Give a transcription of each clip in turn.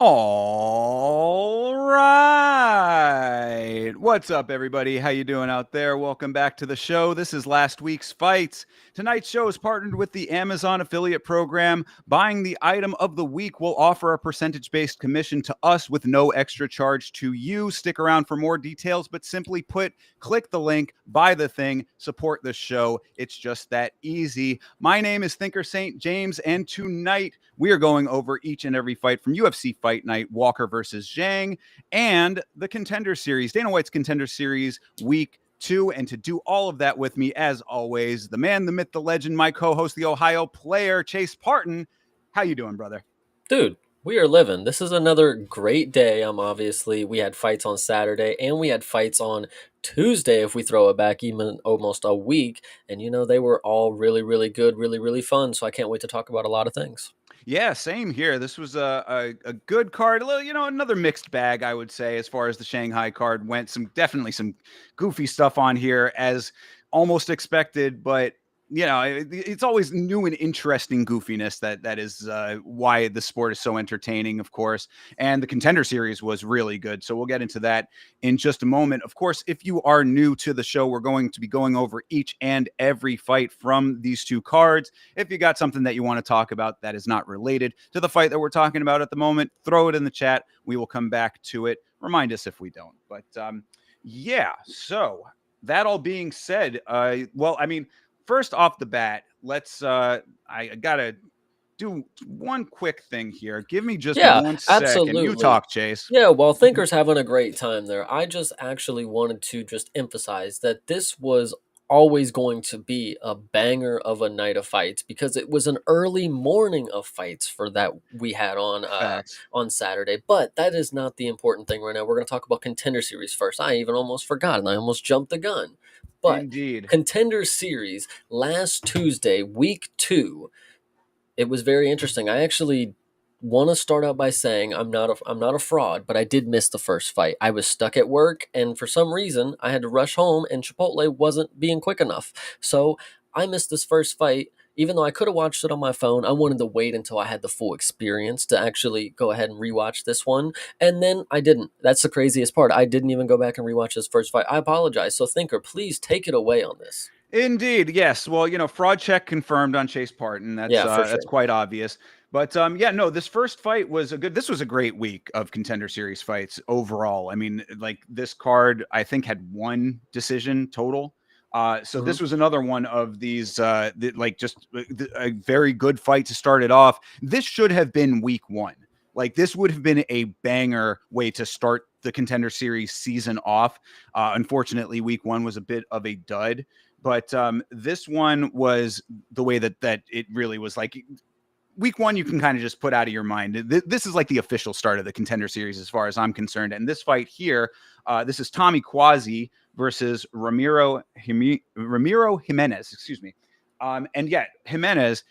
All right. What's up, everybody? How you doing out there? Welcome back to the show. This is last week's fights. Tonight's show is partnered with the Amazon affiliate program. Buying the item of the week will offer a percentage-based commission to us with no extra charge to you. Stick around for more details, but simply put, click the link, buy the thing, support the show. It's just that easy. My name is Thinker St. James, and tonight we are going over each and every fight from UFC Fight Night, Walker versus Zhang, and the Contender Series, Dana White's Contender Series Week 2. And to do all of that with me, as always, the man, the myth, the legend, my co-host, the Ohio player, Chase Parton. How you doing, brother? Dude, we are living. This is another great day. We had fights on Saturday and we had fights on Tuesday if we throw it back even almost a week. And they were all really, really good, really, really fun. So I can't wait to talk about a lot of things. Yeah, same here. This was a good card. A little, another mixed bag, I would say, as far as the Shanghai card went. Definitely some goofy stuff on here, as almost expected, but it's always new and interesting goofiness that is why the sport is so entertaining, of course. And the Contender Series was really good, so we'll get into that in just a moment. Of course, if you are new to the show, we're going to be going over each and every fight from these two cards. If you got something that you want to talk about that is not related to the fight that we're talking about at the moment, throw it in the chat. We will come back to it. Remind us if we don't. But yeah, so that all being said, first off the bat, let's I gotta do one quick thing here. Give me just Yeah, 1 second. You absolutely. talk, Chase. Yeah, while Thinker's having a great time there, I just actually wanted to just emphasize that this was always going to be a banger of a night of fights because it was an early morning of fights for that we had Facts. on Saturday. But that is not the important thing right now. We're going to talk about Contender Series first. I even almost forgot and I almost jumped the gun. But Indeed. Contender Series last Tuesday, week 2, it was very interesting. I actually want to start out by saying I'm not a fraud, but I did miss the first fight. I was stuck at work, and for some reason, I had to rush home, and Chipotle wasn't being quick enough. So I missed this first fight. Even though I could have watched it on my phone, I wanted to wait until I had the full experience to actually go ahead and rewatch this one. And then I didn't. That's the craziest part. I didn't even go back and rewatch this first fight. I apologize. So, Thinker, please take it away on this. Indeed, yes. Well, fraud check confirmed on Chase Parton. Yeah, for That's sure. quite obvious. But yeah, no, this first fight was a good. This was a great week of Contender Series fights overall. I mean, like this card, I think had one decision total. So Mhm. this was another one of these, just a very good fight to start it off. This should have been week 1. Like this would have been a banger way to start the Contender Series season off. Unfortunately, week 1 was a bit of a dud. But this one was the way that it really was. Like week 1, you can kind of just put out of your mind. This is like the official start of the Contender Series as far as I'm concerned. And this fight here, this is Tommy Quasi versus Ramiro Jimenez, excuse me. And yet Jimenez,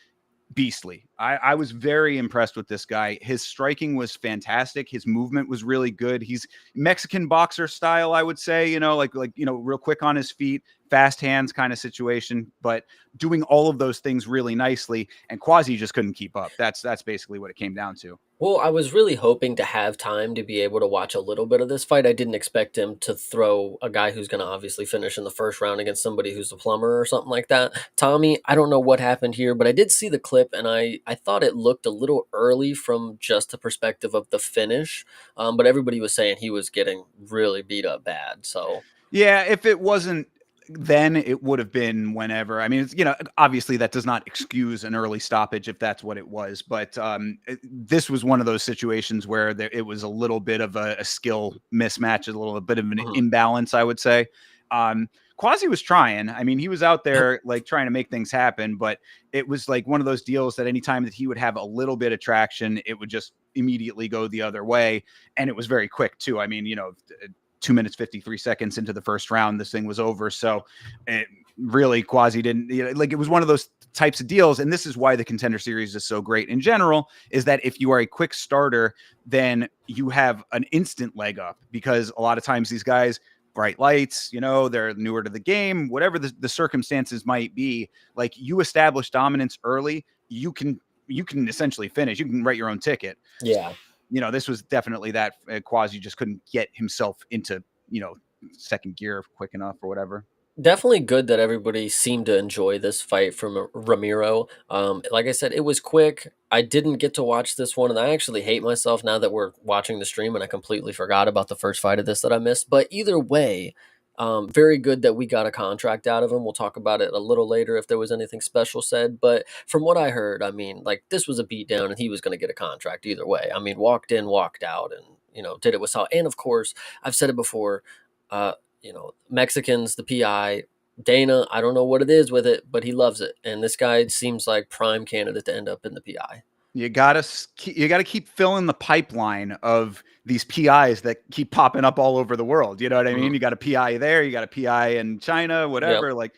beastly. I was very impressed with this guy. His striking was fantastic. His movement was really good. He's Mexican boxer style, I would say, real quick on his feet, fast hands kind of situation, but doing all of those things really nicely. And Quasi just couldn't keep up. That's basically what it came down to. Well, I was really hoping to have time to be able to watch a little bit of this fight. I didn't expect him to throw a guy who's going to obviously finish in the first round against somebody who's a plumber or something like that. Tommy, I don't know what happened here, but I did see the clip and I thought it looked a little early from just the perspective of the finish. But everybody was saying he was getting really beat up bad. So Yeah, if it wasn't then, it would have been whenever. I mean, it's, obviously that does not excuse an early stoppage if that's what it was. But this was one of those situations where it was a little bit of a skill mismatch, a little bit of an mhm. imbalance, I would say. Quasi was trying. I mean, he was out there like trying to make things happen, but it was like one of those deals that anytime that he would have a little bit of traction, it would just immediately go the other way. And it was very quick too. I mean, 2 minutes 53 seconds into the first round, this thing was over. So it really Quasi didn't, it was one of those types of deals. And this is why the Contender Series is so great in general, is that if you are a quick starter, then you have an instant leg up, because a lot of times these guys, bright lights, they're newer to the game, whatever the circumstances might be, like you establish dominance early, you can essentially finish, you can write your own ticket. Yeah. this was definitely that Quasi just couldn't get himself into, second gear quick enough or whatever. Definitely good that everybody seemed to enjoy this fight from Ramiro. Like I said, it was quick. I didn't get to watch this one, and I actually hate myself now that we're watching the stream, and I completely forgot about the first fight of this that I missed. But either way, very good that we got a contract out of him. We'll talk about it a little later if there was anything special said. But from what I heard, I mean, like this was a beatdown, and he was going to get a contract either way. I mean, walked in, walked out, and did it with solid. And of course, I've said it before. Uh, Mexicans, the PI, Dana, I don't know what it is with it, but he loves it. And this guy seems like prime candidate to end up in the PI. You gotta keep filling the pipeline of these PIs that keep popping up all over the world. You know what I mean? Mm-hmm. You got a PI there, you got a PI in China, whatever. Yep. Like,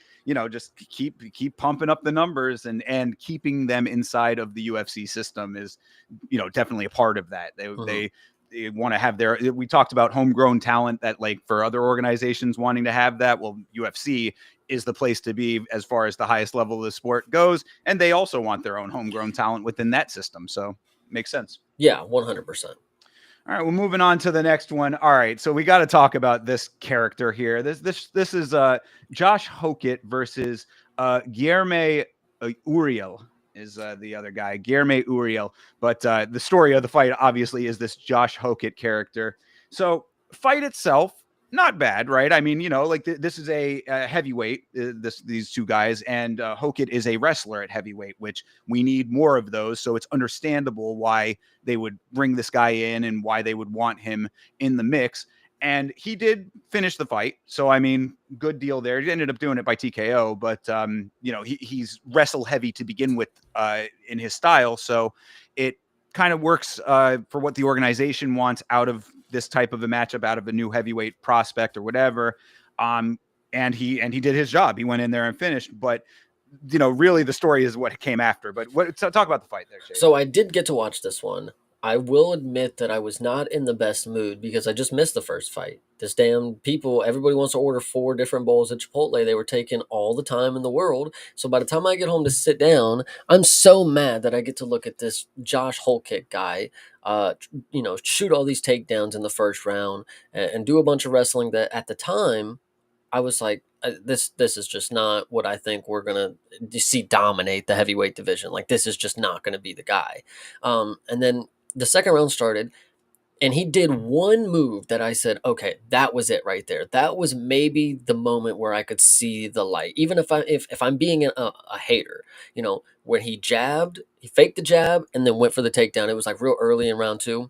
just keep pumping up the numbers and keeping them inside of the UFC system is, definitely a part of that. They want to have we talked about homegrown talent that, like, for other organizations wanting to have that. Well, UFC is the place to be as far as the highest level of the sport goes. And they also want their own homegrown talent within that system. So makes sense. Yeah, 100%. All right, well, moving on to the next one. All right, so we got to talk about this character here. This is Josh Hokett versus Guilherme Uriel is the other guy, Guilherme Uriel. But the story of the fight, obviously, is this Josh Hokett character. So fight itself, not bad, right? I mean, like this is a heavyweight, these two guys, and Hokett is a wrestler at heavyweight, which we need more of those. So it's understandable why they would bring this guy in and why they would want him in the mix. And he did finish the fight. So, I mean, good deal there. He ended up doing it by TKO, but, he's wrestle heavy to begin with in his style. So it kind of works for what the organization wants out of this type of a matchup, out of a new heavyweight prospect or whatever. And he did his job. He went in there and finished. But, really the story is what came after. But talk about the fight there, Shay. So I did get to watch this one. I will admit that I was not in the best mood because I just missed the first fight. This damn people, everybody wants to order 4 different bowls at Chipotle. They were taking all the time in the world. So by the time I get home to sit down, I'm so mad that I get to look at this Josh Hokett guy, shoot all these takedowns in the first round and do a bunch of wrestling that at the time I was like, this is just not what I think we're gonna see dominate the heavyweight division. Like this is just not gonna be the guy. And then the second round started, and he did one move that I said, okay, that was it right there. That was maybe the moment where I could see the light. Even if I'm being a hater, when he jabbed, he faked the jab and then went for the takedown. It was like real early in round 2.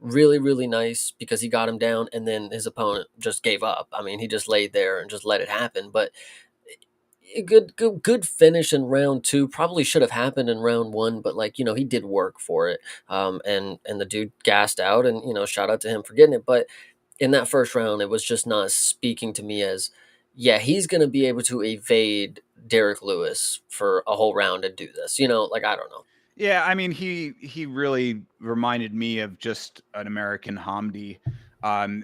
Really, really nice because he got him down and then his opponent just gave up. I mean, he just laid there and just let it happen. But a good finish in round 2 probably should have happened in round 1, but he did work for it. And the dude gassed out, and shout out to him for getting it. But in that first round, it was just not speaking to me as, yeah, he's going to be able to evade Derek Lewis for a whole round and do this. Like I don't know. Yeah, I mean, he really reminded me of just an American Hamdi,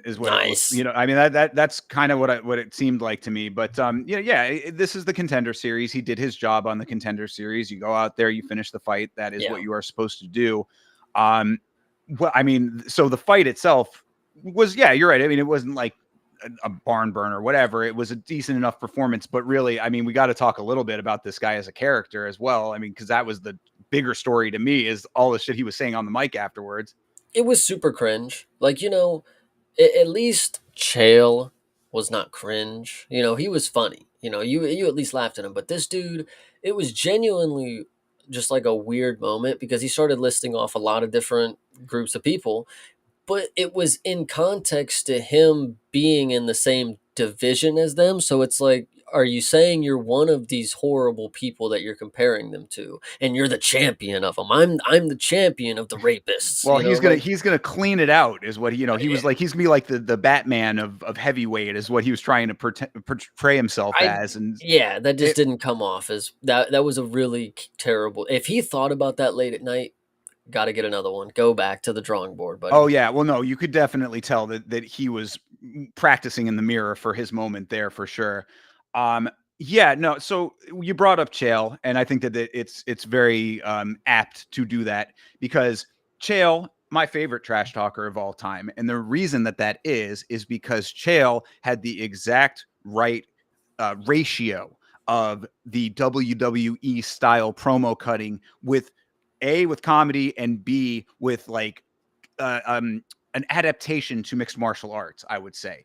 is what Nice. it was. I mean that's kind of what it seemed like to me. But this is the Contender Series. He did his job on the Contender Series. You go out there, you finish the fight. That is what you are supposed to do. Well, I mean, so the fight itself was, yeah, you're right. I mean, it wasn't like a barn burner or whatever. It was a decent enough performance, but really, I mean, we got to talk a little bit about this guy as a character as well. I mean, because that was the bigger story to me, is all the shit he was saying on the mic afterwards. It was super cringe. Like, at least Chael was not cringe. He was funny. You at least laughed at him. But this dude, it was genuinely just like a weird moment because he started listing off a lot of different groups of people, but it was in context to him being in the same division as them. So it's like, are you saying you're one of these horrible people that you're comparing them to, and you're the champion of them? I'm the champion of the rapists. Well, he's gonna clean it out, is what he was like. He's gonna be like the Batman of heavyweight, is what he was trying to portray himself as. And yeah, that just didn't come off as that. That was a really terrible. If he thought about that late at night, got to get another one. Go back to the drawing board, buddy. Oh yeah, well, no, you could definitely tell that he was practicing in the mirror for his moment there for sure. Yeah, no. So you brought up Chael, and I think that it's very apt to do that because Chael, my favorite trash talker of all time. And the reason that is because Chael had the exact right ratio of the WWE style promo cutting with comedy and B with like an adaptation to mixed martial arts, I would say.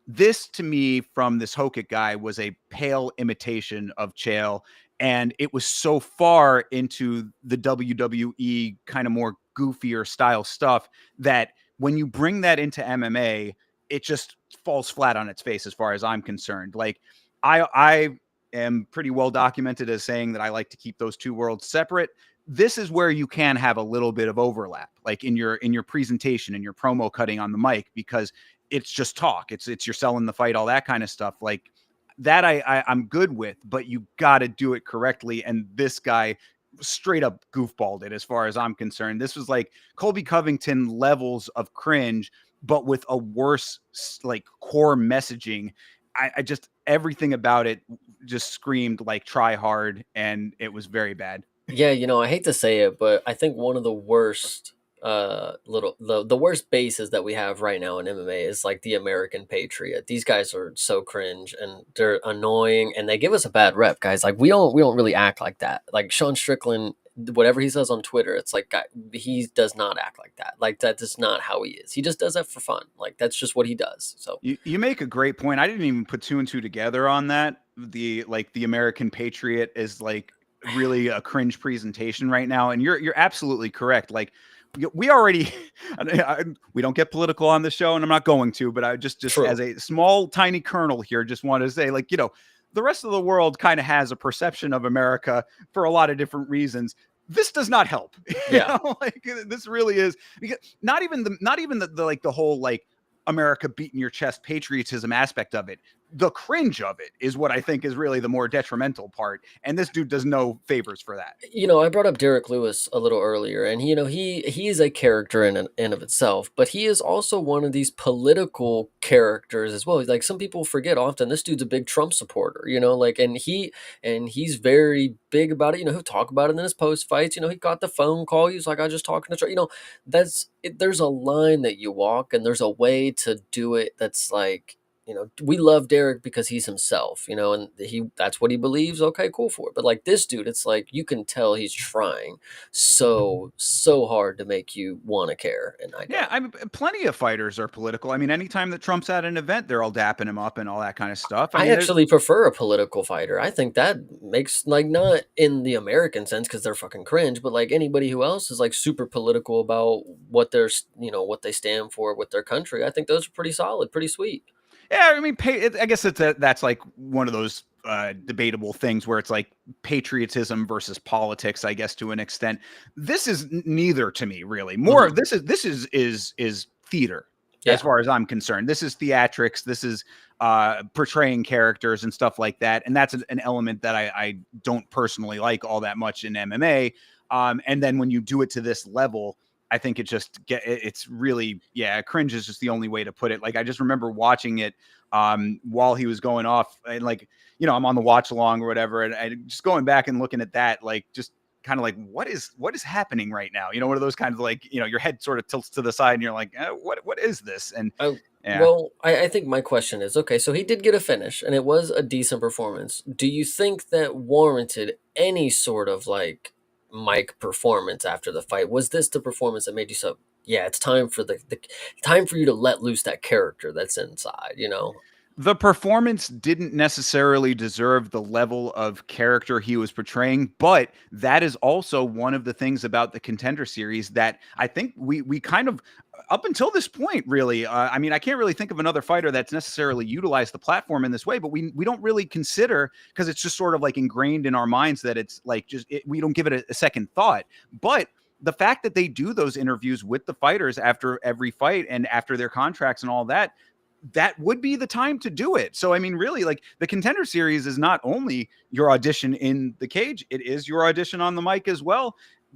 This to me from this Hokit guy was a pale imitation of Chael, and it was so far into the WWE kind of more goofier style stuff that when you bring that into MMA, it just falls flat on its face as far as I'm concerned. Like I am pretty well documented as saying that I like to keep those two worlds separate. This is where you can have a little bit of overlap, like in your presentation and your promo cutting on the mic, because it's just talk. It's you're selling the fight, all that kind of stuff. Like that I'm good with, but you got to do it correctly. And this guy straight up goofballed it as far as I'm concerned. This was like Colby Covington levels of cringe, but with a worse like core messaging. I just, everything about it just screamed like try hard, and it was very bad. Yeah, I hate to say it, but I think one of the worst the worst bases that we have right now in MMA is like the American Patriot. These guys are so cringe and they're annoying and they give us a bad rep, guys. Like we don't really act like that. Like Sean Strickland, whatever he says on Twitter, it's like he does not act like that. Like that is not how he is. He just does that for fun. Like that's just what he does. So you make a great point. I didn't even put two and two together on that. The American Patriot is like really a cringe presentation right now, and you're absolutely correct. Like we already we don't get political on the show, and I'm not going to, but I just True. As a small tiny kernel here, just want to say, like, the rest of the world kind of has a perception of America for a lot of different reasons. This does not help. Yeah. Like this really is, because not even the like the whole like America beating your chest patriotism aspect of it. The cringe of it is what I think is really the more detrimental part. And this dude does no favors for that. I brought up Derek Lewis a little earlier, and he is a character in and of itself, but he is also one of these political characters as well. Like some people forget often, this dude's a big Trump supporter, like, and he's very big about it. He'll talk about it in his post fights. He got the phone call. He's like, I just talking to Trump. There's a line that you walk, and there's a way to do it that's like, we love Derek because he's himself, and that's what he believes. Okay, cool for it. But like this dude, it's like you can tell he's trying so hard to make you want to care. And I mean, plenty of fighters are political. I mean, anytime that Trump's at an event, they're all dapping him up and all that kind of stuff. I mean, actually prefer a political fighter. I think that makes, like, not in the American sense because they're fucking cringe, but like anybody who else is like super political about what they're, what they stand for with their country. I think those are pretty solid, pretty sweet. Yeah, I mean, I guess that's like one of those debatable things where it's like patriotism versus politics, I guess, to an extent. This is neither to me, really. More, this is theater, as far as I'm concerned. This is theatrics. This is portraying characters and stuff like that, and that's an element that I don't personally like all that much in MMA. And then when you do it to this level, I think it's really, cringe is just the only way to put it. Like, I just remember watching it while he was going off, and like, I'm on the watch along or whatever. And I just going back and looking at that, like, just kind of like, what is happening right now? One of those kinds of like, your head sort of tilts to the side and you're like, what is this? And well, I think my question is, okay, so he did get a finish and it was a decent performance. Do you think that warranted any sort of like mic performance after the fight? Was this the performance that made you so, it's time for the time for you to let loose that character that's inside? The performance didn't necessarily deserve the level of character he was portraying, but that is also one of the things about the Contender series that I think we kind of, up until this point, really, I mean, I can't really think of another fighter that's necessarily utilized the platform in this way, but we don't really consider, because it's just sort of like ingrained in our minds that it's like we don't give it a second thought. But the fact that they do those interviews with the fighters after every fight and after their contracts and all that, that would be the time to do it. So, I mean, really, like, the Contender series is not only your audition in the cage, it is your audition on the mic as well.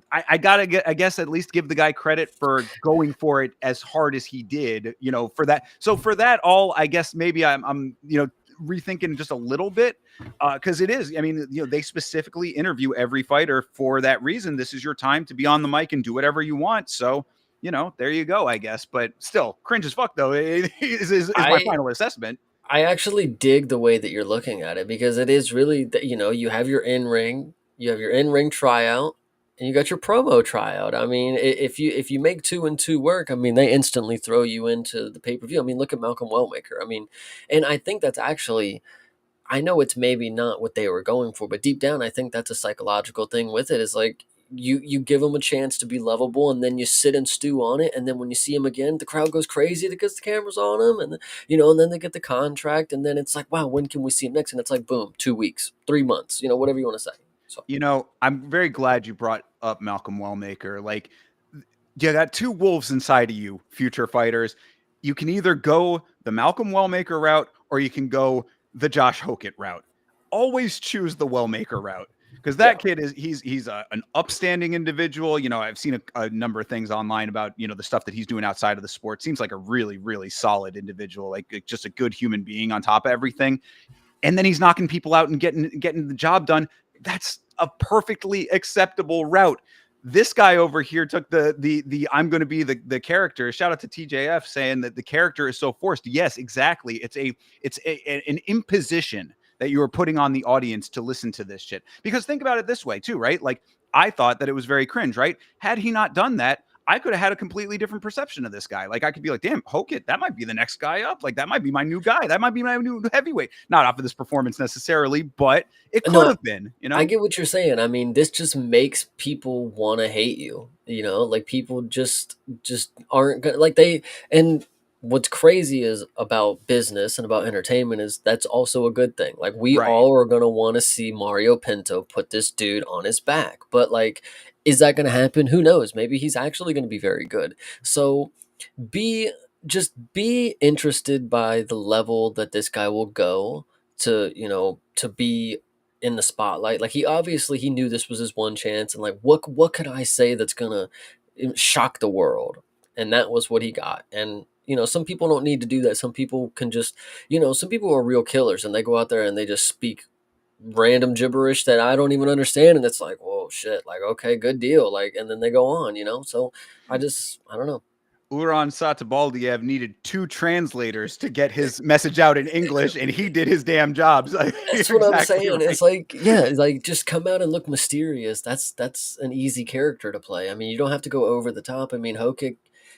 I guess at least give the guy credit for going for it as hard as he did, for that. So for that all, I guess maybe I'm rethinking just a little bit, because it is, I mean, they specifically interview every fighter for that reason. This is your time to be on the mic and do whatever you want. So there you go, I guess. But still, cringe as fuck, though, is my I final assessment. I actually dig the way that you're looking at it because it is really that you have your in ring tryout, and you got your promo tryout. I mean, if you make 2 and 2 work, I mean, they instantly throw you into the pay per view. I mean, look at Malcolm Wellmaker. I mean, and I think that's actually, I know it's maybe not what they were going for, but deep down, I think that's a psychological thing with it. Is like you give them a chance to be lovable, and then you sit and stew on it, and then when you see them again, the crowd goes crazy because the camera's on them, and then they get the contract, and then it's like, wow, when can we see him next? And it's like, boom, 2 weeks, 3 months, whatever you want to say. So I'm very glad you brought up Malcolm Wellmaker. Like, you got two wolves inside of you, future fighters. You can either go the Malcolm Wellmaker route or you can go the Josh Hokett route. Always choose the Wellmaker route because that kid he's an upstanding individual. I've seen a number of things online about the stuff that he's doing outside of the sport. Seems like a really, really solid individual, like just a good human being on top of everything. And then he's knocking people out and getting the job done. That's a perfectly acceptable route. This guy over here took the I'm going to be the character. Shout out to TJF saying that the character is so forced. Yes, exactly. It's an imposition that you are putting on the audience to listen to this shit. Because think about it this way too, right? Like, I thought that it was very cringe, right? Had he not done that, I could have had a completely different perception of this guy. Like, I could be like, damn, Hokett, that might be the next guy up. Like, that might be my new guy. That might be my new heavyweight. Not off of this performance necessarily, but it could no, have been, I get what you're saying. I mean, this just makes people want to hate you. Like people just aren't gonna like they. And what's crazy is about business and about entertainment is that's also a good thing. Like we Right. all are gonna want to see Mario Pinto put this dude on his back, but like, is that gonna happen? Who knows? Maybe he's actually gonna be very good. So be be interested by the level that this guy will go to be in the spotlight. Like he knew this was his one chance, and like what could I say that's gonna shock the world? And that was what he got. And some people don't need to do that. Some people can just some people are real killers, and they go out there and they just speak random gibberish that I don't even understand, and it's like, whoa, shit, like, okay, good deal, like, and then they go on. So I don't know. Uran Satabaldiev needed 2 translators to get his message out in English, and he did his damn job. So That's you're what I'm exactly saying. right. It's like, yeah, it's like just come out and look mysterious. That's an easy character to play. I mean, you don't have to go over the top. I mean, Hokik,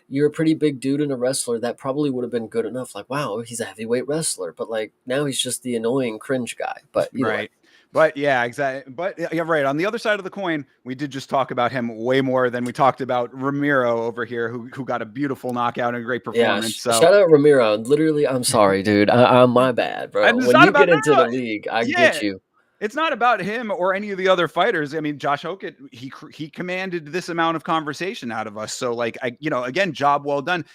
you're a pretty big dude and a wrestler. That probably would have been good enough. Like, wow, he's a heavyweight wrestler. But like now he's just the annoying cringe guy. But either way. Right. But yeah, exactly. But yeah, right. On the other side of the coin, we did just talk about him way more than we talked about Ramiro over here, who got a beautiful knockout and a great Yeah, performance. So shout out Ramiro. Literally, I'm sorry, dude. I'm my bad, bro. and it's When not you about get into the no, league, I yeah. get you. It's not about him or any of the other fighters. I mean, Josh Hokett, he commanded this amount of conversation out of us. So like, again, job well done.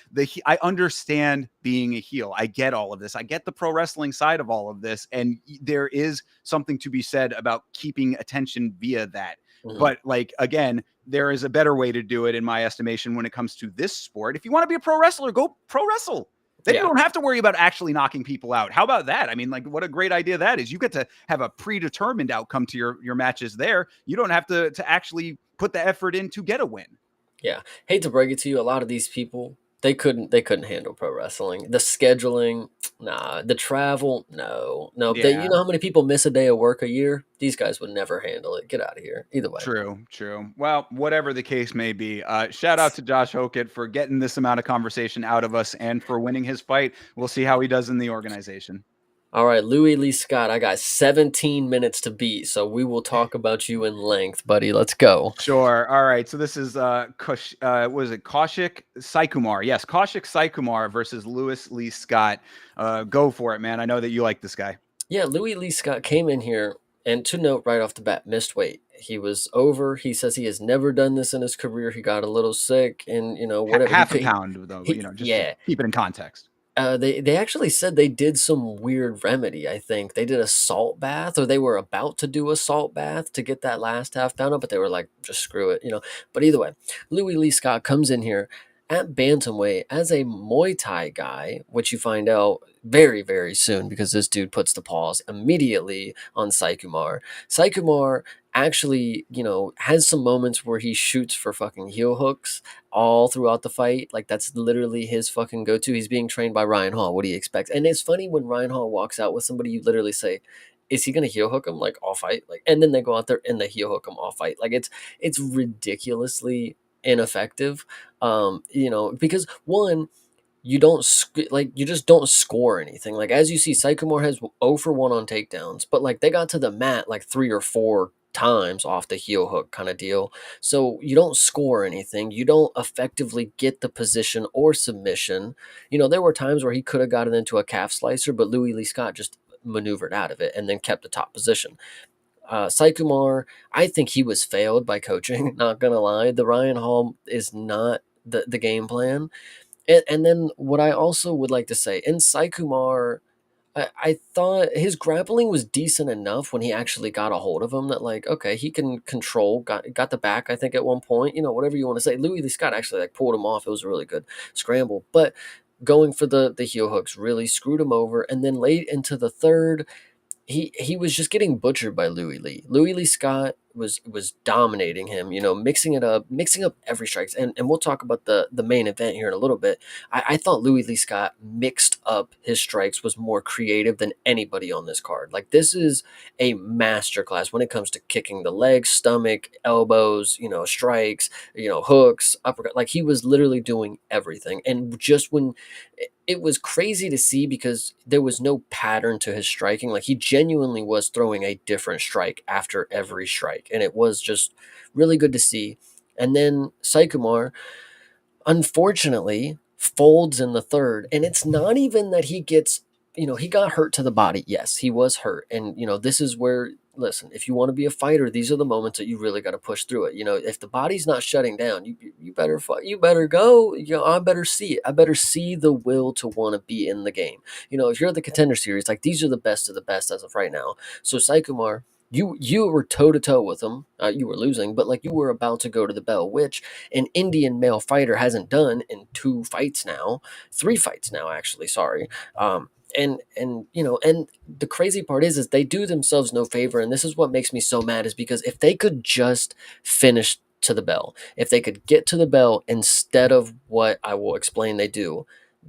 I understand being a heel. I get all of this. I get the pro wrestling side of all of this. And there is something to be said about keeping attention via that. Mhm. But like, again, there is a better way to do it in my estimation when it comes to this sport. If you want to be a pro wrestler, go pro wrestle. Then you Yeah. don't have to worry about actually knocking people out. How about that? I mean, like, what a great idea that is. You get to have a predetermined outcome to your matches there. You don't have to actually put the effort in to get a win. Yeah, hate to break it to you, a lot of these people they couldn't handle pro wrestling. The scheduling, nah. The travel, no, no. You Yeah, know how many people miss a day of work a year? These guys would never handle it. Get out of here. Either way. true. Well, whatever the case may be, shout out to Josh Hokett for getting this amount of conversation out of us and for winning his fight. We'll see how he does in the organization. All right, Louis Lee Scott. I got 17 minutes to beat, so we will talk about you in length, buddy. Let's go. Sure. All right. So this is was it Kaushik Saikumar? Yes, Kaushik Saikumar versus Louis Lee Scott. Go for it, man. I know that you like this guy. Yeah, Louis Lee Scott came in here, and to note right off the bat, missed weight. He was over. He says he has never done this in his career. He got a little sick, and whatever. Half a pound, though. Just to Yeah. keep it in context. They actually said they did some weird remedy. I think they did a salt bath, or they were about to do a salt bath to get that last half pound up, but they were like, just screw it. But either way, Louis Lee Scott comes in here at bantamweight as a Muay Thai guy, which you find out very, very soon because this dude puts the pause immediately on Saikumar. Saikumar actually, has some moments where he shoots for fucking heel hooks all throughout the fight. Like that's literally his fucking go-to. He's being trained by Ryan Hall. What do you expect? And it's funny when Ryan Hall walks out with somebody, you literally say, is he gonna heel hook him like all fight? Like, and then they go out there and they heel hook him all fight. Like it's ridiculously ineffective. Because one, you just don't score anything. Like as you see, Sycamore has 0 for 1 on takedowns, but like they got to the mat like 3 or 4 times off the heel hook kind of deal. So you don't score anything. You don't effectively get the position or submission. There were times where he could have gotten into a calf slicer, but Louis Lee Scott just maneuvered out of it and then kept the top position. Sycamore, I think he was failed by coaching. Not gonna lie, the Ryan Hall is not the game plan. And then what I also would like to say, in Sai Kumar, I thought his grappling was decent enough when he actually got a hold of him that like, okay, he can control, got the back, I think at one point, whatever you want to say. Louis Lee Scott actually like pulled him off. It was a really good scramble. But going for the heel hooks really screwed him over. And then late into the third, he was just getting butchered by Louis Lee. Louis Lee Scott was dominating him, mixing up every strikes. And we'll talk about the main event here in a little bit. I thought Louis Lee Scott mixed up his strikes, was more creative than anybody on this card. Like this is a masterclass when it comes to kicking the legs, stomach, elbows, strikes, hooks, uppercut. Like he was literally doing everything. And just when it was crazy to see because there was no pattern to his striking. Like he genuinely was throwing a different strike after every strike. And it was just really good to see. And then Sycamore, unfortunately, folds in the third. And it's not even that he gets, he got hurt to the body. Yes, he was hurt. And, this is where, listen, if you want to be a fighter, these are the moments that you really got to push through it. If the body's not shutting down, you better fight, you better go. I better see it. I better see the will to want to be in the game. If you're the Contender Series, like these are the best of the best as of right now. So Sycamore, you were toe to toe with him. You were losing, but like you were about to go to the bell, which an Indian male fighter hasn't done in 3 fights now, actually. Sorry. And the crazy part is they do themselves no favor, and this is what makes me so mad is because if they could just finish to the bell, if they could get to the bell instead of what I will explain they do,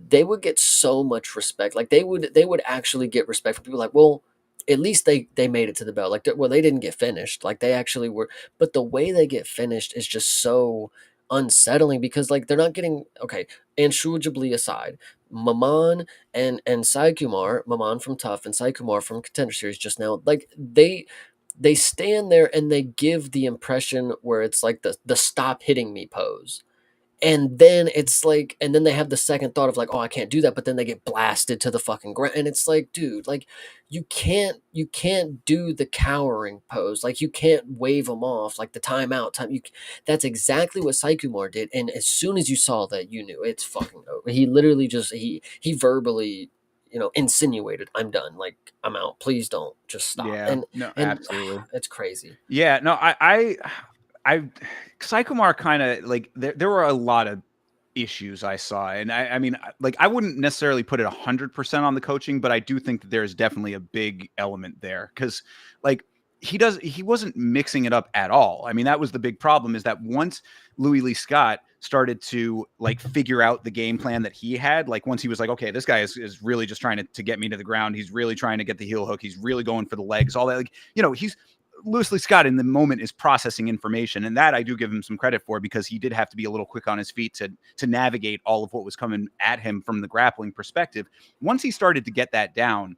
they would get so much respect. Like they would actually get respect from people like, well, at least they made it to the bell. Like, well, they didn't get finished. Like they actually were, but the way they get finished is just so unsettling because like they're not getting okay. And Shujabli aside, Maman and Sai Kumar, Maman from Tough and Sai Kumar from Contender Series just now, like they stand there and they give the impression where it's like the stop hitting me pose. And then it's like, and then they have the second thought of like, oh, I can't do that, but then they get blasted to the fucking ground, and it's like, dude, like, you can't do the cowering pose, like you can't wave them off, like the timeout time. That's exactly what Sycamore did, and as soon as you saw that, you knew it's fucking over. He literally just he verbally, insinuated, "I'm done, like I'm out. Please don't, just stop." Yeah, no, And absolutely. it's crazy. Yeah, no, I Sycamore kind of like there were a lot of issues I saw, and I mean, like I wouldn't necessarily put it 100% on the coaching, but I do think that there's definitely a big element there because, like, he wasn't mixing it up at all. I mean, that was the big problem is that once Louis Lee Scott started to like figure out the game plan that he had, like once he was like, okay, this guy is really just trying to get me to the ground. He's really trying to get the heel hook. He's really going for the legs, all that. Like, he's Louis Lee Scott in the moment is processing information, and that I do give him some credit for because he did have to be a little quick on his feet to navigate all of what was coming at him from the grappling perspective. Once he started to get that down,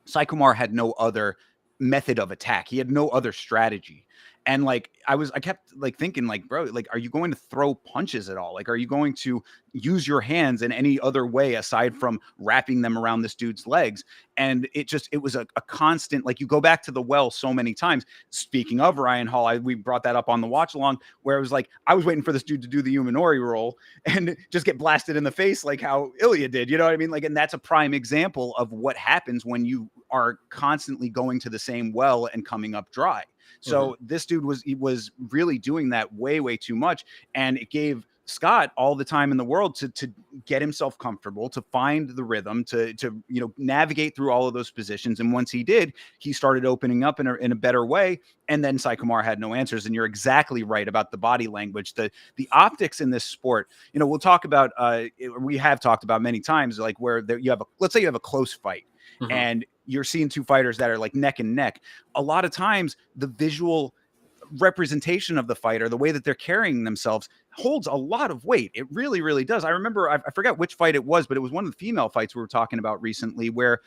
Sai Kumar had no other method of attack. He had no other strategy. And like I kept like thinking like, bro, like, are you going to throw punches at all? Like, are you going to use your hands in any other way aside from wrapping them around this dude's legs? And it was a constant, like you go back to the well so many times. Speaking of Ryan Hall, we brought that up on the watch along where it was like, I was waiting for this dude to do the Uminori roll and just get blasted in the face like how Ilya did, you know what I mean? Like, and that's a prime example of what happens when you are constantly going to the same well and coming up dry. So this dude was really doing that way too much. And it gave Scott all the time in the world to get himself comfortable, to find the rhythm, to navigate through all of those positions. And once he did, he started opening up in a better way. And then Sai Kumar had no answers. And you're exactly right about the body language, the optics in this sport. We'll talk about we have talked about many times, like where you have let's say you have a close fight. Mm-hmm. And you're seeing two fighters that are like neck and neck. A lot of times the visual representation of the fighter, the way that they're carrying themselves, holds a lot of weight. It really, really does. I remember, I forgot which fight it was, but it was one of the female fights we were talking about recently where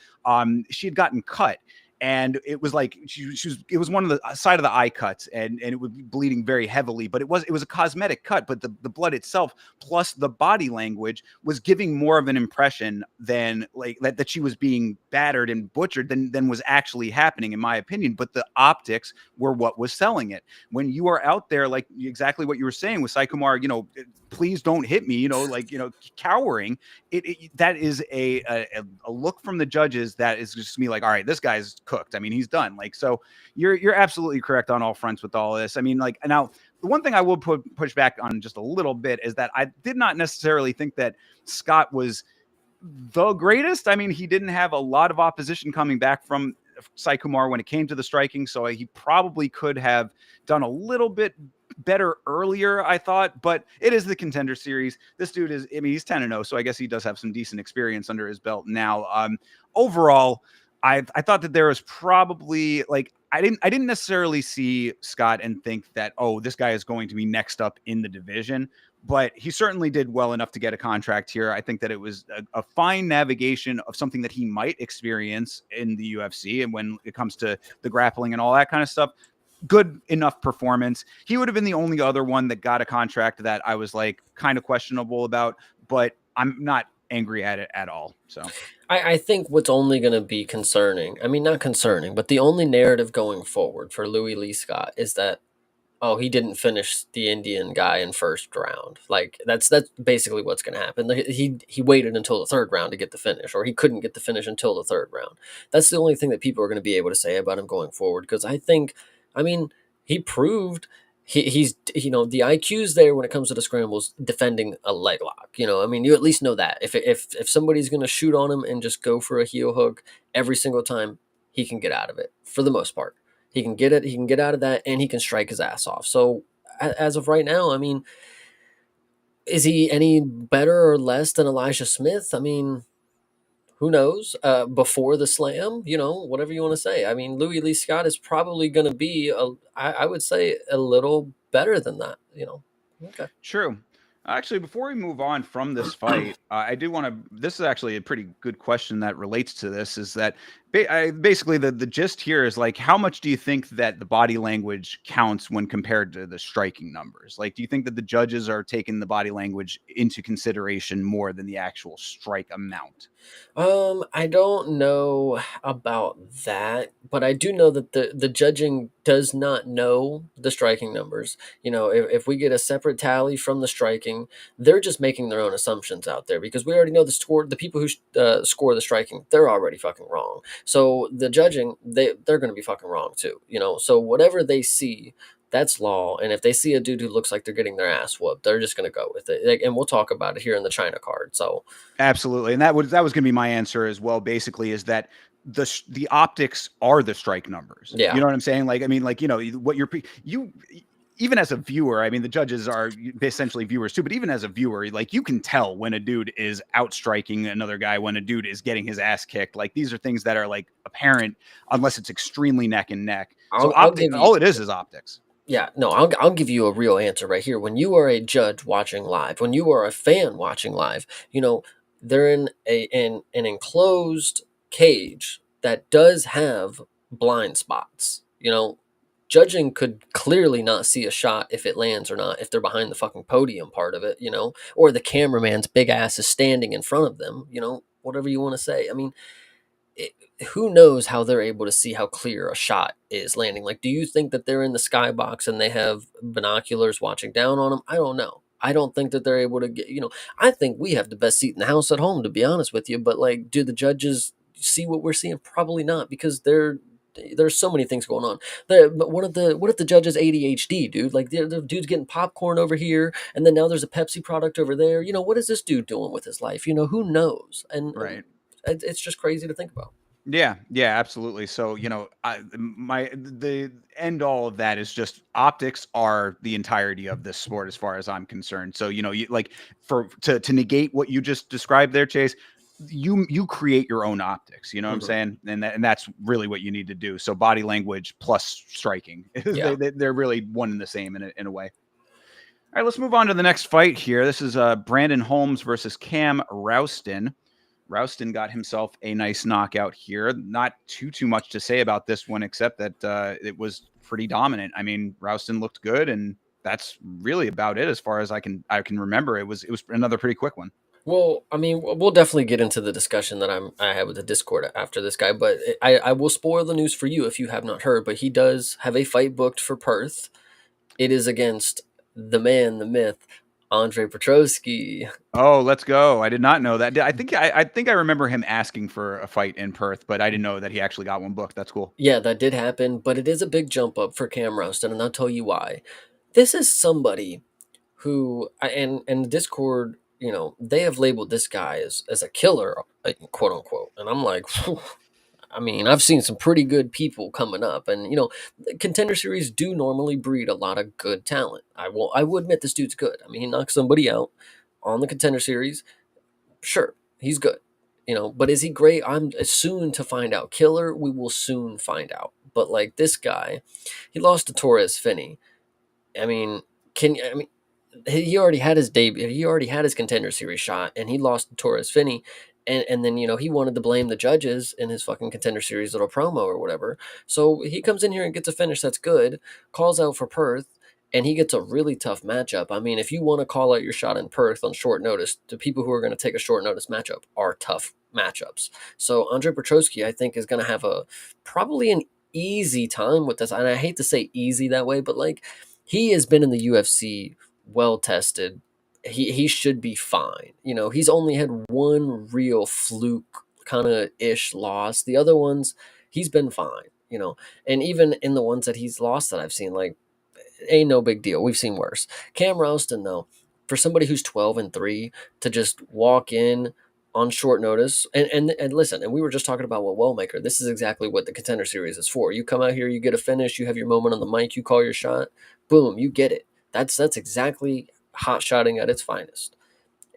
she had gotten cut. And it was like it was one of the side of the eye cuts, and it was bleeding very heavily. But it was a cosmetic cut, but the blood itself plus the body language was giving more of an impression than like that she was being battered and butchered than was actually happening, in my opinion. But the optics were what was selling it. When you are out there, like exactly what you were saying with Sai Kumar, please don't hit me, cowering. That is a look from the judges that is just me like, all right, this guy's cooked. I mean, he's done. Like, so you're absolutely correct on all fronts with all this. I mean, like, now the one thing I will push back on just a little bit is that I did not necessarily think that Scott was the greatest. I mean, he didn't have a lot of opposition coming back from Sai Kumar when it came to the striking, so he probably could have done a little bit better earlier, I thought, but it is the Contender series. This dude is, I mean, he's 10-0, so I guess he does have some decent experience under his belt now. Overall, I thought that there was probably like I didn't necessarily see Scott and think that, oh, this guy is going to be next up in the division, but he certainly did well enough to get a contract here. I think that it was a fine navigation of something that he might experience in the UFC, and when it comes to the grappling and all that kind of stuff, good enough performance. He would have been the only other one that got a contract that I was like kind of questionable about, but I'm not angry at it at all. So I think what's only going to be concerning, I mean, not concerning, but the only narrative going forward for Louis Lee Scott is that, oh, he didn't finish the Indian guy in first round. Like that's basically what's going to happen. He waited until the third round to get the finish, or he couldn't get the finish until the third round. That's the only thing that people are going to be able to say about him going forward. Because I mean, he proved he's the IQ's there when it comes to the scrambles defending a leg lock. I mean, you at least know that if somebody's going to shoot on him and just go for a heel hook every single time, he can get out of it for the most part. He can get it. He can get out of that, and he can strike his ass off. So as of right now, I mean, is he any better or less than Elijah Smith? I mean, who knows? Before the slam, whatever you want to say. I mean, Louis Lee Scott is probably going to be, I would say, a little better than that. Okay. True. Actually, before we move on from this fight, I do want to. This is actually a pretty good question that relates to this. Is that basically the gist here is like, how much do you think that the body language counts when compared to the striking numbers? Like, do you think that the judges are taking the body language into consideration more than the actual strike amount? I don't know about that, but I do know that the judging does not know the striking numbers. If we get a separate tally from the striking, they're just making their own assumptions out there because we already know the score. The people who score the striking, they're already fucking wrong. So the judging, they're going to be fucking wrong too. So whatever they see, that's law. And if they see a dude who looks like they're getting their ass whooped, they're just going to go with it. And we'll talk about it here in the China card. So absolutely, and that was going to be my answer as well. Basically, is that the optics are the strike numbers. Yeah, you know what I'm saying? Like, I mean, like what you even as a viewer, I mean, the judges are essentially viewers too. But even as a viewer, like you can tell when a dude is outstriking another guy, when a dude is getting his ass kicked. Like these are things that are like apparent unless it's extremely neck and neck. So all it is optics. Yeah, no, I'll give you a real answer right here. When you are a judge watching live, when you are a fan watching live, they're in an enclosed cage that does have blind spots. Judging could clearly not see a shot if it lands or not, if they're behind the fucking podium part of it, or the cameraman's big ass is standing in front of them, whatever you want to say. I mean, who knows how they're able to see how clear a shot is landing? Like, do you think that they're in the skybox and they have binoculars watching down on them? I don't know. I don't think that they're able to get, I think we have the best seat in the house at home, to be honest with you. But like, do the judges see what we're seeing? Probably not, because they're there's so many things going on. But what if the judge is ADHD, dude? Like the dude's getting popcorn over here, and then now there's a Pepsi product over there. What is this dude doing with his life? Who knows? And Right. it's just crazy to think about. Yeah, yeah, absolutely. So, the end all of that is just optics are the entirety of this sport as far as I'm concerned. So, you like to negate what you just described there, Chase, you create your own optics, you know what I'm Hmm. saying? And that's really what you need to do. So body language plus striking, Yeah. they're really one and the same in a way. All right, let's move on to the next fight here. This is Brandon Holmes versus Cam Rouston. Rouston got himself a nice knockout here. Not too much to say about this one, except that it was pretty dominant. I mean, Rouston looked good, and that's really about it as far as I can remember. It was another pretty quick one. Well, I mean, we'll definitely get into the discussion that I had with the Discord after this guy, but I will spoil the news for you if you have not heard. But he does have a fight booked for Perth. It is against the man, the myth, Andre Petrosky. Oh, let's go! I did not know that. I think I remember him asking for a fight in Perth, but I didn't know that he actually got one booked. That's cool. Yeah, that did happen, but it is a big jump up for Cam Rouston, and I'll tell you why. This is somebody who, and the Discord, they have labeled this guy as a killer, quote unquote, and I'm like, I mean, I've seen some pretty good people coming up, and contender series do normally breed a lot of good talent. I will admit this dude's good. I mean, he knocked somebody out on the contender series. Sure, he's good. But is he great? I'm soon to find out. Killer, we will soon find out. But like this guy, he lost to Torres Finney. I mean, he already had his debut. He already had his contender series shot, and he lost to Torres Finney. And then he wanted to blame the judges in his fucking contender series little promo or whatever. So he comes in here and gets a finish that's good, calls out for Perth, and he gets a really tough matchup. I mean, if you want to call out your shot in Perth on short notice, the people who are going to take a short notice matchup are tough matchups. So Andre Petrosky, I think, is going to have probably an easy time with this. And I hate to say easy that way, but like he has been in the UFC, well tested. He should be fine. He's only had one real fluke kind of ish loss. The other ones, he's been fine. And even in the ones that he's lost that I've seen, like, ain't no big deal. We've seen worse. Cam Rouston, though, for somebody who's 12-3 to just walk in on short notice, and listen, and we were just talking about what Wellmaker. This is exactly what the contender series is for. You come out here, you get a finish, you have your moment on the mic, you call your shot, boom, you get it. That's exactly hot shotting at its finest.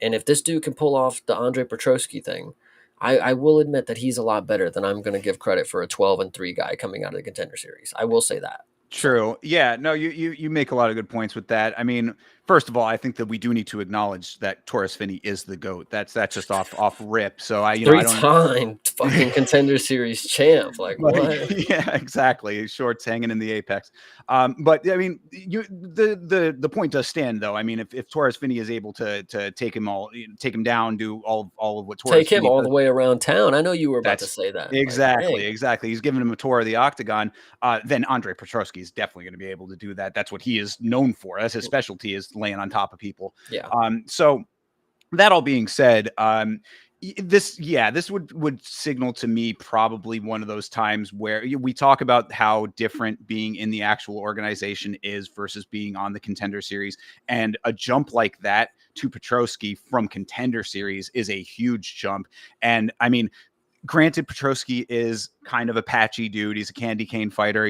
And if this dude can pull off the Andre Petrosky thing, I will admit that he's a lot better than I'm going to give credit for a 12-3 guy coming out of the contender series. I will say that. So True. Yeah. No, you make a lot of good points with that. I mean, first of all, I think that we do need to acknowledge that Torres Finney is the GOAT. That's just off rip. So I don't. three-time fucking contender series champ. Like what? Like, yeah, exactly. Shorts hanging in the apex. But I mean, the point does stand though. I mean, if Torres Finney is able to take him down, do all of what Torres Take him Finney all does, the way around town. I know you were about to that's say that. Like, exactly, dang. exactly. He's giving him a tour of the octagon. Then Andre Petrosky is definitely going to be able to do that. That's what he is known for. That's his specialty, is laying on top of people. Yeah. So that all being said, this would signal to me probably one of those times where we talk about how different being in the actual organization is versus being on the contender series, and a jump like that to Petrosky from contender series is a huge jump. And I mean, granted, Petrosky is kind of a patchy dude. He's a candy cane fighter,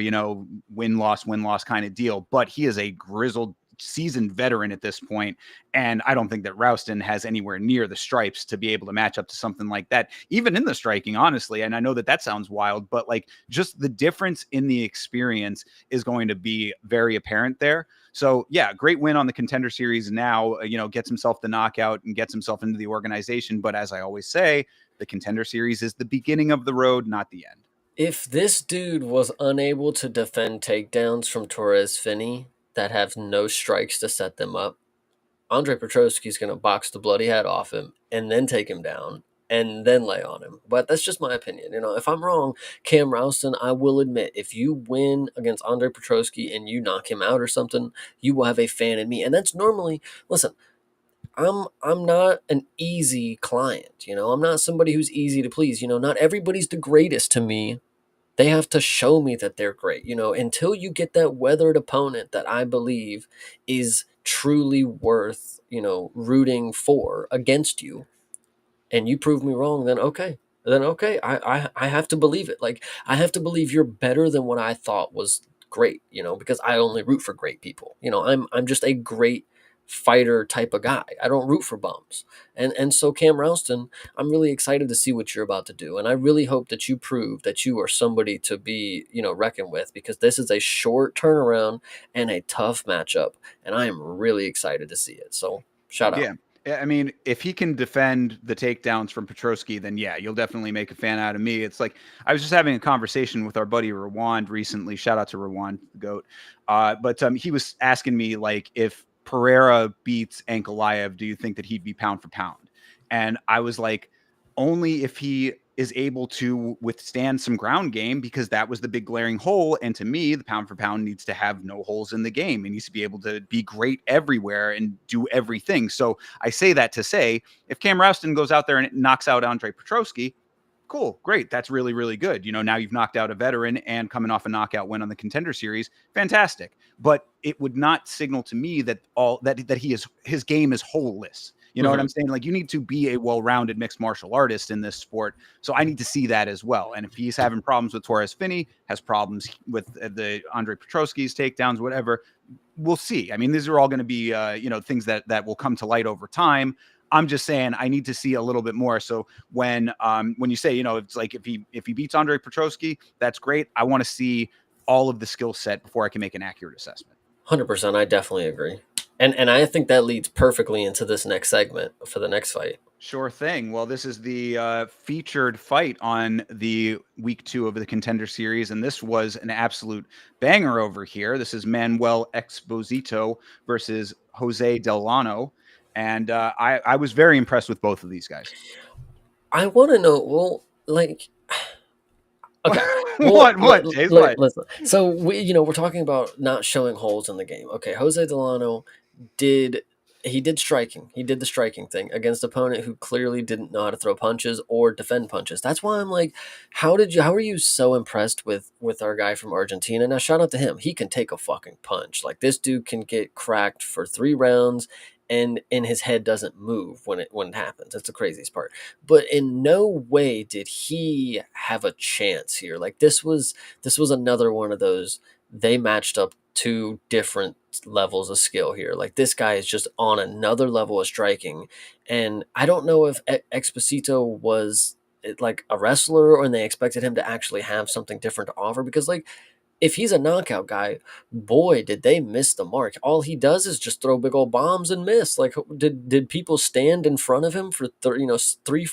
win loss kind of deal, but he is a grizzled, seasoned veteran at this point. And I don't think that Rouston has anywhere near the stripes to be able to match up to something like that, even in the striking, honestly. And I know that sounds wild, but like just the difference in the experience is going to be very apparent there. So yeah, great win on the contender series. Now, gets himself the knockout and gets himself into the organization. But as I always say, the contender series is the beginning of the road, not the end. If this dude was unable to defend takedowns from Torres Finney that have no strikes to set them up, Andre Petrosky's going to box the bloody head off him and then take him down and then lay on him. But that's just my opinion. If I'm wrong, Cam Rouston, I will admit, if you win against Andre Petrosky and you knock him out or something, you will have a fan in me. And that's normally, listen, I'm not an easy client, I'm not somebody who's easy to please. Not everybody's the greatest to me They have to show me that they're great. Until you get that weathered opponent that I believe is truly worth, rooting for against you, and you prove me wrong, then okay, I have to believe it. Like, I have to believe you're better than what I thought was great, because I only root for great people. I'm just a great fighter type of guy. I don't root for bums. And so, Cam Ralston, I'm really excited to see what you're about to do, and I really hope that you prove that you are somebody to be, reckoned with, because this is a short turnaround and a tough matchup, and I am really excited to see it. So, shout out. Yeah. I mean, if he can defend the takedowns from Petrosky, then yeah, you'll definitely make a fan out of me. It's like I was just having a conversation with our buddy Rwand recently. Shout out to Rwand, the goat. But he was asking me, like, if Pereira beats Ankalaev, do you think that he'd be pound for pound? And I was like, only if he is able to withstand some ground game, because that was the big glaring hole. And to me, the pound for pound needs to have no holes in the game. It needs to be able to be great everywhere and do everything. So I say that to say, if Cam Ralston goes out there and knocks out Andre Petrosky, cool, great. That's really, really good. Now you've knocked out a veteran and coming off a knockout win on the Contender Series. Fantastic. But it would not signal to me that his game is holeless. You know what I'm saying? Like, you need to be a well-rounded mixed martial artist in this sport. So I need to see that as well. And if he's having problems with Torres Finney, has problems with the Andre Petrosky's takedowns, whatever, we'll see. I mean, these are all going to be, things that will come to light over time. I'm just saying I need to see a little bit more. So when you say, it's like if he beats Andre Petrosky, that's great. I want to see all of the skill set before I can make an accurate assessment. 100%. I definitely agree. And I think that leads perfectly into this next segment for the next fight. Sure thing. Well, this is the featured fight on the week 2 of the Contender Series, and this was an absolute banger over here. This is Manuel Exposito versus Jose Delano, and I was very impressed with both of these guys. I want to know, well, like, okay. What, Chase? What? Listen. So we're talking about not showing holes in the game. Okay, Jose Delano did striking. He did the striking thing against an opponent who clearly didn't know how to throw punches or defend punches. That's why I'm like, how are you so impressed with our guy from Argentina? Now, shout out to him. He can take a fucking punch. Like, this dude can get cracked for 3 rounds and his head doesn't move when it happens. That's the craziest part. But in no way did he have a chance here. Like, this was another one of those, they matched up 2 different levels of skill here. Like, this guy is just on another level of striking, and I don't know if Exposito was like a wrestler or they expected him to actually have something different to offer, because, like, if he's a knockout guy, boy, did they miss the mark. All he does is just throw big old bombs and miss. Like, did people stand in front of him for 3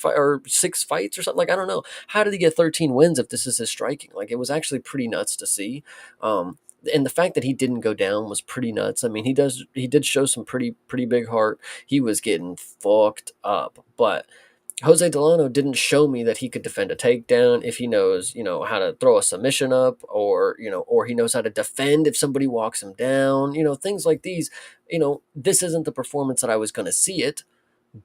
or 6 fights or something? Like, I don't know. How did he get 13 wins if this is his striking? Like, it was actually pretty nuts to see. And the fact that he didn't go down was pretty nuts. I mean, he did show some pretty big heart. He was getting fucked up, but Jose Delano didn't show me that he could defend a takedown, if he knows, how to throw a submission up, or he knows how to defend if somebody walks him down, things like these. This isn't the performance that I was going to see it,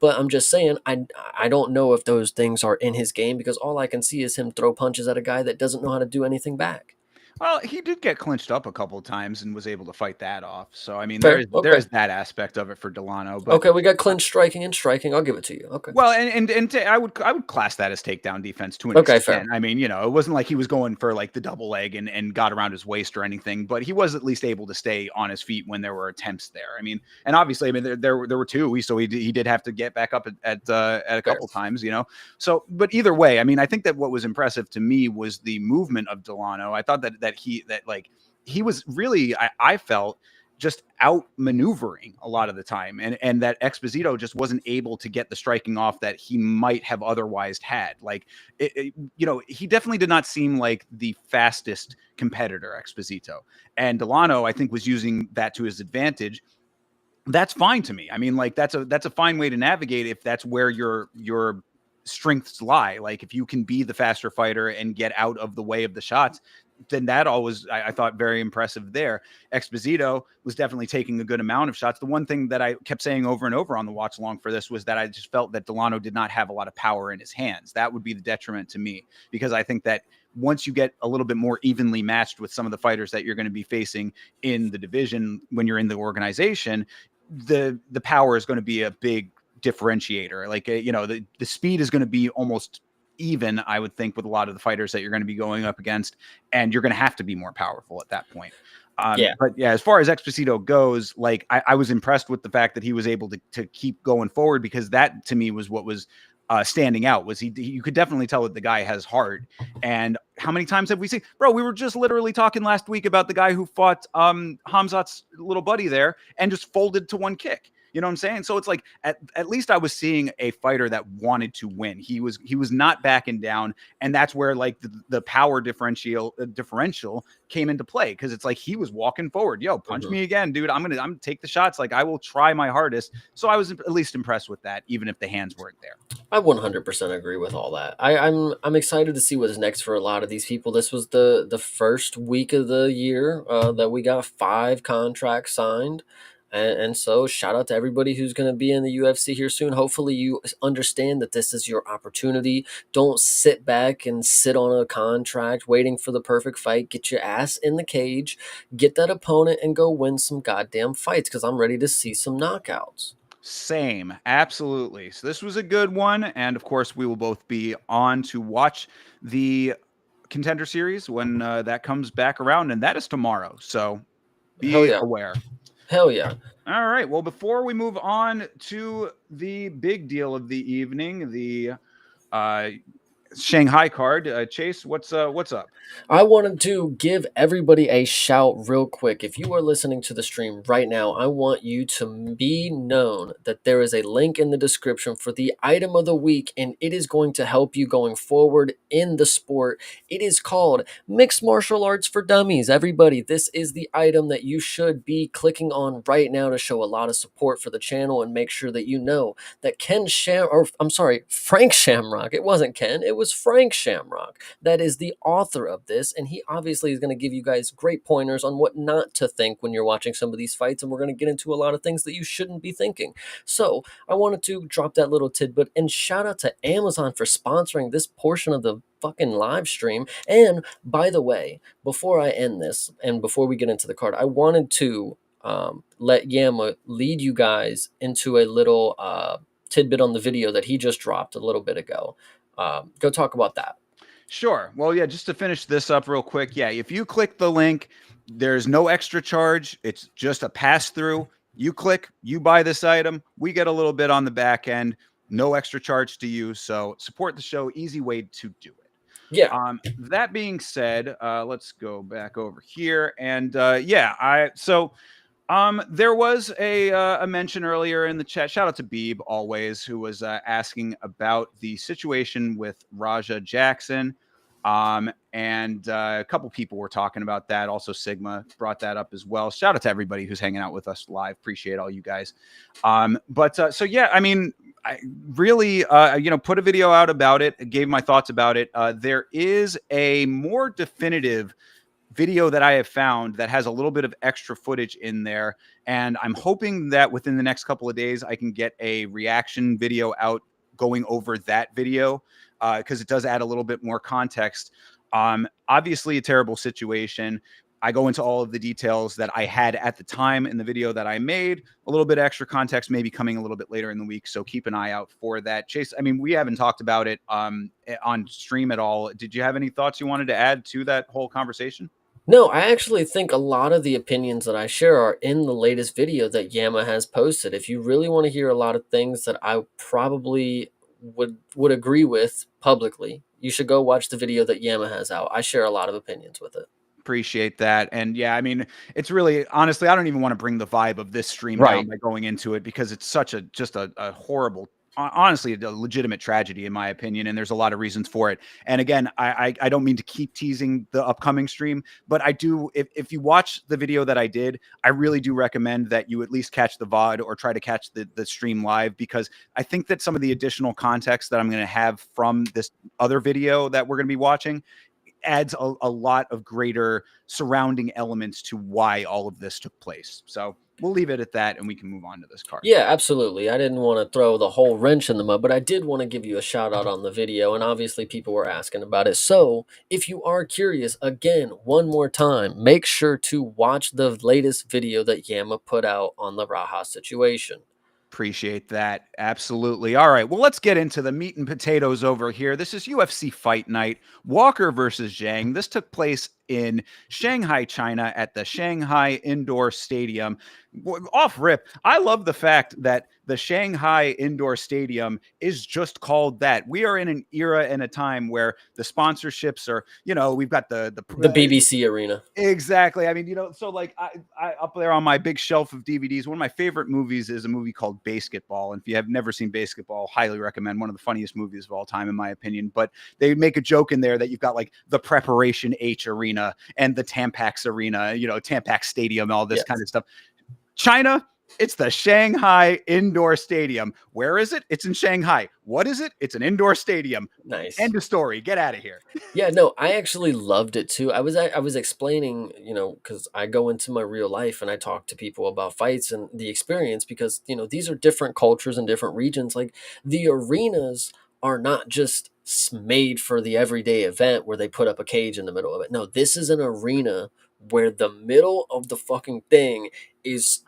but I'm just saying, I don't know if those things are in his game, because all I can see is him throw punches at a guy that doesn't know how to do anything back. Well, he did get clinched up a couple of times and was able to fight that off. So, I mean, Fair. Okay. there is that aspect of it for Delano. But okay, we got clinch striking and striking. I'll give it to you. Okay. well, I would class that as takedown defense to an Okay, extent. fair. I mean, it wasn't like he was going for like the double leg and got around his waist or anything, but he was at least able to stay on his feet when there were attempts there. I mean, and obviously, I mean, there were 2, so he did have to get back up at a couple times, So, but either way, I mean, I think that what was impressive to me was the movement of Delano. I thought that he was really, I felt, just outmaneuvering a lot of the time, and that Exposito just wasn't able to get the striking off that he might have otherwise had. Like, he definitely did not seem like the fastest competitor, Exposito, and Delano, I think, was using that to his advantage. That's fine to me. I mean, like, that's a fine way to navigate if that's where your strengths lie. Like, if you can be the faster fighter and get out of the way of the shots, then that always, I thought, very impressive there. Exposito was definitely taking a good amount of shots. The one thing that I kept saying over and over on the watch along for this was that I just felt that Delano did not have a lot of power in his hands. That would be the detriment to me, because I think that once you get a little bit more evenly matched with some of the fighters that you're going to be facing in the division when you're in the organization, the power is going to be a big differentiator. Like, the speed is going to be almost even, I would think, with a lot of the fighters that you're going to be going up against, and you're going to have to be more powerful at that point. But yeah, as far as Exposito goes, like I was impressed with the fact that he was able to keep going forward, because that to me was what was standing out. Was you could definitely tell that the guy has heart. And how many times have we seen, bro? We were just literally talking last week about the guy who fought Hamzat's little buddy there and just folded to one kick. You know what I'm saying? So it's like, at least I was seeing a fighter that wanted to win. He was not backing down. And that's where like the power differential came into play. Because it's like, he was walking forward. Yo, punch me again, dude. I'm gonna take the shots. Like, I will try my hardest. So I was at least impressed with that, even if the hands weren't there. I 100% agree with all that. I'm excited to see what is next for a lot of these people. This was the first week of the year that we got 5 contracts signed. And so shout out to everybody who's going to be in the UFC here soon. Hopefully you understand that this is your opportunity. Don't sit back and sit on a contract waiting for the perfect fight. Get your ass in the cage, get that opponent, and go win some goddamn fights, because I'm ready to see some knockouts. Same. Absolutely. So this was a good one. And of course, we will both be on to watch the Contender series when that comes back around. And that is tomorrow. So be aware. Hell yeah. All right. Well, before we move on to the big deal of the evening, the Shanghai card, Chase, what's up? I wanted to give everybody a shout real quick. If you are listening to the stream right now, I want you to be known that there is a link in the description for the item of the week, and it is going to help you going forward in the sport. It is called Mixed Martial Arts for Dummies. Everybody, this is the item that you should be clicking on right now to show a lot of support for the channel and make sure that you know that Frank Shamrock. It wasn't Ken, it was Frank Shamrock. That is the author of this, and he obviously is going to give you guys great pointers on what not to think when you're watching some of these fights, and we're going to get into a lot of things that you shouldn't be thinking. So I wanted to drop that little tidbit, and shout out to Amazon for sponsoring this portion of the fucking live stream. And by the way, before I end this and before we get into the card, I wanted to let Yama lead you guys into a little tidbit on the video that he just dropped a little bit ago. Go talk about that. Sure. Well, yeah, just to finish this up real quick. Yeah, if you click the link, there's no extra charge. It's just a pass through. You click, you buy this item. We get a little bit on the back end. No extra charge to you. So support the show. Easy way to do it. Yeah. That being said, let's go back over here. And there was a mention earlier in the chat. Shout out to Beeb always, who was asking about the situation with Raja Jackson. And a couple people were talking about that. Also, Sigma brought that up as well. Shout out to everybody who's hanging out with us live. Appreciate all you guys. So yeah, I mean, I really, put a video out about it, gave my thoughts about it. There is a more definitive video that I have found that has a little bit of extra footage in there. And I'm hoping that within the next couple of days, I can get a reaction video out going over that video, because it does add a little bit more context. Obviously a terrible situation. I go into all of the details that I had at the time in the video that I made. A little bit of extra context maybe coming a little bit later in the week, so keep an eye out for that. Chase, I mean, we haven't talked about it on stream at all. Did you have any thoughts you wanted to add to that whole conversation? No, I actually think a lot of the opinions that I share are in the latest video that Yama has posted. If you really want to hear a lot of things that I probably would agree with publicly, you should go watch the video that Yama has out. I share a lot of opinions with it. Appreciate that. And yeah, I mean, it's really, honestly, I don't even want to bring the vibe of this stream down by going into it, because it's such a horrible, honestly, a legitimate tragedy in my opinion. And there's a lot of reasons for it. And again, I don't mean to keep teasing the upcoming stream, but I do, if you watch the video that I did, I really do recommend that you at least catch the VOD or try to catch the stream live, because I think that some of the additional context that I'm going to have from this other video that we're going to be watching adds a lot of greater surrounding elements to why all of this took place. So we'll leave it at that, and we can move on to this card. Yeah, absolutely. I didn't want to throw the whole wrench in the mud, but I did want to give you a shout out on the video, and obviously people were asking about it. So, if you are curious, again, one more time, make sure to watch the latest video that Yama put out on the Raha situation. Appreciate that. Absolutely. All right. Well, let's get into the meat and potatoes over here. This is UFC Fight Night. Walker versus Zhang. This took place in Shanghai, China at the Shanghai Indoor Stadium. Off rip, I love the fact that the Shanghai Indoor Stadium is just called that. We are in an era and a time where the sponsorships are, we've got the BBC arena. Exactly. I mean, so like I up there on my big shelf of DVDs, one of my favorite movies is a movie called Basketball. And if you have never seen Basketball, highly recommend. One of the funniest movies of all time, in my opinion. But they make a joke in there that you've got like the Preparation H Arena and the Tampax Arena, Tampax Stadium, all this kind of stuff. China, it's the Shanghai Indoor Stadium. Where is it? It's in Shanghai. What is it? It's an indoor stadium. Nice. End of story. Get out of here. Yeah, no, I actually loved it too. I was explaining, because I go into my real life and I talk to people about fights and the experience, because these are different cultures and different regions. Like, the arenas are not just made for the everyday event where they put up a cage in the middle of it. No, this is an arena where the middle of the fucking thing is.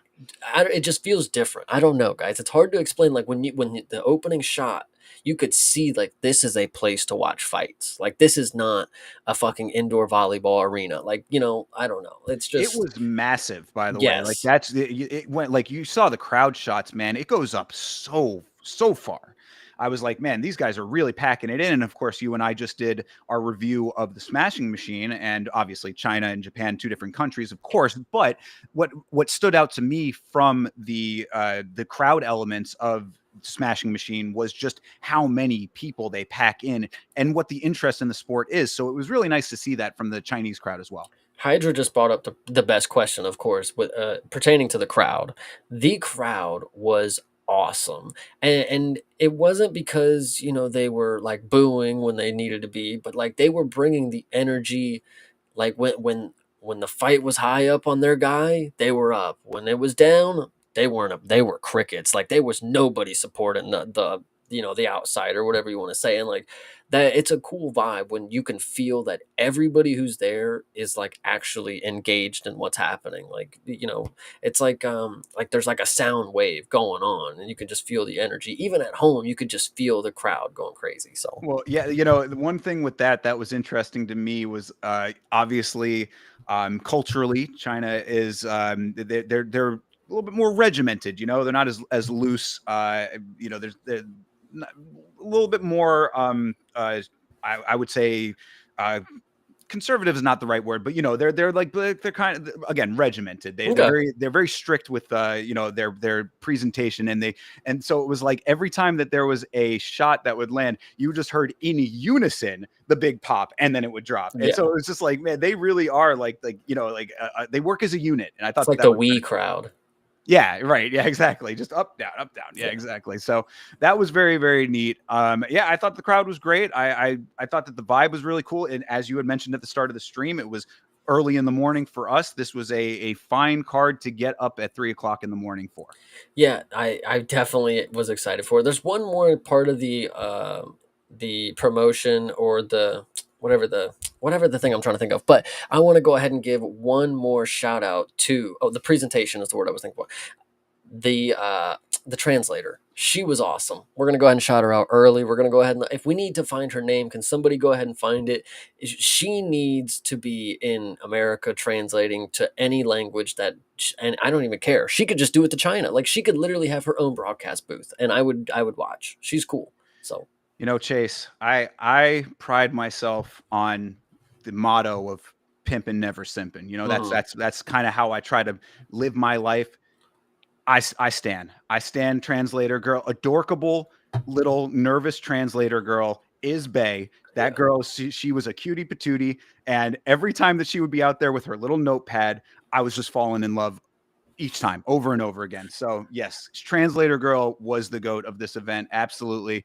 It just feels different. I don't know, guys. It's hard to explain. Like, when the opening shot, you could see like this is a place to watch fights. Like, this is not a fucking indoor volleyball arena. Like, I don't know. It's just, it was massive, by the way. Like, it went, like, you saw the crowd shots, man. It goes up so far. I was like, man, these guys are really packing it in. And of course, you and I just did our review of the Smashing Machine, and obviously China and Japan, two different countries, of course. But what stood out to me from the crowd elements of Smashing Machine was just how many people they pack in and what the interest in the sport is. So it was really nice to see that from the Chinese crowd as well. Hydra just brought up the best question, of course, with pertaining to the crowd. The crowd was awesome, and it wasn't because they were like booing when they needed to be, but like they were bringing the energy. Like, when the fight was high up on their guy, they were up. When it was down, they weren't up. They were crickets. Like, there was nobody supporting the outsider, whatever you want to say. And like that, it's a cool vibe when you can feel that everybody who's there is like actually engaged in what's happening. Like, it's like there's like a sound wave going on, and you can just feel the energy. Even at home, you could just feel the crowd going crazy. So, well, yeah, the one thing with that was interesting to me was obviously culturally, China is they're a little bit more regimented. They're not as loose. They're a little bit more. I would say conservative is not the right word, but they're kind of, again, regimented. They're very strict with their presentation, and so it was like every time that there was a shot that would land, you just heard in unison the big pop, and then it would drop. And so it was just like, man, they really are they work as a unit. And I thought it's like the Wii crowd. Yeah, right. Yeah, exactly. Just up, down, up, down. Yeah, exactly. So that was very, very neat. Yeah, I thought the crowd was great. I thought that the vibe was really cool. And as you had mentioned at the start of the stream, it was early in the morning for us. This was a fine card to get up at 3:00 in the morning for. Yeah, I definitely was excited for it. There's one more part of the promotion, or the whatever the thing I'm trying to think of. But I want to go ahead and give one more shout out to the presentation is the word I was thinking for. The translator. She was awesome. We're gonna go ahead and shout her out early. We're gonna go ahead and, if we need to find her name, can somebody go ahead and find it? She needs to be in America translating to any language and I don't even care. She could just do it to China. Like, she could literally have her own broadcast booth, and I would watch. She's cool. So, Chase, I pride myself on the motto of pimpin' never simpin'. That's kind of how I try to live my life. I stand translator girl, adorkable little nervous translator girl is Bay. That girl, she was a cutie patootie, and every time that she would be out there with her little notepad, I was just falling in love each time, over and over again. So yes, translator girl was the GOAT of this event. Absolutely.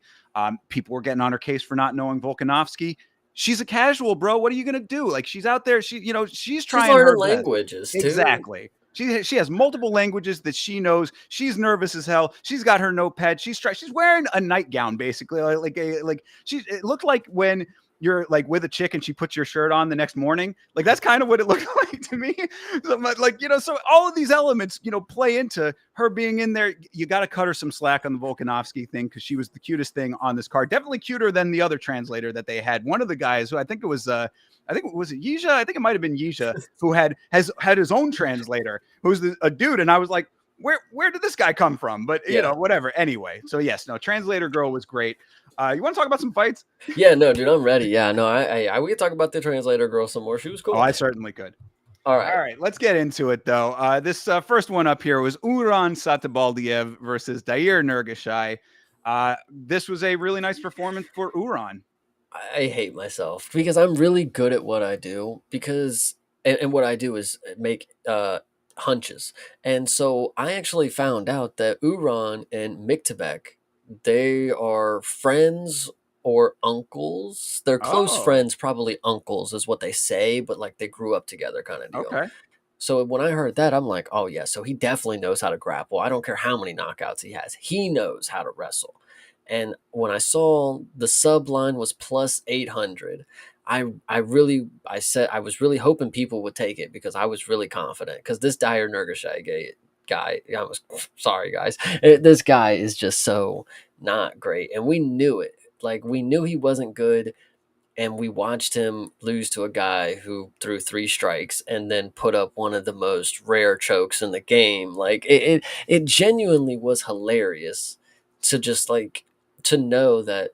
People were getting on her case for not knowing Volkanovski. She's a casual, bro. What are you gonna do? Like, she's out there. She's trying learning her languages best. too. Exactly. She has multiple languages that she knows. She's nervous as hell. She's got her notepad. She's wearing a nightgown basically, like she. It looked like when you're like with a chick and she puts your shirt on the next morning. Like that's kind of what it looked like to me. So like, so all of these elements, play into her being in there. You got to cut her some slack on the Volkanovski thing because she was the cutest thing on this card. Definitely cuter than the other translator that they had. One of the guys who I think it was was it Yisha? I think it might have been Yisha who has had his own translator who's a dude. And I was like, where did this guy come from? But whatever. Anyway, so yes, no, translator girl was great. You want to talk about some fights? Yeah, no, dude, I'm ready. Yeah, no, we could talk about the translator girl some more. She was cool. Oh, I certainly could. All right. All right, let's get into it, though. This first one up here was Uran Satabaldiev versus Dair Nurgashai. This was a really nice performance for Uran. I hate myself because I'm really good at what I do and what I do is make hunches. And so I actually found out that Uran and Miktabek, they are friends or uncles. They're close friends, probably uncles is what they say, but like they grew up together kind of deal. Okay. So when I heard that, I'm like, oh yeah, so he definitely knows how to grapple. I don't care how many knockouts he has. He knows how to wrestle. And when I saw the sub line was plus 800, I said I was really hoping people would take it because I was really confident because this Dair Nurgashai guy, I was sorry guys, this guy is just so not great, and we knew it. Like we knew he wasn't good, and we watched him lose to a guy who threw 3 strikes and then put up one of the most rare chokes in the game. Like it genuinely was hilarious to just like to know that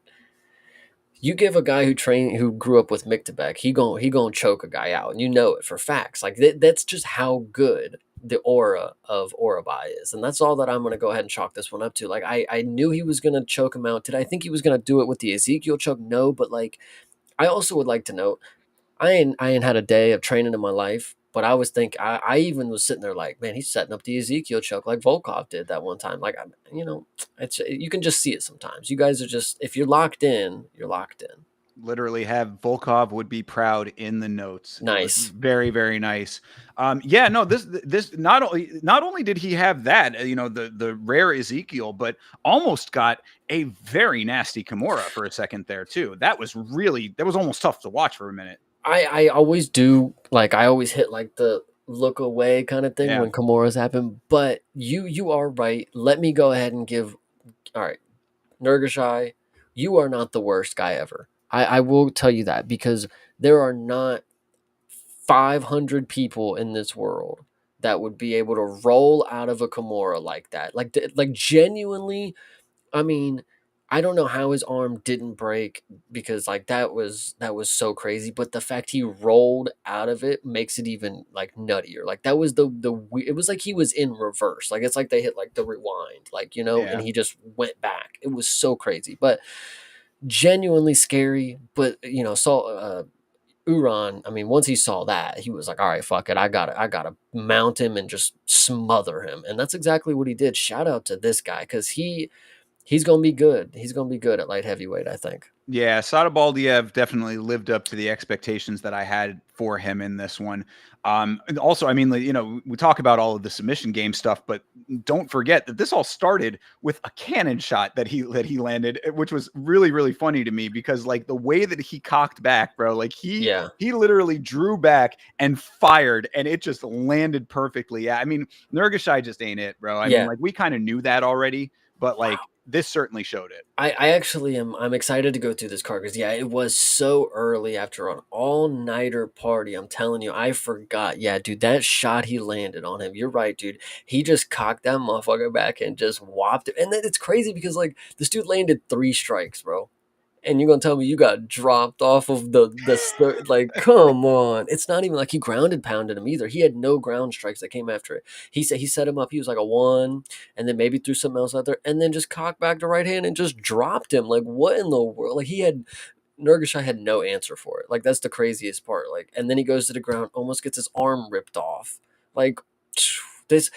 you give a guy who grew up with Miktabek, he gon' choke a guy out, and you know it for facts. Like that's just how good the aura of Urabai is, and that's all that I'm gonna go ahead and chalk this one up to. Like I knew he was gonna choke him out. Did I think he was gonna do it with the Ezekiel choke? No, but like I also would like to note I ain't had a day of training in my life, but I was thinking, I even was sitting there like, man, he's setting up the Ezekiel choke like Volkov did that one time. Like, it's you can just see it sometimes. You guys are just, if you're locked in, you're locked in. Literally have Volkov would be proud in the notes. Nice. Very, very nice. No, this not only did he have that, the rare Ezekiel, but almost got a very nasty Kimura for a second there too. That was almost tough to watch for a minute. I always do, like I always hit like the look away kind of thing when Kimuras happen, but you are right. Let me go ahead and all right, Nurgashai, you are not the worst guy ever. I will tell you that because there are not 500 people in this world that would be able to roll out of a Kimura like that. Like genuinely, I mean, I don't know how his arm didn't break because like that was so crazy, but the fact he rolled out of it makes it even like nuttier. Like that was it was like he was in reverse. Like it's like they hit like the rewind, like and he just went back. It was so crazy, but genuinely scary. But Uran, I mean, once he saw that, he was like, all right, fuck it. I gotta mount him and just smother him. And that's exactly what he did. Shout out to this guy because he's going to be good. He's going to be good at light heavyweight, I think. Yeah, Sadabaldiev definitely lived up to the expectations that I had for him in this one. Also, I mean, we talk about all of the submission game stuff, but don't forget that this all started with a cannon shot that he landed, which was really, really funny to me because like the way that he cocked back, bro, like he literally drew back and fired and it just landed perfectly. Yeah, I mean, Nurgashai just ain't it, bro. I mean, like we kind of knew that already, but like this certainly showed it. I actually I'm excited to go through this card because it was so early after an all-nighter party. I'm telling you, I forgot. Yeah, dude, that shot he landed on him. You're right, dude. He just cocked that motherfucker back and just whopped it. And then it's crazy because like this dude landed 3 strikes, bro. And you're gonna tell me you got dropped off of the like, come on. It's not even like he grounded pounded him either. He had no ground strikes that came after it. He said he set him up. He was like a 1, and then maybe threw something else out there, and then just cocked back the right hand and just dropped him. Like, what in the world? Like Nurgashai had no answer for it. Like that's the craziest part. Like, and then he goes to the ground, almost gets his arm ripped off. Like this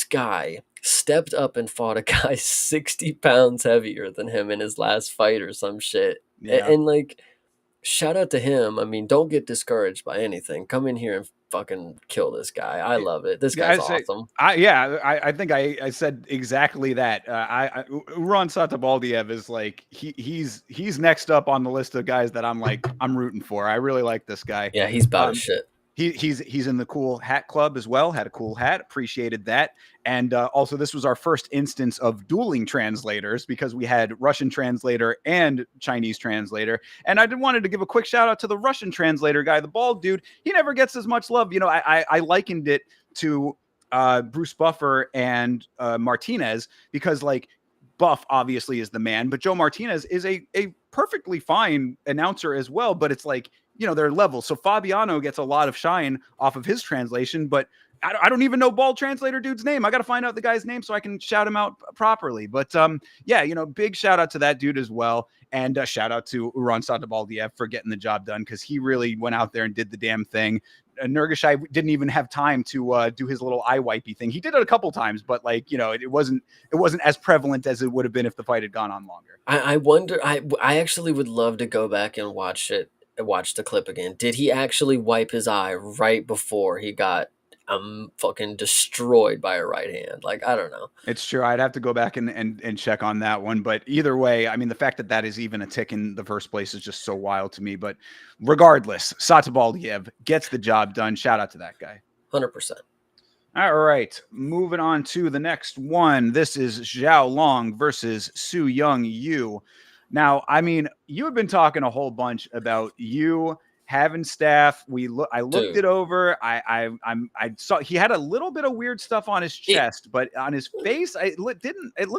guy stepped up and fought a guy 60 pounds heavier than him in his last fight or some shit. Yeah. And like, shout out to him. I mean, don't get discouraged by anything. Come in here and fucking kill this guy. I love it. This Yeah, guy's I say, awesome. I think I said exactly that. Uran Satabaldiev is like he's next up on the list of guys that I'm rooting for. I really like this guy. Yeah, he's about as Um, shit. he's in the cool hat club as well. Had a cool hat, appreciated that. And also, this was our first instance of dueling translators because we had Russian translator and Chinese translator. And I wanted to give a quick shout out to the Russian translator guy, the bald dude. He never gets as much love. You know, I likened it to Bruce Buffer and Martinez because like Buff obviously is the man, but Joe Martinez is a perfectly fine announcer as well. But it's like, you know, their levels. So Fabiano gets a lot of shine off of his translation, but I don't even know bald translator dude's name. I got to find out the guy's name so I can shout him out properly. But yeah, you know, big shout out to that dude as well. And shout out to Uran Satabaldiev for getting the job done because he really went out there and did the damn thing. Nurgashai didn't even have time to do his little eye wipey thing. He did it a couple times, but like, you know, it wasn't as prevalent as it would have been if the fight had gone on longer. I wonder. I actually would love to go back and watch the clip again. Did he actually wipe his eye right before he got fucking destroyed by a right hand? Like, I don't know. It's true. I'd have to go back and check on that one. But either way, I mean, the fact that that is even a tick in the first place is just so wild to me. But regardless, Satabaldiev gets the job done. Shout out to that guy. 100%. All right, moving on to the next one. This is Zhao Long versus Su Young Yu. Now, I mean, you have been talking a whole bunch about you having staff. I looked Dude. it over. I saw he had a little bit of weird stuff on his chest, but on his face, it looked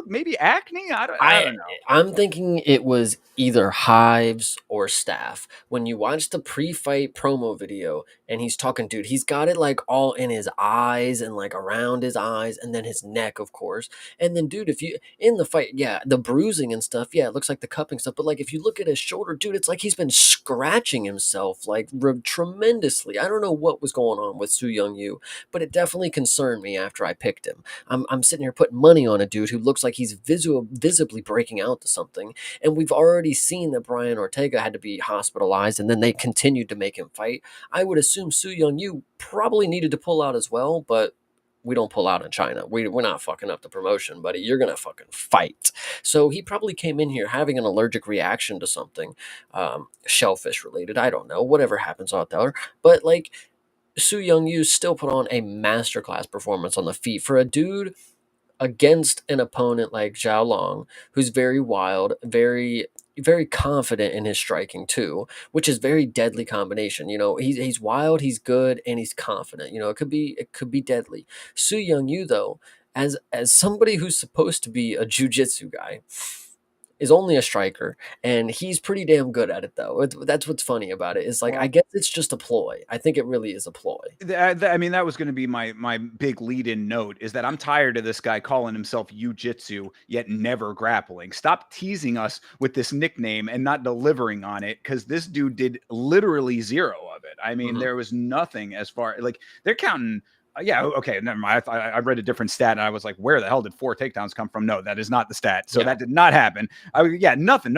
maybe acne. I don't know. I'm thinking it was either hives or staph. When you watch the pre-fight promo video and he's talking, dude, he's got it like all in his eyes and like around his eyes and then his neck, of course. And then, dude, if you in the fight, yeah, the bruising and stuff, yeah, it looks like the cupping stuff. But like if you look at his shoulder, dude, it's like he's been scratching himself like tremendously. I don't know what was going on with Su Young Yu, but it definitely concerned me after I picked him. I'm sitting here putting money on a dude who looks like he's visibly breaking out to something. And we've already seen that Brian Ortega had to be hospitalized and then they continued to make him fight. I would assume Su Young Yu probably needed to pull out as well, but we don't pull out in China. We're not fucking up the promotion, buddy. You're going to fucking fight. So he probably came in here having an allergic reaction to something, shellfish related. I don't know, whatever happens out there. But like, Su Young Yu still put on a masterclass performance on the feet for a dude against an opponent like Zhao Long, who's very wild, very confident in his striking too, which is very deadly combination. You know, he's wild, he's good, and he's confident. You know, it could be deadly. Su Young Yu though, as somebody who's supposed to be a jiu-jitsu guy, is only a striker, and he's pretty damn good at it though. That's what's funny about it. Is like I guess it's just a ploy. I think it really is a ploy. I mean, that was going to be my big lead-in note is that I'm tired of this guy calling himself Jiu-Jitsu yet never grappling. Stop teasing us with this nickname and not delivering on it because this dude did literally zero of it. I mean, there was nothing as far like they're counting. Yeah, okay, never mind. I read a different stat and I was like, where the hell did 4 takedowns come from? No, that is not the stat. So that did not happen. Nothing.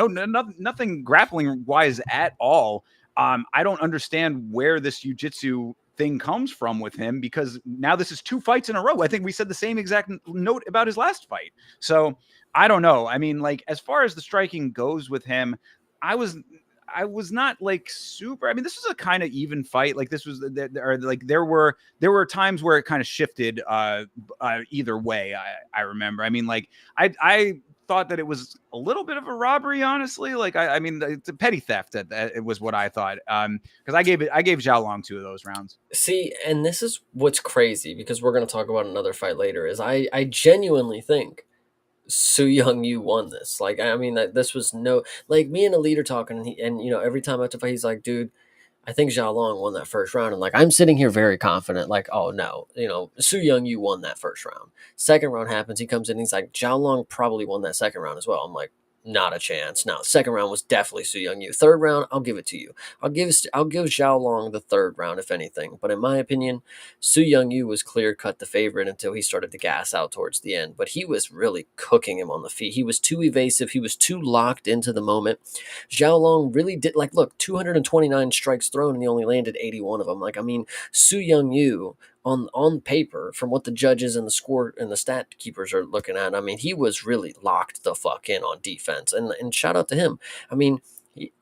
Nothing grappling wise at all. I don't understand where this jiu-jitsu thing comes from with him because now this is 2 fights in a row. I think we said the same exact note about his last fight. So I don't know. I mean, like as far as the striking goes with him, I was not like super. I mean, this was a kind of even fight. Like this was, or like there were times where it kind of shifted either way. I remember. I mean, like I thought that it was a little bit of a robbery, honestly. Like I mean, it's a petty theft. That it was what I thought. Because I gave Zhao Long 2 of those rounds. See, and this is what's crazy because we're going to talk about another fight later. Is I genuinely think Su Young Yu won this. Like, I mean, this was no like me and a leader talking, and you know, every time after fight, he's like, "Dude, I think Zhao Long won that first round." And like, I'm sitting here very confident, like, "Oh no, you know, Su Young Yu won that first round." Second round happens, he comes in, he's like, "Zhao Long probably won that second round as well." I'm like, not a chance. Now, second round was definitely Su Young Yu. Third round, I'll give it to you. I'll give Zhao Long the third round, if anything. But in my opinion, Su Young Yu was clear cut the favorite until he started to gas out towards the end. But he was really cooking him on the feet. He was too evasive. He was too locked into the moment. Zhao Long really did, like, look, 229 strikes thrown and he only landed 81 of them. Like, I mean, Su Young Yu on paper, from what the judges and the score and the stat keepers are looking at, I mean, he was really locked the fuck in on defense, and shout out to him. I mean, he,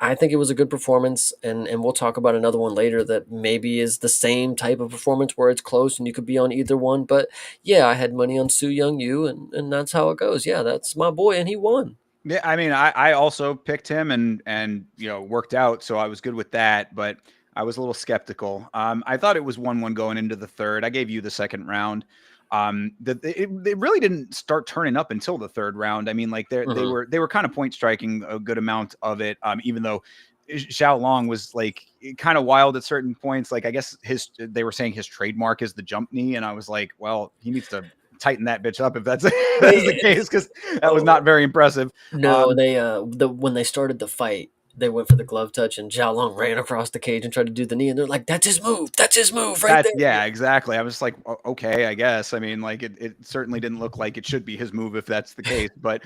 I think it was a good performance, and we'll talk about another one later that maybe is the same type of performance where it's close and you could be on either one. But yeah, I had money on Su Young Yu, and that's how it goes. Yeah, that's my boy, and he won. Yeah, I mean, I also picked him and worked out, so I was good with that, but I was a little skeptical. I thought it was 1-1 going into the third. I gave you the second round. It really didn't start turning up until the third round. I mean, like they Mhm. were kind of point striking a good amount of it. Even though Xiao Long was like kind of wild at certain points. Like I guess they were saying his trademark is the jump knee, and I was like, well, he needs to tighten that bitch up if that's that's the case, because that was not Oh, very impressive. no, they when they started the fight, they went for the glove touch, and Zhao Long ran across the cage and tried to do the knee, and they're like, "That's his move. That's his move right That there." Yeah, exactly. I was just like, Okay, I guess. I mean, like it certainly didn't look like it should be his move if that's the case. But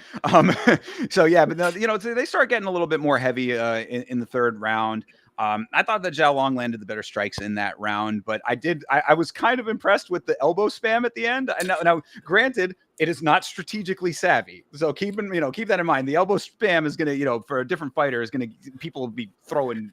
so yeah, but they start getting a little bit more heavy in the third round. I thought that Zhao Long landed the better strikes in that round, but I was kind of impressed with the elbow spam at the end. Now, granted, it is not strategically savvy, so keep that in mind. The elbow spam is gonna, for a different fighter, is gonna people will be throwing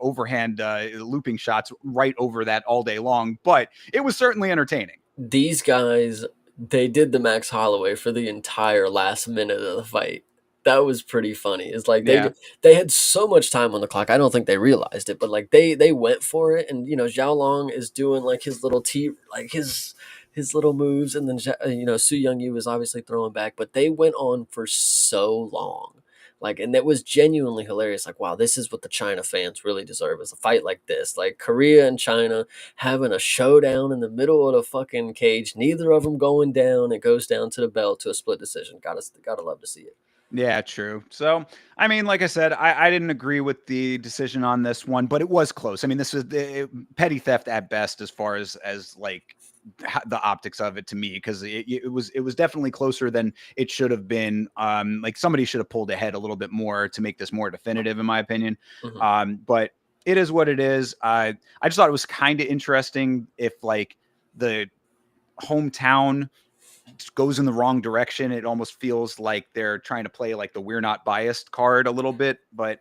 overhand looping shots right over that all day long. But it was certainly entertaining. These guys, they did the Max Holloway for the entire last minute of the fight. That was pretty funny. It's like Yeah, they had so much time on the clock. I don't think they realized it, but like they went for it, and Zhao Long is doing like his little like his little moves, and then Su Young Yu is obviously throwing back, but they went on for so long. Like, and that was genuinely hilarious. Like, wow, this is what the China fans really deserve, is a fight like this. Like Korea and China having a showdown in the middle of the fucking cage. Neither of them going down. It goes down to the bell to a split decision. Gotta love to see it. yeah, true. So, I mean, like I said, I didn't agree with the decision on this one, but it was close. I mean, this was petty theft at best, as far as like the optics of it to me, because it was definitely closer than it should have been. Like somebody should have pulled ahead a little bit more to make this more definitive, in my opinion. Mhm. But it is what it is. I just thought it was kind of interesting if like the hometown goes in the wrong direction. It almost feels like they're trying to play like the "we're not biased" card a little bit, but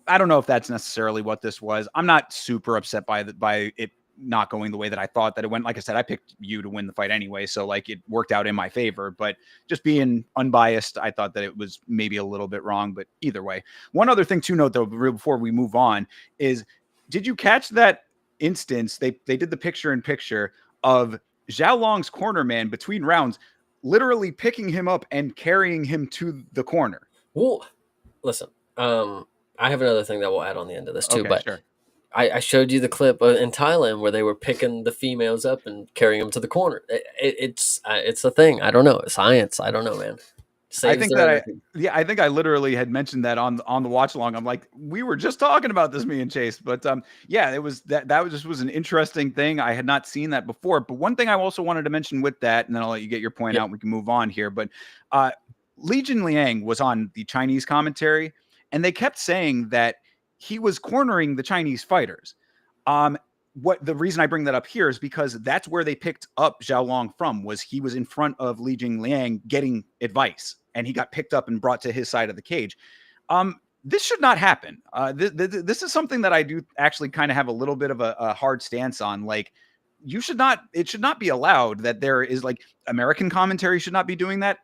I don't know if that's necessarily what this was. I'm not super upset by it not going the way that I thought that it went. Like I said, I picked you to win the fight anyway, so like it worked out in my favor. But just being unbiased, I thought that it was maybe a little bit wrong. But either way, one other thing to note though, before we move on, is did you catch that instance? They did the picture in picture of Zhao Long's corner man between rounds, literally picking him up and carrying him to the corner. Well, listen. I have another thing that we'll add on the end of this too, Okay, but sure. I showed you the clip in Thailand where they were picking the females up and carrying them to the corner. It's a thing. I don't know. It's science. I don't know, man. I Saves think their that energy. I think I literally had mentioned that on the watch along. I'm like, we were just talking about this, me and Chase. But yeah, it was that was an interesting thing. I had not seen that before. But one thing I also wanted to mention with that, and then I'll let you get your point Yep. out. And we can move on here. But uh, Li Jinliang was on the Chinese commentary, and they kept saying that he was cornering the Chinese fighters. Um, what the reason I bring that up here is because that's where they picked up Zhao Long from. Was he was in front of Li Jingliang getting advice, and he got picked up and brought to his side of the cage. This should not happen. This is something that I do actually kind of have a little bit of a hard stance on. Like, it should not be allowed that there is like American commentary should not be doing that.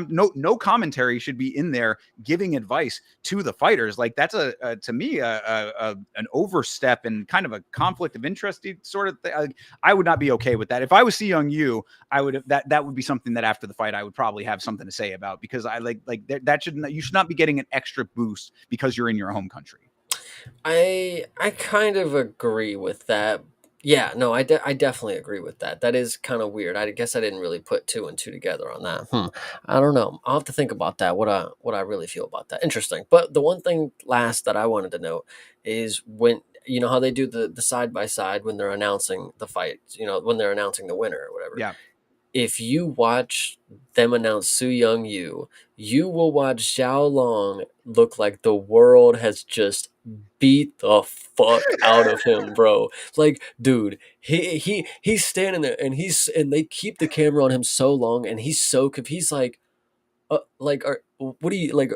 No commentary should be in there giving advice to the fighters. Like that's to me an overstep and kind of a conflict of interest sort of thing. I would not be okay with that. If I was See Young Yu, I would that would be something that after the fight I would probably have something to say about, because I like that you should not be getting an extra boost because you're in your home country. I kind of agree with that. Yeah, no, I definitely agree with that. That is kind of weird. I guess I didn't really put two and two together on that. I don't know. I'll have to think about that. What I really feel about that. Interesting. But the one thing last that I wanted to note is when you know how they do the side by side when they're announcing the fights. You know when they're announcing the winner or whatever. Yeah. If you watch them announce Su Young Yu, you will watch Xiao Long look like the world has just beat the fuck out of him, bro. Like, dude, he's standing there and they keep the camera on him so long and he's so he's what do you like?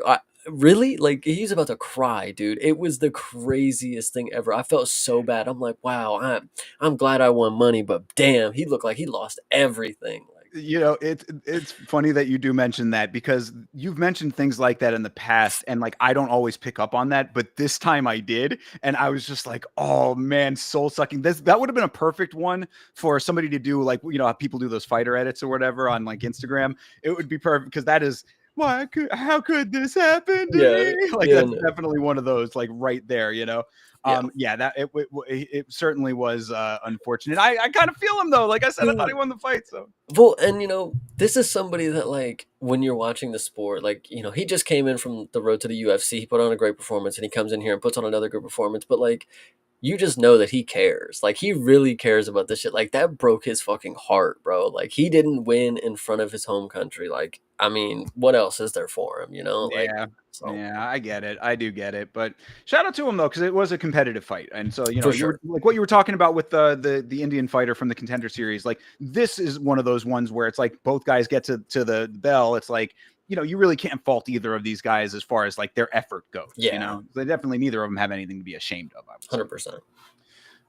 Really? Like he's about to cry, dude. It was the craziest thing ever. I felt so bad. I'm like, wow, I'm glad I won money, but damn, he looked like he lost everything. Like, It's funny that you do mention that because you've mentioned things like that in the past, and like I don't always pick up on that, but this time I did, and I was just like, oh man, soul sucking. That would have been a perfect one for somebody to do, like how people do those fighter edits or whatever on like Instagram. It would be perfect because that is how could this happen to yeah, me? Like yeah, that's definitely one of those like right there. yeah. Yeah, that it certainly was unfortunate. I kind of feel him though. Like I said, I thought he Dude, won the fight. So well, and this is somebody that like when you're watching the sport, like he just came in from the road to the UFC. He put on a great performance, and he comes in here and puts on another good performance. But like you just know that he cares. Like he really cares about this shit. Like that broke his fucking heart, bro. Like he didn't win in front of his home country. Like I mean, what else is there for him? Like yeah, so yeah, I get it. I do get it. But shout out to him though, because it was a competitive fight. And so for you were sure. like what you were talking about with the Indian fighter from the Contender series. Like this is one of those ones where it's like both guys get to the bell. It's like you really can't fault either of these guys as far as like their effort goes. Yeah, They definitely neither of them have anything to be ashamed of. I would say. 100%.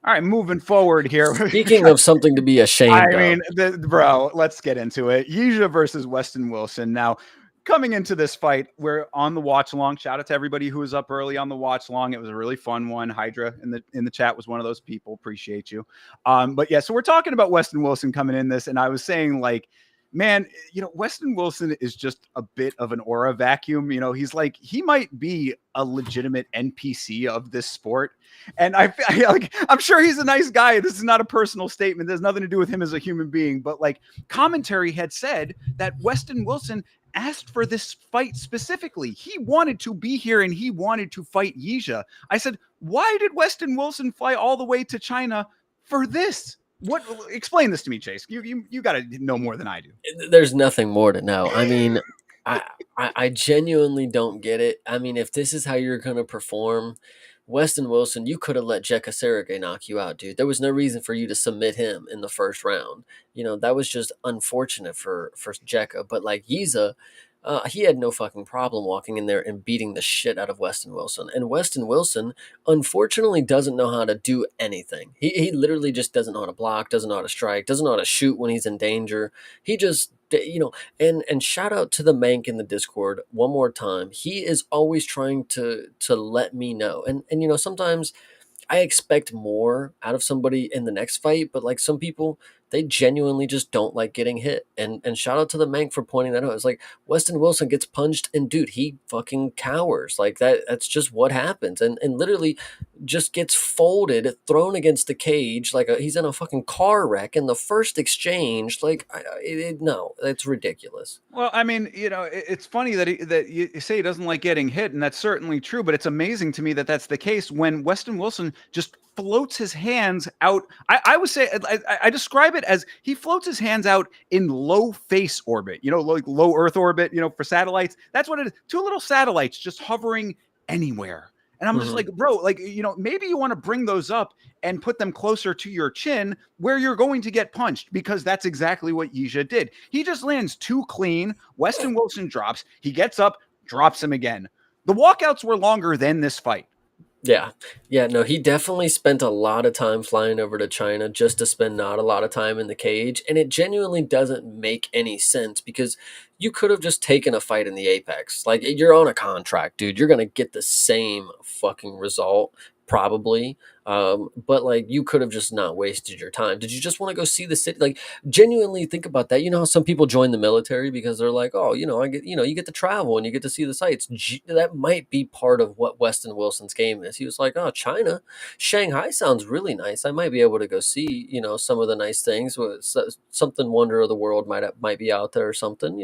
All right, moving forward here. Speaking of something to be ashamed I of, mean, bro, let's get into it. Yija versus Weston Wilson. Now, coming into this fight, we're on the watch along. Shout out to everybody who was up early on the watch along. It was a really fun one. Hydra in the chat was one of those people. Appreciate you. But yeah, so we're talking about Weston Wilson coming in this, and I was saying like, man, Weston Wilson is just a bit of an aura vacuum. He's like he might be a legitimate NPC of this sport. And I'm sure he's a nice guy. This is not a personal statement. There's nothing to do with him as a human being. But like commentary had said that Weston Wilson asked for this fight specifically. He wanted to be here and he wanted to fight Yija. I said, why did Weston Wilson fly all the way to China for this? What? Explain this to me, Chase. You got to know more than I do. there's nothing more to know. I mean, I genuinely don't get it. I mean, if this is how you're gonna perform, Weston Wilson, you could have let Jekka Sergey knock you out, dude. There was no reason for you to submit him in the first round. That was just unfortunate for Jekka. But like Yiza, he had no fucking problem walking in there and beating the shit out of Weston Wilson. And Weston Wilson, unfortunately, doesn't know how to do anything. He literally just doesn't know how to block, doesn't know how to strike, doesn't know how to shoot when he's in danger. He just and shout out to the Mank in the Discord one more time. He is always trying to let me know. And sometimes I expect more out of somebody in the next fight, but like some people, they genuinely just don't like getting hit. And shout out to the Mank for pointing that out. It's like Weston Wilson gets punched and dude, he fucking cowers. Like that's just what happens. And literally just gets folded, thrown against the cage like he's in a fucking car wreck in the first exchange. Like no, that's ridiculous. Well, I mean, it's funny that you say he doesn't like getting hit, and that's certainly true. But it's amazing to me that that's the case when Weston Wilson just floats his hands out. I would say I describe it as he floats his hands out in low face orbit. Like low Earth orbit. For satellites. That's what it is. Two little satellites just hovering anywhere. And I'm just Mhm. like, bro, like, maybe you want to bring those up and put them closer to your chin where you're going to get punched because that's exactly what Yija did. He just lands too clean. Weston Wilson drops. He gets up, drops him again. The walkouts were longer than this fight. Yeah. Yeah, no, he definitely spent a lot of time flying over to China just to spend not a lot of time in the cage. And it genuinely doesn't make any sense because you could have just taken a fight in the Apex. Like, you're on a contract, dude. You're going to get the same fucking result probably. But like, you could have just not wasted your time. Did you just want to go see the city? Like, genuinely think about that. You know how some people join the military because they're like, oh, I get, you get to travel and you get to see the sights. That might be part of what Weston Wilson's game is. He was like, oh, China, Shanghai sounds really nice. I might be able to go see, some of the nice things. Something wonder of the world might be out there or something.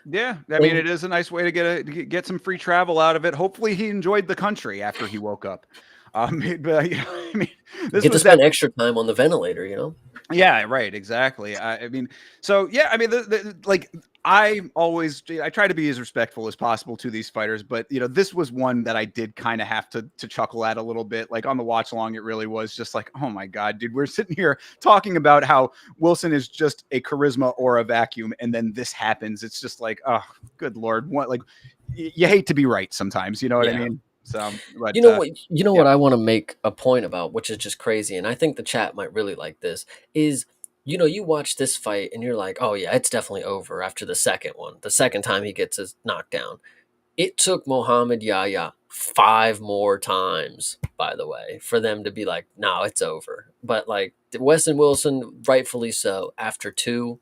Yeah, I mean, And it is a nice way to get some free travel out of it. Hopefully, he enjoyed the country after he woke up. But I mean, this get to was spend definitely. extra time on the ventilator. Yeah, right, exactly. I mean, so yeah, I mean, like I try to be as respectful as possible to these fighters, but this was one that I did kind of have to chuckle at a little bit. Like on the watch along, it really was just like, oh my god, dude, we're sitting here talking about how Wilson is just a charisma or a vacuum, and then this happens. It's just like, oh, good lord, what? Like, you hate to be right sometimes. You know what I Yeah. mean? So, but You know what? You know yeah. what I want to make a point about, which is just crazy, and I think the chat might really like this. Is you watch this fight and you're like, oh yeah, it's definitely over after the second one. The second time he gets his knockdown, it took Mohamed Yahya 5 more times, by the way, for them to be like, no, it's over. But like Weston Wilson, rightfully so, after two,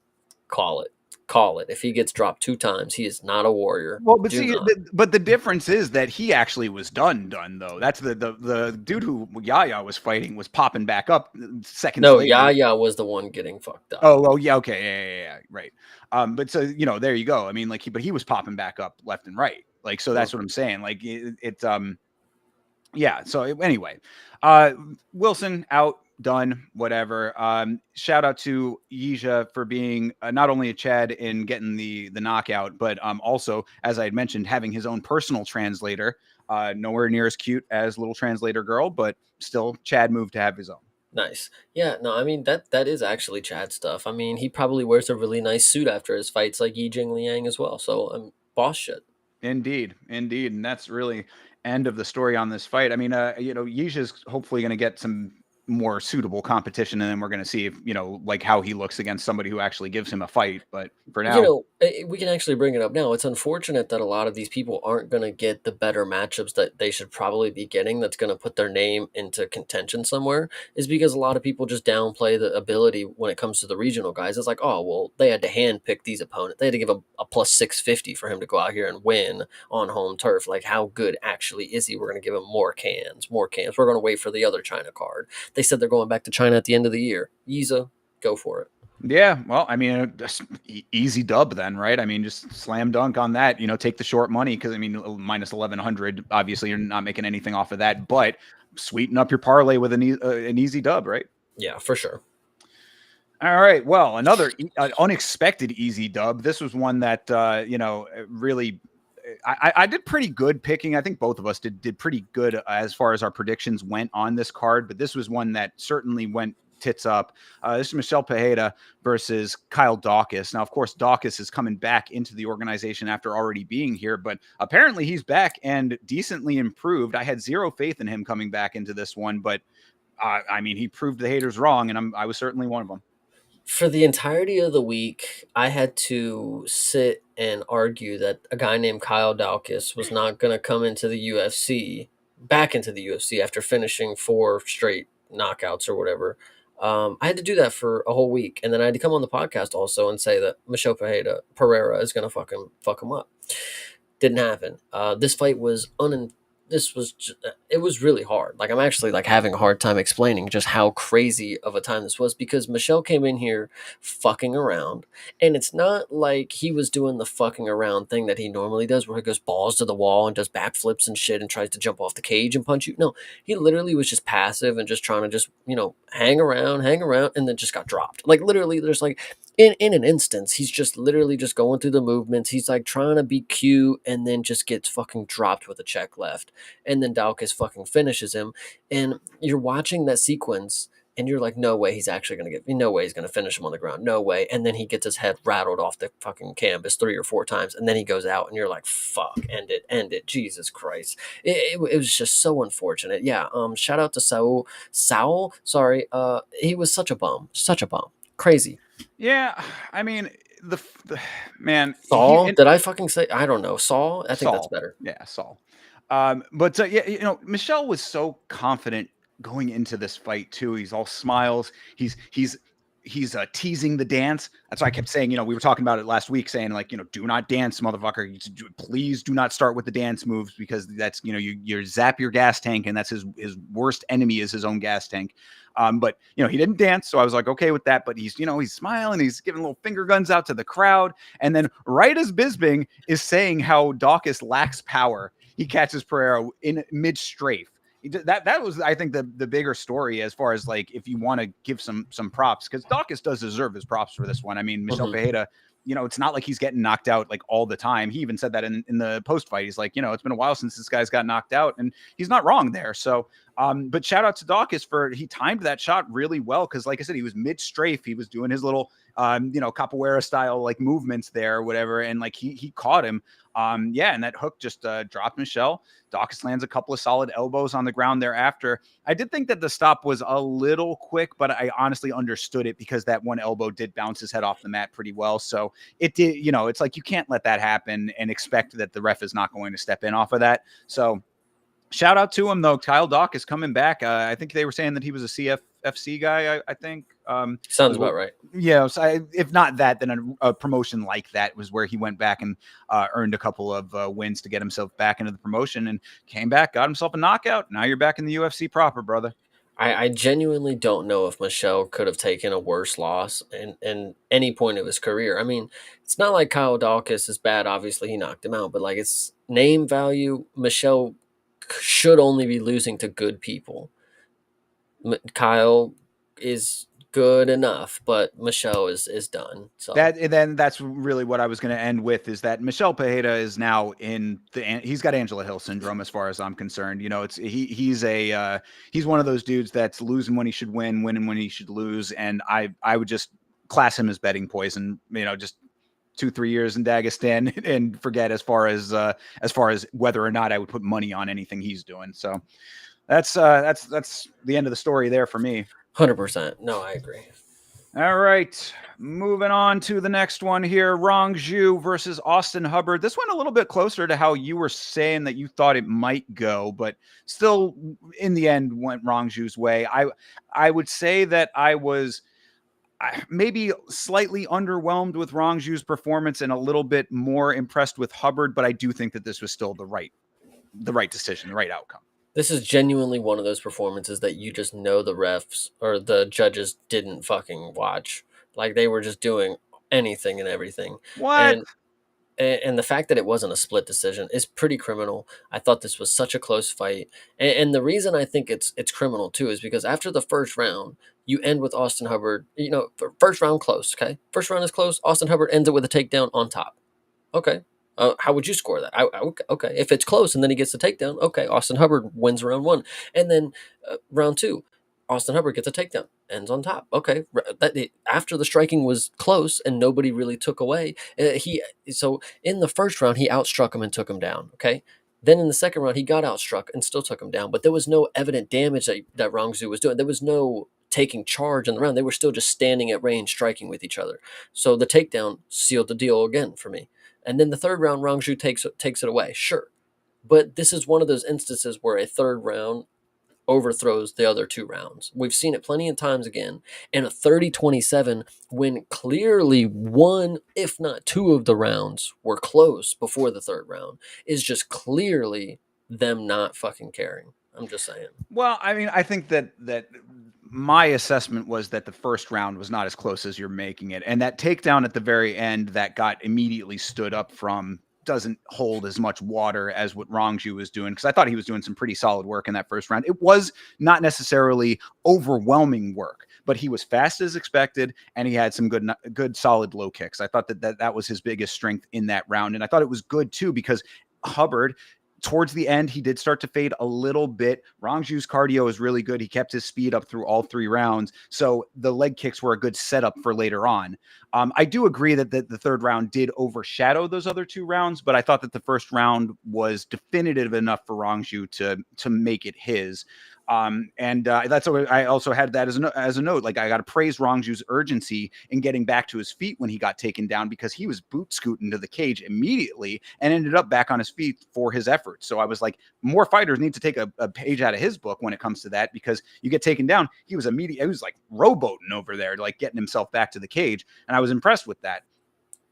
call it. Call it. If he gets dropped 2 times, he is not a warrior. Well, but Do see, not. but the difference is that he actually was done though. That's the dude who Yaya was fighting was popping back up seconds No, later. Yahya was the one getting fucked up. Oh, yeah, okay, yeah, right. But so there you go. I mean, like he was popping back up left and right. Like, so that's what I'm saying. Like yeah. So anyway, Wilson out, done, whatever. Shout out to Yija for being not only a Chad in getting the knockout, but also, as I had mentioned, having his own personal translator. Nowhere near as cute as little translator girl, but still Chad moved to have his own. Nice. Yeah, no, I mean that is actually Chad stuff. I mean, he probably wears a really nice suit after his fights, like Yijing Liang as well. So boss shit. Indeed, indeed, and that's really end of the story on this fight. I mean, Yisha's hopefully going to get some more suitable competition, and then we're going to see if like how he looks against somebody who actually gives him a fight. But for now, We can actually bring it up now. It's unfortunate that a lot of these people aren't going to get the better matchups that they should probably be getting. That's going to put their name into contention somewhere. Is because a lot of people just downplay the ability when it comes to the regional guys. It's like, oh well, they had to handpick these opponents. They had to give a plus 650 for him to go out here and win on home turf. Like, how good actually is he? We're going to give him more cans, more cans. We're going to wait for the other China card. They said they're going back to China at the end of the year. Yiza, go for it. yeah, well, I mean, easy dub then, right? I mean, just slam dunk on that. Take the short money because I mean, minus 1100. Obviously, you're not making anything off of that, but sweeten up your parlay with an easy dub, right? Yeah, for sure. All right. Well, another unexpected easy dub. This was one that really. I did pretty good picking. I think both of us did pretty good as far as our predictions went on this card, but this was one that certainly went tits up. This is Michelle Pajeda versus Kyle Dawkins. Now, of course, Dawkins is coming back into the organization after already being here, but apparently he's back and decently improved. I had zero faith in him coming back into this one, but I mean, he proved the haters wrong, and I was certainly one of them. For the entirety of the week, I had to sit and argue that a guy named Kyle Dawkins was not going to come into the UFC, back into the UFC after finishing 4 straight knockouts or whatever. I had to do that for a whole week, and then I had to come on the podcast also and say that Michelle Pereira is going to fuck him up. Didn't happen. This fight was it was really hard. Like, I'm actually like having a hard time explaining just how crazy of a time this was because Michelle came in here fucking around, and it's not like he was doing the fucking around thing that he normally does where he goes balls to the wall and does backflips and shit and tries to jump off the cage and punch you. No, he literally was just passive and just trying to just hang around, and then just got dropped. Like, literally, there's like in an instance, he's just literally just going through the movements. He's like trying to be cute and then just gets fucking dropped with a check left. And then Dawkins fucking finishes him. And you're watching that sequence and you're like, no way no way he's going to finish him on the ground. No way. And then he gets his head rattled off the fucking canvas 3 or 4 times. And then he goes out and you're like, fuck, end it. Jesus Christ. It was just so unfortunate. Yeah. Shout out to Saul. Sorry. He was such a bum. Crazy. Yeah, I mean the man Saul? Did I fucking say? I don't know. Saul? I think that's Saul. better. Yeah, Saul. But yeah, Michelle was so confident going into this fight too. He's all smiles. He's teasing the dance. That's why I kept saying, we were talking about it last week, saying like, do not dance, motherfucker. Please do not start with the dance moves, because that's, you zap your gas tank, and that's his worst enemy is his own gas tank. But he didn't dance, so I was like, okay with that. But he's smiling, he's giving little finger guns out to the crowd, and then right as Bisping is saying how Daukaus lacks power, he catches Pereira in mid strafe. That was, I think, the bigger story, as far as like, if you want to give some props, because Daukaus does deserve his props for this one. I mean, Michel Pereira, it's not like he's getting knocked out like all the time. He even said that in the post fight. He's like, it's been a while since this guy's got knocked out, and he's not wrong there. So, but shout out to Daukaus he timed that shot really well, because like I said, he was mid strafe. He was doing his little capoeira style like movements there or whatever, and like he caught him. And that hook just dropped Michel. Daukaus lands a couple of solid elbows on the ground thereafter. I did think that the stop was a little quick, but I honestly understood it, because that one elbow did bounce his head off the mat pretty well. So it did, it's like, you can't let that happen and expect that the ref is not going to step in off of that. So shout out to him, though. Kyle Daukaus coming back. I think they were saying that he was a CFFC guy, I think. Sounds about right. Yeah. So if not that, then a promotion like that was where he went back and earned a couple of wins to get himself back into the promotion, and came back, got himself a knockout. Now you're back in the UFC proper, brother. I genuinely don't know if Michel could have taken a worse loss in any point of his career. I mean, it's not like Kyle Daukaus is bad. Obviously, he knocked him out, but like, it's name value. Michel should only be losing to good people. Kyle is good enough, but Michel is done. So that's really what I was going to end with, is that Michel Pereira is now he's got Angela Hill syndrome, as far as I'm concerned. He's one of those dudes that's losing when he should win, winning when he should lose, and I would just class him as betting poison. Just 2-3 years in Dagestan and forget, as far as whether or not I would put money on anything he's doing. So that's the end of the story there for me. 100%. No, I agree. All right, moving on to the next one here. Rong Zhu versus Austin Hubbard. This one a little bit closer to how you were saying that you thought it might go, but still in the end went Rong Zhu's way. I would say that I was maybe slightly underwhelmed with Rong Zhu's performance and a little bit more impressed with Hubbard, but I do think that this was still the right decision, the right outcome. This is genuinely one of those performances that you just know the refs or the judges didn't fucking watch. Like, they were just doing anything and everything. What? And the fact that it wasn't a split decision is pretty criminal. I thought this was such a close fight. And the reason I think it's criminal too is because after the first round, you end with Austin Hubbard, first round close, okay? First round is close. Austin Hubbard ends it with a takedown on top. Okay. How would you score that? Okay, if it's close and then he gets the takedown, okay, Austin Hubbard wins round one. And then round two, Austin Hubbard gets a takedown, ends on top. Okay, after the striking was close and nobody really took away, so in the first round, he outstruck him and took him down, okay? Then in the second round, he got outstruck and still took him down, but there was no evident damage that Rong Zhu was doing. There was no taking charge in the round. They were still just standing at range, striking with each other. So the takedown sealed the deal again for me. And then the third round, Rong Zhu takes it away. Sure. But this is one of those instances where a third round overthrows the other two rounds. We've seen it plenty of times again. And a 30-27, when clearly one, if not two of the rounds were close before the third round, is just clearly them not fucking caring. I'm just saying. Well, I mean, I think that my assessment was that the first round was not as close as you're making it. And that takedown at the very end that got immediately stood up from doesn't hold as much water as what Rong Zhu was doing, because I thought he was doing some pretty solid work in that first round. It was not necessarily overwhelming work, but he was fast as expected, and he had some good solid low kicks. I thought that was his biggest strength in that round. And I thought it was good too, because Hubbard, towards the end, he did start to fade a little bit. Rong Zhu's cardio is really good. He kept his speed up through all three rounds. So the leg kicks were a good setup for later on. I do agree that the third round did overshadow those other two rounds, but I thought that the first round was definitive enough for Rong Zhu to make it his. And that's what I also had that as a note. Like, I got to praise Rongju's urgency in getting back to his feet when he got taken down, because he was boot scooting to the cage immediately and ended up back on his feet for his efforts. So I was like, more fighters need to take a page out of his book when it comes to that, because you get taken down. He was like rowboating over there, like getting himself back to the cage. And I was impressed with that.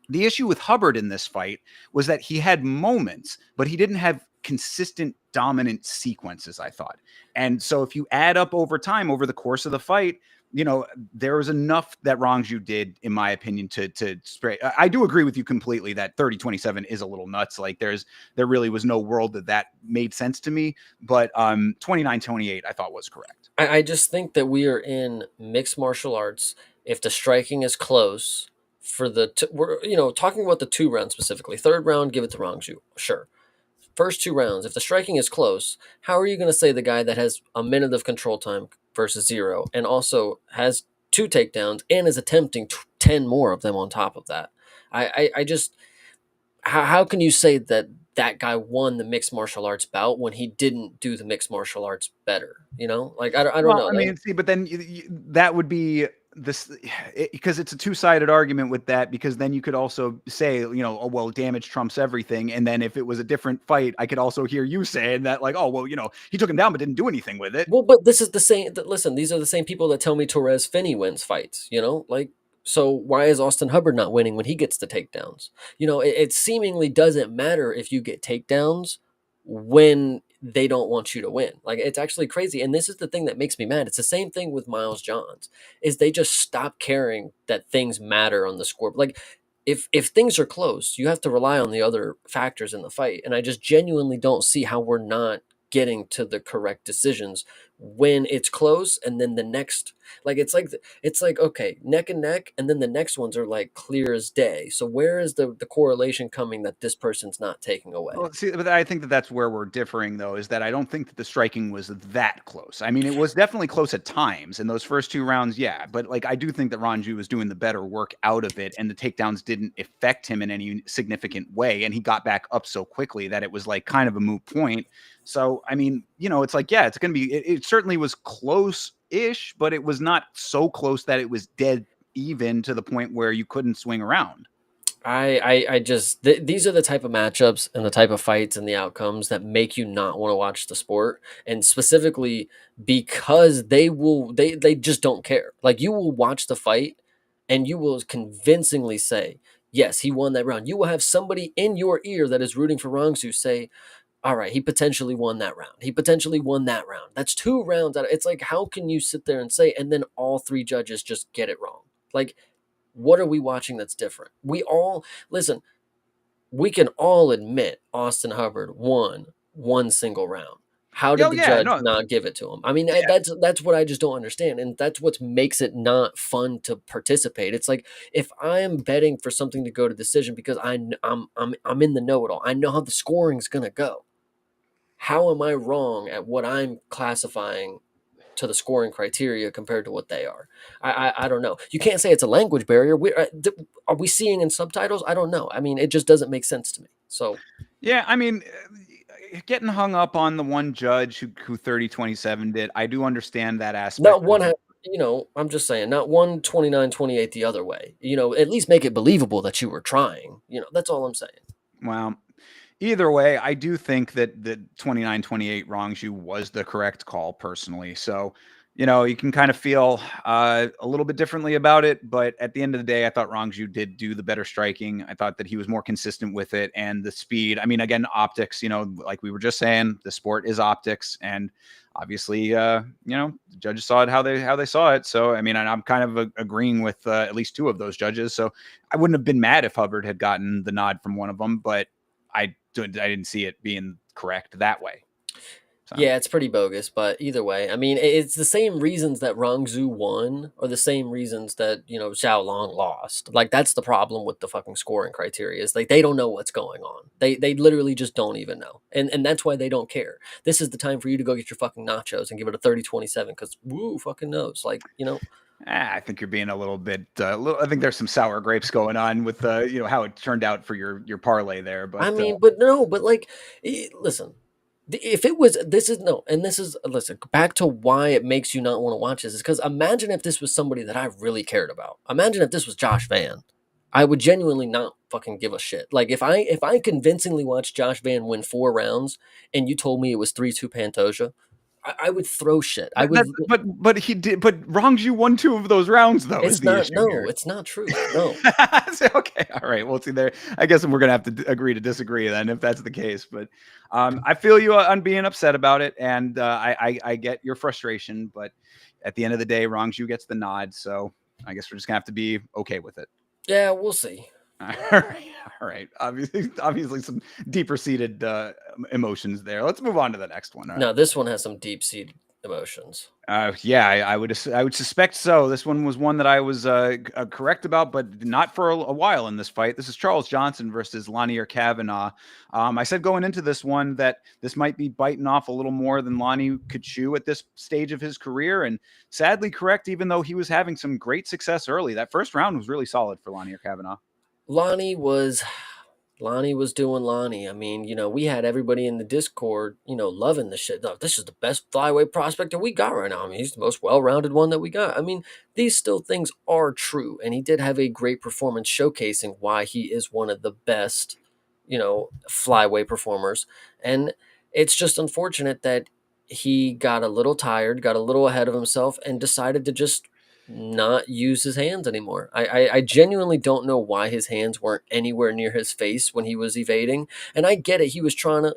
The issue with Hubbard in this fight was that he had moments, but he didn't have consistent dominant sequences, I thought. And so if you add up over time, over the course of the fight, there was enough that Rongju did, in my opinion, to spray. I do agree with you completely that 30-27 is a little nuts. Like, there really was no world that made sense to me. But 29-28, I thought was correct. I just think that we are in mixed martial arts. If the striking is close for we're talking about the 2 rounds specifically. 3rd round, give it to Rongju, sure. First 2 rounds, if the striking is close, how are you going to say the guy that has a minute of control time versus 0 and also has 2 takedowns and is attempting 10 more of them on top of that? I just, how can you say that guy won the mixed martial arts bout when he didn't do the mixed martial arts better? Like, I don't know. I mean, see, but then that would be this, because it's a two-sided argument with that, because then you could also say, oh, well, damage trumps everything. And then if it was a different fight, I could also hear you saying that, like, oh, well, he took him down, but didn't do anything with it. Well, but this is the same. Listen, these are the same people that tell me Torres Finney wins fights, like, so why is Austin Hubbard not winning when he gets the takedowns? It seemingly doesn't matter if you get takedowns when they don't want you to win. Like, it's actually crazy. And this is the thing that makes me mad. It's the same thing with Miles Johns, is they just stop caring that things matter on the score. Like, if things are close, you have to rely on the other factors in the fight. And I just genuinely don't see how we're not getting to the correct decisions when it's close, and then the next, like, it's like okay, neck and neck, and then the next ones are like clear as day. So where is the correlation coming that this person's not taking away? Well, see, but I think that's where we're differing, though, is that I don't think that the striking was that close. I mean, it was definitely close at times in those first 2 rounds, yeah. But, like, I do think that Rongju was doing the better work out of it, and the takedowns didn't affect him in any significant way, and he got back up so quickly that it was, like, kind of a moot point. So, I mean, it's like, yeah, it's going to be, it certainly was close-ish, but it was not so close that it was dead even to the point where you couldn't swing around. I just these are the type of matchups and the type of fights and the outcomes that make you not want to watch the sport, and specifically because they just don't care. Like, you will watch the fight and you will convincingly say, yes, he won that round. You will have somebody in your ear that is rooting for Rongsu say, all right, he potentially won that round. He potentially won that round. That's 2 rounds out. It's like, how can you sit there and say, and then all 3 judges just get it wrong? Like, what are we watching that's different? Listen, we can all admit Austin Hubbard won 1 single round. How did the judge not give it to him? I mean, that's what I just don't understand, and that's what makes it not fun to participate. It's like, if I am betting for something to go to decision because I'm in the know-it-all, I know how the scoring's gonna go. How am I wrong at what I'm classifying to the scoring criteria compared to what they are? I don't know. You can't say it's a language barrier. Are we seeing in subtitles? I don't know. I mean, it just doesn't make sense to me. So, yeah, I mean, getting hung up on the one judge who 30-27 did, I do understand that aspect. Not one, I'm just saying, not 129-28 the other way. At least make it believable that you were trying. That's all I'm saying. Well, either way, I do think that the 29-28 Rongju was the correct call, personally. So, you can kind of feel a little bit differently about it. But at the end of the day, I thought Rongju did do the better striking. I thought that he was more consistent with it, and the speed. I mean, again, optics, like we were just saying, the sport is optics. And obviously, the judges saw it how they saw it. So, I mean, I'm kind of agreeing with at least 2 of those judges. So I wouldn't have been mad if Hubbard had gotten the nod from one of them, but I didn't see it being correct that way. So. Yeah, it's pretty bogus, but either way, I mean, it's the same reasons that Rongzu won are the same reasons that, Xiao Long lost. Like, that's the problem with the fucking scoring criteria, is like, they don't know what's going on. They literally just don't even know. And that's why they don't care. This is the time for you to go get your fucking nachos and give it a 30-27 because woo fucking knows. Like, I think you're being a little bit. I think there's some sour grapes going on with how it turned out for your parlay there. But I mean, but no, but like, listen, If it was, this is no, and this is, listen, back to why it makes you not want to watch this is because imagine if this was somebody that I really cared about. Imagine if this was Josh Van. I would genuinely not fucking give a shit. Like if I convincingly watched Josh Van win 4 rounds and you told me it was 3-2 Pantoja, I would throw shit. I would. But he did. But Rongju won 2 of those rounds, though. Is It's the not. issue No, here? it's not true. No. Okay, all right. Well, see there. I guess we're gonna have to agree to disagree then, if that's the case. But I feel you on being upset about it, and I get your frustration. But at the end of the day, Rongju gets the nod, so I guess we're just gonna have to be okay with it. Yeah, we'll see. All right, all right. Obviously, some deeper seated emotions there. Let's move on to the next one. No, this one has some deep seated emotions. Yeah, I would suspect so. This one was one that I was correct about, but not for a while in this fight. This is Charles Johnson versus Lanier Kavanagh. I said going into this one that this might be biting off a little more than Lonnie could chew at this stage of his career, and sadly correct. Even though he was having some great success early, that first round was really solid for Lanier Kavanagh. Lonnie was doing Lonnie. I mean, we had everybody in the Discord, loving the shit. No, this is the best flyweight prospector we got right now. I mean, he's the most well-rounded one that we got. I mean, these still things are true, and he did have a great performance showcasing why he is one of the best, flyweight performers. And it's just unfortunate that he got a little tired, got a little ahead of himself, and decided to just not use his hands anymore. I genuinely don't know why his hands weren't anywhere near his face when he was evading. And I get it. He was trying to,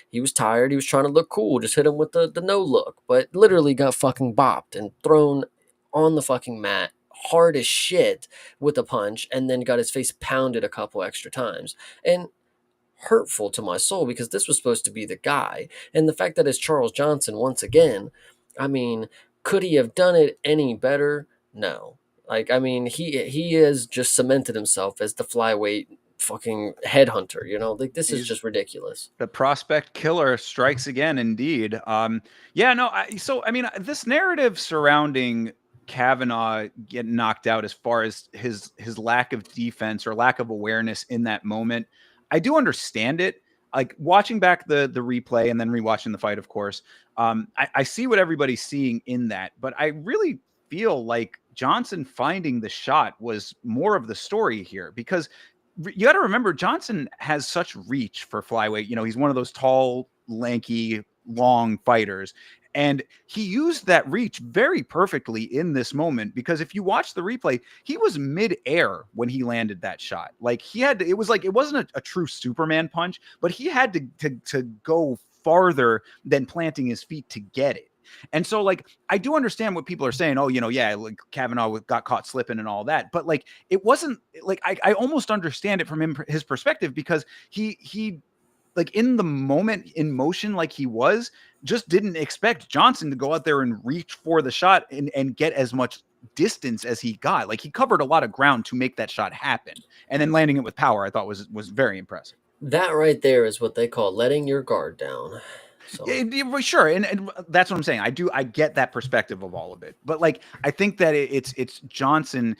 he was tired. He was trying to look cool. Just hit him with the no look, but literally got fucking bopped and thrown on the fucking mat hard as shit with a punch, and then got his face pounded a couple extra times. And hurtful to my soul because this was supposed to be the guy. And the fact that it's Charles Johnson once again, I mean, could he have done it any better? No. Like, I mean, he has just cemented himself as the flyweight fucking headhunter, Like, this is He's just ridiculous. the prospect killer strikes again, indeed. Yeah, no. So I mean, this narrative surrounding Kavanagh getting knocked out, as far as his lack of defense or lack of awareness in that moment, I do understand it. Like watching back the replay and then rewatching the fight, of course, I see what everybody's seeing in that, but I really feel like Johnson finding the shot was more of the story here, because you got to remember Johnson has such reach for flyweight. He's one of those tall, lanky, long fighters. And he used that reach very perfectly in this moment, because if you watch the replay, he was mid-air when he landed that shot. Like he had to, it was like, it wasn't a true Superman punch, but he had to go farther than planting his feet to get it. And so, like, I do understand what people are saying. Oh, yeah, like Kavanagh got caught slipping and all that. But like, it wasn't like I almost understand it from his perspective, because he like in the moment, in motion, like he was, just didn't expect Johnson to go out there and reach for the shot and get as much distance as he got. Like he covered a lot of ground to make that shot happen, and then landing it with power, I thought was very impressive. That right there is what they call letting your guard down. So Yeah, sure, and that's what I'm saying. I get that perspective of all of it, but like I think that it's Johnson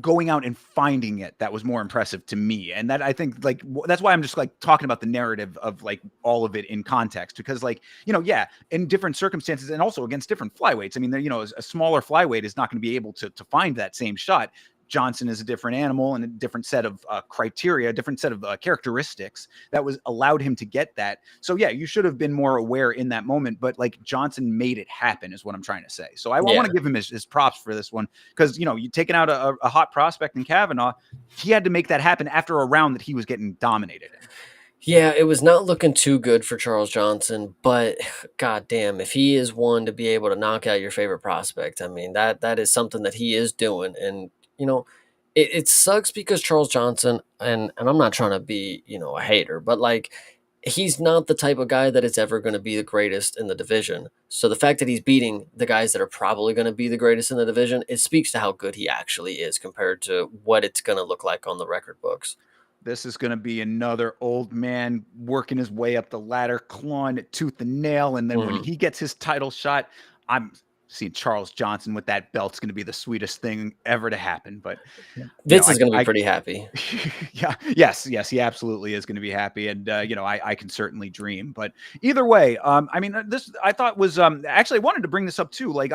going out and finding it that was more impressive to me, and that I think like that's why I'm just like talking about the narrative of like all of it in context, because like yeah, in different circumstances and also against different flyweights. I mean, a smaller flyweight is not going to be able to find that same shot. Johnson is a different animal and a different set of criteria, a different set of characteristics that was allowed him to get that. So yeah, you should have been more aware in that moment, but like Johnson made it happen is what I'm trying to say. So I want to give him his props for this one, because you taking out a hot prospect in Kavanagh, he had to make that happen after a round that he was getting dominated in. yeah, it was not looking too good for Charles Johnson, but goddamn, if he is one to be able to knock out your favorite prospect, I mean that is something that he is doing. And it sucks because Charles Johnson, and I'm not trying to be a hater, but like he's not the type of guy that is ever going to be the greatest in the division. So the fact that he's beating the guys that are probably going to be the greatest in the division, it speaks to how good he actually is compared to what it's going to look like on the record books. This is going to be another old man working his way up the ladder, clawing it tooth and nail. And then when Mhm. he gets his title shot, I'm seeing Charles Johnson with that belt's going to be the sweetest thing ever to happen. But Vince is going to be pretty happy. Yeah, yes, he absolutely is going to be happy, and I can certainly dream. But either way, I mean, this I thought was actually I wanted to bring this up too. Like,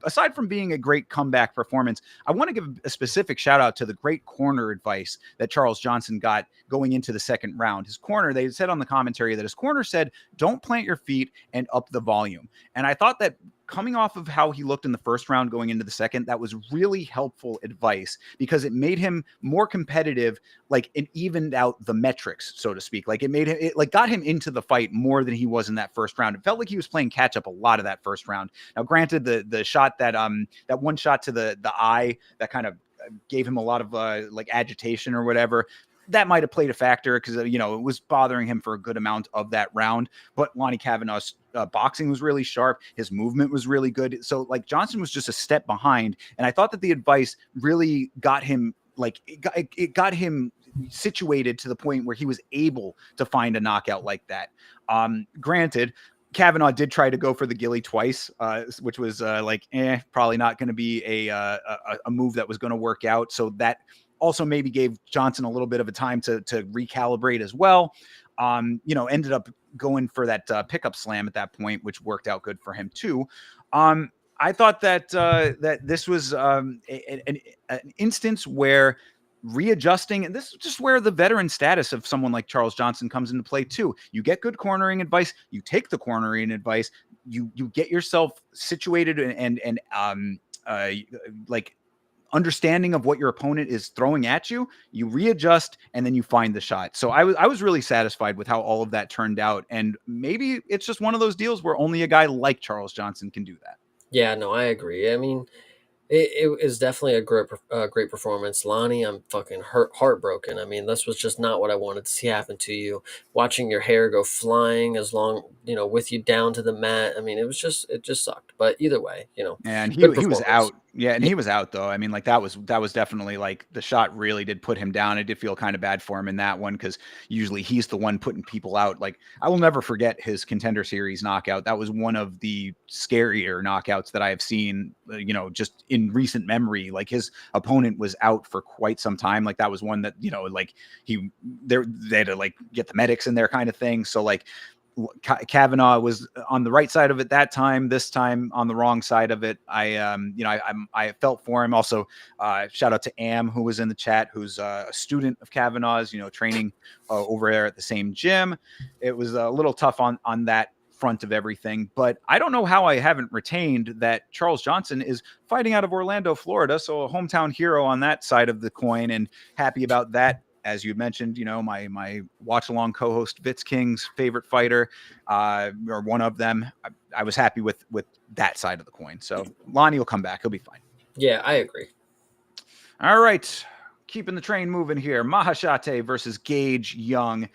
aside from being a great comeback performance, I want to give a specific shout out to the great corner advice that Charles Johnson got going into the second round. His corner, they said on the commentary that his corner said, "Don't plant your feet and up the volume." And I thought that, coming off of how he looked in the first round going into the second, that was really helpful advice, because it made him more competitive, like it evened out the metrics, so to speak. Like it got him into the fight more than he was in that first round. It felt like he was playing catch up a lot of that first round. Now, granted, the shot that one shot to the eye that kind of gave him a lot of like agitation or whatever, that might have played a factor, because it was bothering him for a good amount of that round. But Lonnie Kavanagh's boxing was really sharp. His movement was really good. So like Johnson was just a step behind, and I thought that the advice really got him, like it got him situated to the point where he was able to find a knockout like that. Granted, Kavanagh did try to go for the ghillie twice, which was probably not going to be a move that was going to work out. So that also maybe gave Johnson a little bit of a time to recalibrate as well. Ended up going for that pickup slam at that point, which worked out good for him too. I thought that this was an instance where readjusting, and this is just where the veteran status of someone like Charles Johnson comes into play too. You get good cornering advice, you take the cornering advice, you get yourself situated and like understanding of what your opponent is throwing at you, you readjust, and then you find the shot. So I was really satisfied with how all of that turned out. And maybe it's just one of those deals where only a guy like Charles Johnson can do that. Yeah, no, I agree. I mean, it is definitely a great performance. Lonnie, I'm fucking heartbroken. I mean, this was just not what I wanted to see happen to you. Watching your hair go flying as long, with you down to the mat. I mean, it just sucked. But either way, And he good was out. performance. Yeah, and he was out though. I mean, like that was definitely, like, the shot really did put him down. I did feel kind of bad for him in that one, because usually he's the one putting people out. Like, I will never forget his Contender Series knockout. That was one of the scarier knockouts that I have seen, just in recent memory. Like, his opponent was out for quite some time. Like, that was one that, like they had to like get the medics in there kind of thing. So like Kavanagh was on the right side of it that time. This time on the wrong side of it. I felt for him. Also, shout out to Am, who was in the chat, who's a student of Kavanagh's, training over there at the same gym. It was a little tough on that front of everything, but I don't know how I haven't retained that Charles Johnson is fighting out of Orlando, Florida. So a hometown hero on that side of the coin, and happy about that. As you mentioned, my watch along co-host Vitz King's favorite fighter, or one of them. I was happy with that side of the coin. So Lonnie will come back. He'll be fine. Yeah, I agree. All right. Keeping the train moving here. Maheshate versus Gage Young.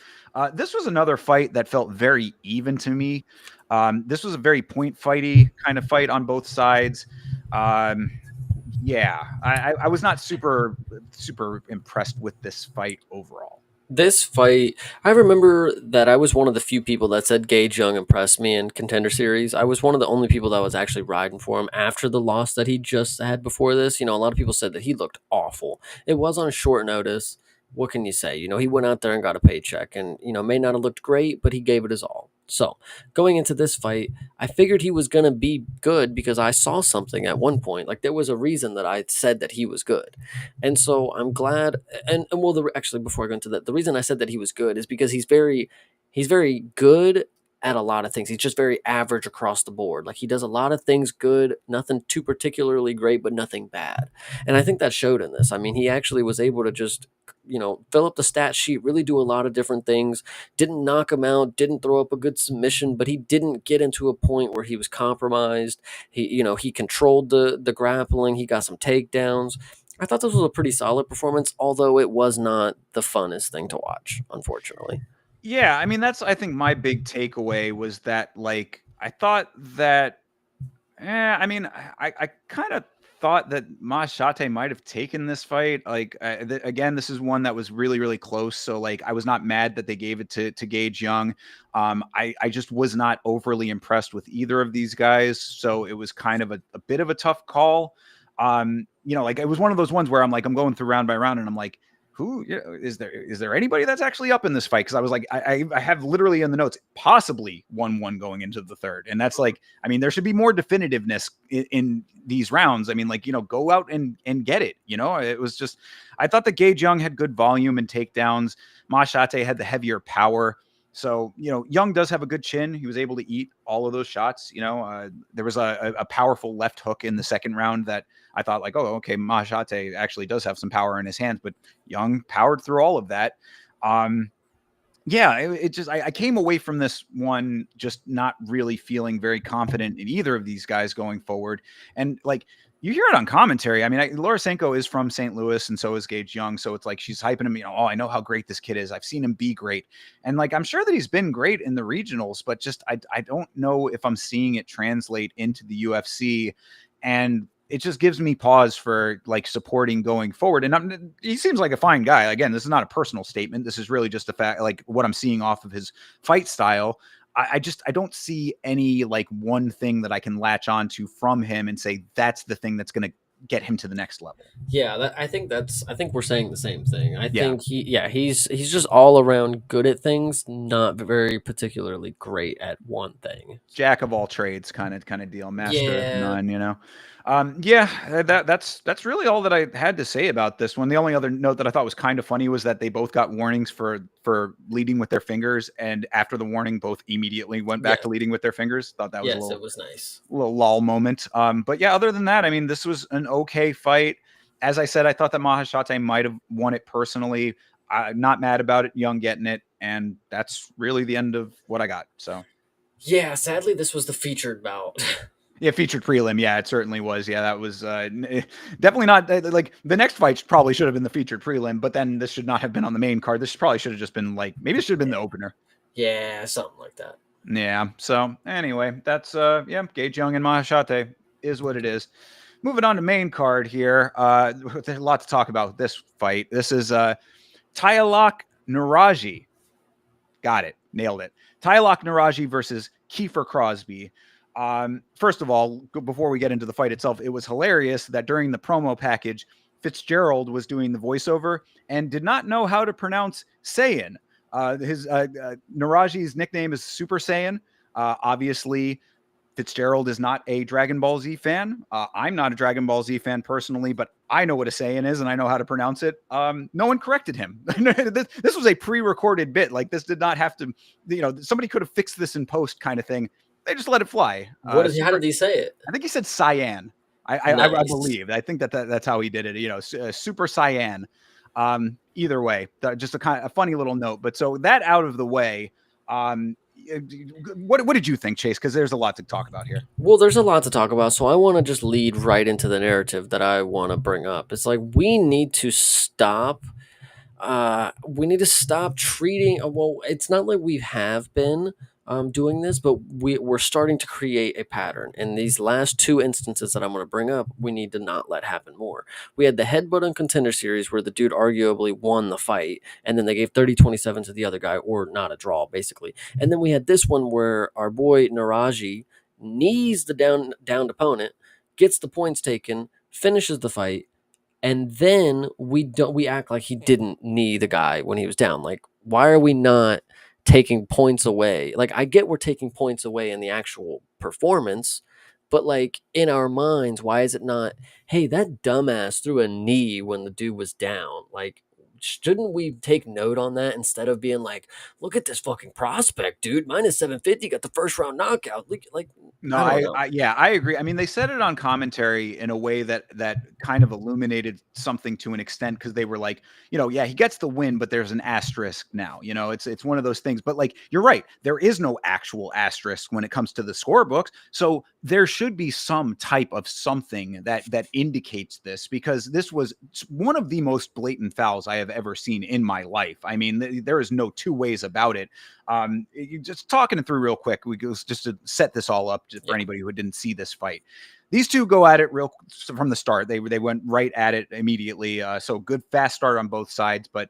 This was another fight that felt very even to me. This was a very point fighty kind of fight on both sides. Yeah, I was not super impressed with this fight overall. This fight, I remember that I was one of the few people that said Gage Young impressed me in Contender Series. I was one of the only people that was actually riding for him after the loss that he just had before this. A lot of people said that he looked awful. It was on short notice. What can you say? He went out there and got a paycheck, and, may not have looked great, but he gave it his all. So, going into this fight, I figured he was going to be good because I saw something at one point. Like, there was a reason that I said that he was good. And so I'm glad. Actually, before I go into that, the reason I said that he was good is because he's very good at a lot of things. He's just very average across the board. Like, he does a lot of things good, nothing too particularly great, but nothing bad. And I think that showed in this. I mean, he actually was able to just, fill up the stat sheet, really do a lot of different things. Didn't knock him out, didn't throw up a good submission, but he didn't get into a point where he was compromised. He controlled the grappling. He got some takedowns. I thought this was a pretty solid performance, although it was not the funnest thing to watch, unfortunately. Yeah, I mean, that's, I think, my big takeaway was that, like, I thought that, I mean, I kind of thought that Maheshate might have taken this fight. Like again, this is one that was really, really close. So like, I was not mad that they gave it to Gage Young. I just was not overly impressed with either of these guys. So it was kind of a bit of a tough call. Like it was one of those ones where I'm like, I'm going through round by round, and I'm like, who is there anybody that's actually up in this fight? Because I was like, I have literally in the notes possibly 1-1 going into the third, and that's like, I mean, there should be more definitiveness in these rounds. I mean, like, go out and get it. It was just, I thought that Gage Young had good volume and takedowns. Maheshate had the heavier power. So, Young does have a good chin. He was able to eat all of those shots. There was a powerful left hook in the second round that I thought like, oh, okay, Maheshate actually does have some power in his hands, but Young powered through all of that. It just, I came away from this one just not really feeling very confident in either of these guys going forward. And like, you hear it on commentary. I mean, Lorisenko is from St. Louis, and so is Gage Young. So it's like she's hyping him, oh, I know how great this kid is. I've seen him be great. And like, I'm sure that he's been great in the regionals, but just I don't know if I'm seeing it translate into the UFC. And it just gives me pause for like supporting going forward. And he seems like a fine guy. Again, this is not a personal statement. This is really just a fact, like what I'm seeing off of his fight style. I don't see any like one thing that I can latch onto from him and say that's the thing that's going to get him to the next level. Yeah, I think we're saying the same thing. I think he's just all around good at things, not very particularly great at one thing. Jack of all trades kind of deal, master of Yeah. none, that's really all that I had to say about this one. The only other note that I thought was kind of funny was that they both got warnings for leading with their fingers, and after the warning, both immediately went back to leading with their fingers. Thought that was it was nice. A little lull moment. But yeah, other than that, I mean, this was an okay fight. As I said, I thought that Maheshate might have won it personally. I'm not mad about it, Young getting it, and that's really the end of what I got. So yeah, sadly, this was the featured bout. Yeah, featured prelim. Yeah, it certainly was. Yeah, that was definitely not like the next fight probably should have been the featured prelim, but then this should not have been on the main card. This probably should have just been like, maybe it should have been the opener. Yeah, something like that. Yeah. So anyway, that's Gage Young and Maheshate is what it is. Moving on to main card here. There's a lot to talk about with this fight. This is Tyalok Naraji. Got it. Nailed it. Tyalok Naraji versus Kiefer Crosby. First of all, before we get into the fight itself, it was hilarious that during the promo package, Fitzgerald was doing the voiceover and did not know how to pronounce Saiyan. Naraji's nickname is Super Saiyan. Obviously, Fitzgerald is not a Dragon Ball Z fan. I'm not a Dragon Ball Z fan personally, but I know what a Saiyan is and I know how to pronounce it. No one corrected him. This was a pre-recorded bit. Like, this did not have to, somebody could have fixed this in post kind of thing. They just let it fly. How did he say it? I think he said Cyan. I believe. I think that's how he did it. Super Cyan. Either way, just a funny little note. But so that out of the way, what did you think, Chase? Because there's a lot to talk about here. Well, there's a lot to talk about, so I want to just lead right into the narrative that I want to bring up. It's like we need to stop. We need to stop treating. Well, it's not like we have been doing this, but we're starting to create a pattern. In these last two instances that I'm going to bring up, we need to not let happen more. We had the headbutt on Contender series where the dude arguably won the fight, and then they gave 30-27 to the other guy, or not a draw, basically. And then we had this one where our boy Naraji knees the downed opponent, gets the points taken, finishes the fight, and then we act like he didn't knee the guy when he was down. Like, why are we not taking points away? Like, I get we're taking points away in the actual performance, but like in our minds, why is it not, hey, that dumbass threw a knee when the dude was down? Like, shouldn't we take note on that instead of being like, look at this fucking prospect, dude, minus 750, got the first round knockout. Like, no, I agree. I mean, they said it on commentary in a way that kind of illuminated something to an extent, because they were like, he gets the win, but there's an asterisk now. It's one of those things. But like, you're right, there is no actual asterisk when it comes to the scorebooks. So there should be some type of something that indicates this, because this was one of the most blatant fouls I have ever seen in my life. I mean, there is no two ways about it. Just talking it through real quick, just to set this all up for anybody who didn't see this fight. these two go at it real from the start. They went right at it immediately. So good fast start on both sides. But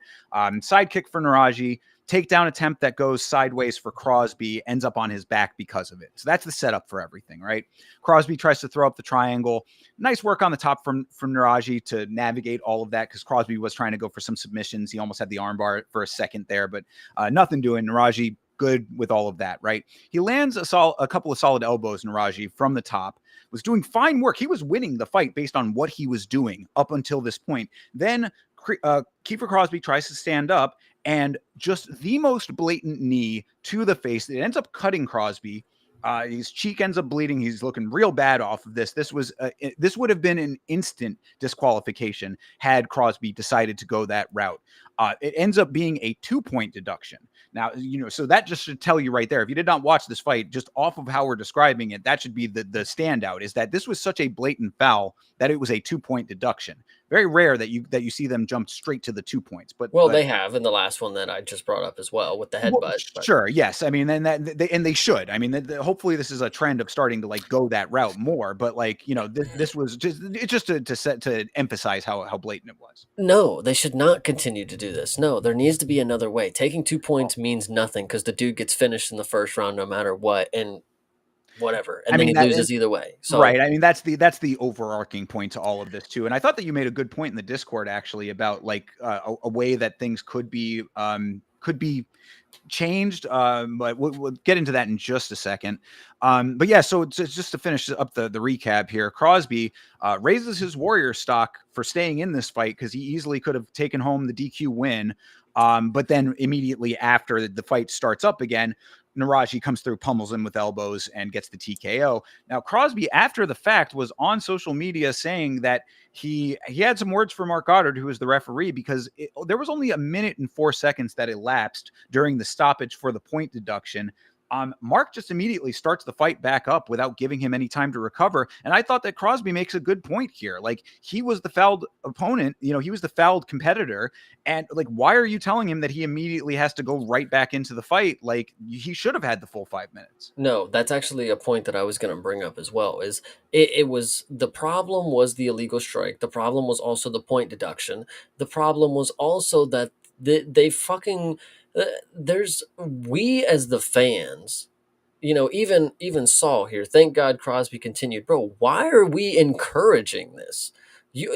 side kick for Naraji, takedown attempt that goes sideways for Crosby, ends up on his back because of it. So that's the setup for everything, right? Crosby tries to throw up the triangle. Nice work on the top from Naraji to navigate all of that, because Crosby was trying to go for some submissions. He almost had the armbar for a second there, but nothing doing. Naraji good with all of that, right? He lands a couple of solid elbows, Naraji, from the top. Was doing fine work. He was winning the fight based on what he was doing up until this point. Then Kiefer Crosby tries to stand up, and just the most blatant knee to the face. It ends up cutting Crosby. His cheek ends up bleeding. He's looking real bad off of this. This would have been an instant disqualification had Crosby decided to go that route. It ends up being a 2-point deduction. Now, so that just should tell you right there. If you did not watch this fight, just off of how we're describing it, that should be the standout, is that this was such a blatant foul that it was a 2-point deduction. Very rare that you see them jump straight to the 2 points. But they have in the last one that I just brought up as well with the headbutt. Well, sure, yes. I mean, and they should. I mean, hopefully this is a trend of starting to go that route more. But this was just to emphasize how blatant it was. No, they should not continue to do this. No, there needs to be another way. Taking 2 points means nothing because the dude gets finished in the first round no matter what, and whatever, and then he loses either way. So right. I mean, that's the overarching point to all of this too. And I thought that you made a good point in the Discord actually about a way that things could be changed, but we'll get into that in just a second. But yeah, so just to finish up the recap here, Crosby raises his warrior stock for staying in this fight because he easily could have taken home the DQ win. But then immediately after the fight starts up again, Naraji comes through, pummels him with elbows, and gets the TKO. Now, Crosby, after the fact, was on social media saying that he had some words for Mark Goddard, who was the referee, because there was only 1 minute and 4 seconds that elapsed during the stoppage for the point deduction. Mark just immediately starts the fight back up without giving him any time to recover. And I thought that Crosby makes a good point here. He was the fouled opponent, he was the fouled competitor. And why are you telling him that he immediately has to go right back into the fight? He should have had the full 5 minutes. No, that's actually a point that I was going to bring up as well. Is it was the problem was the illegal strike. The problem was also the point deduction. The problem was also that they fucking we as the fans, even Saul here. Thank God Crosby continued, bro. Why are we encouraging this? He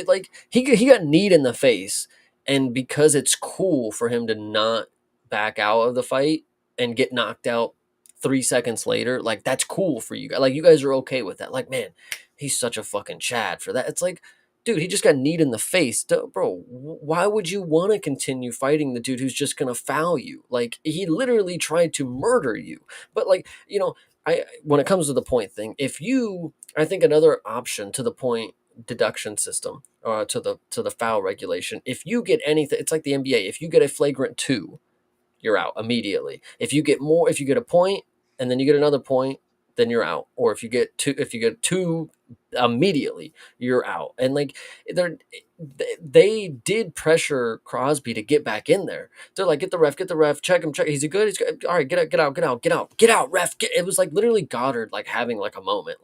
got kneed in the face, and because it's cool for him to not back out of the fight and get knocked out 3 seconds later, that's cool for you guys. You guys are okay with that. Man, he's such a fucking Chad for that. It's dude, he just got kneed in the face. Bro, why would you want to continue fighting the dude who's just going to foul you? He literally tried to murder you. But when it comes to the point thing, I think another option to the point deduction system, to the foul regulation, if you get anything, it's like the NBA. If you get a flagrant 2, you're out immediately. If you get a point and then you get another point, then you're out. Or if you get two immediately, you're out. And they did pressure Crosby to get back in there. They're like, get the ref, check him. Is he good? He's good. All right, get out, ref. It was literally Goddard having a moment.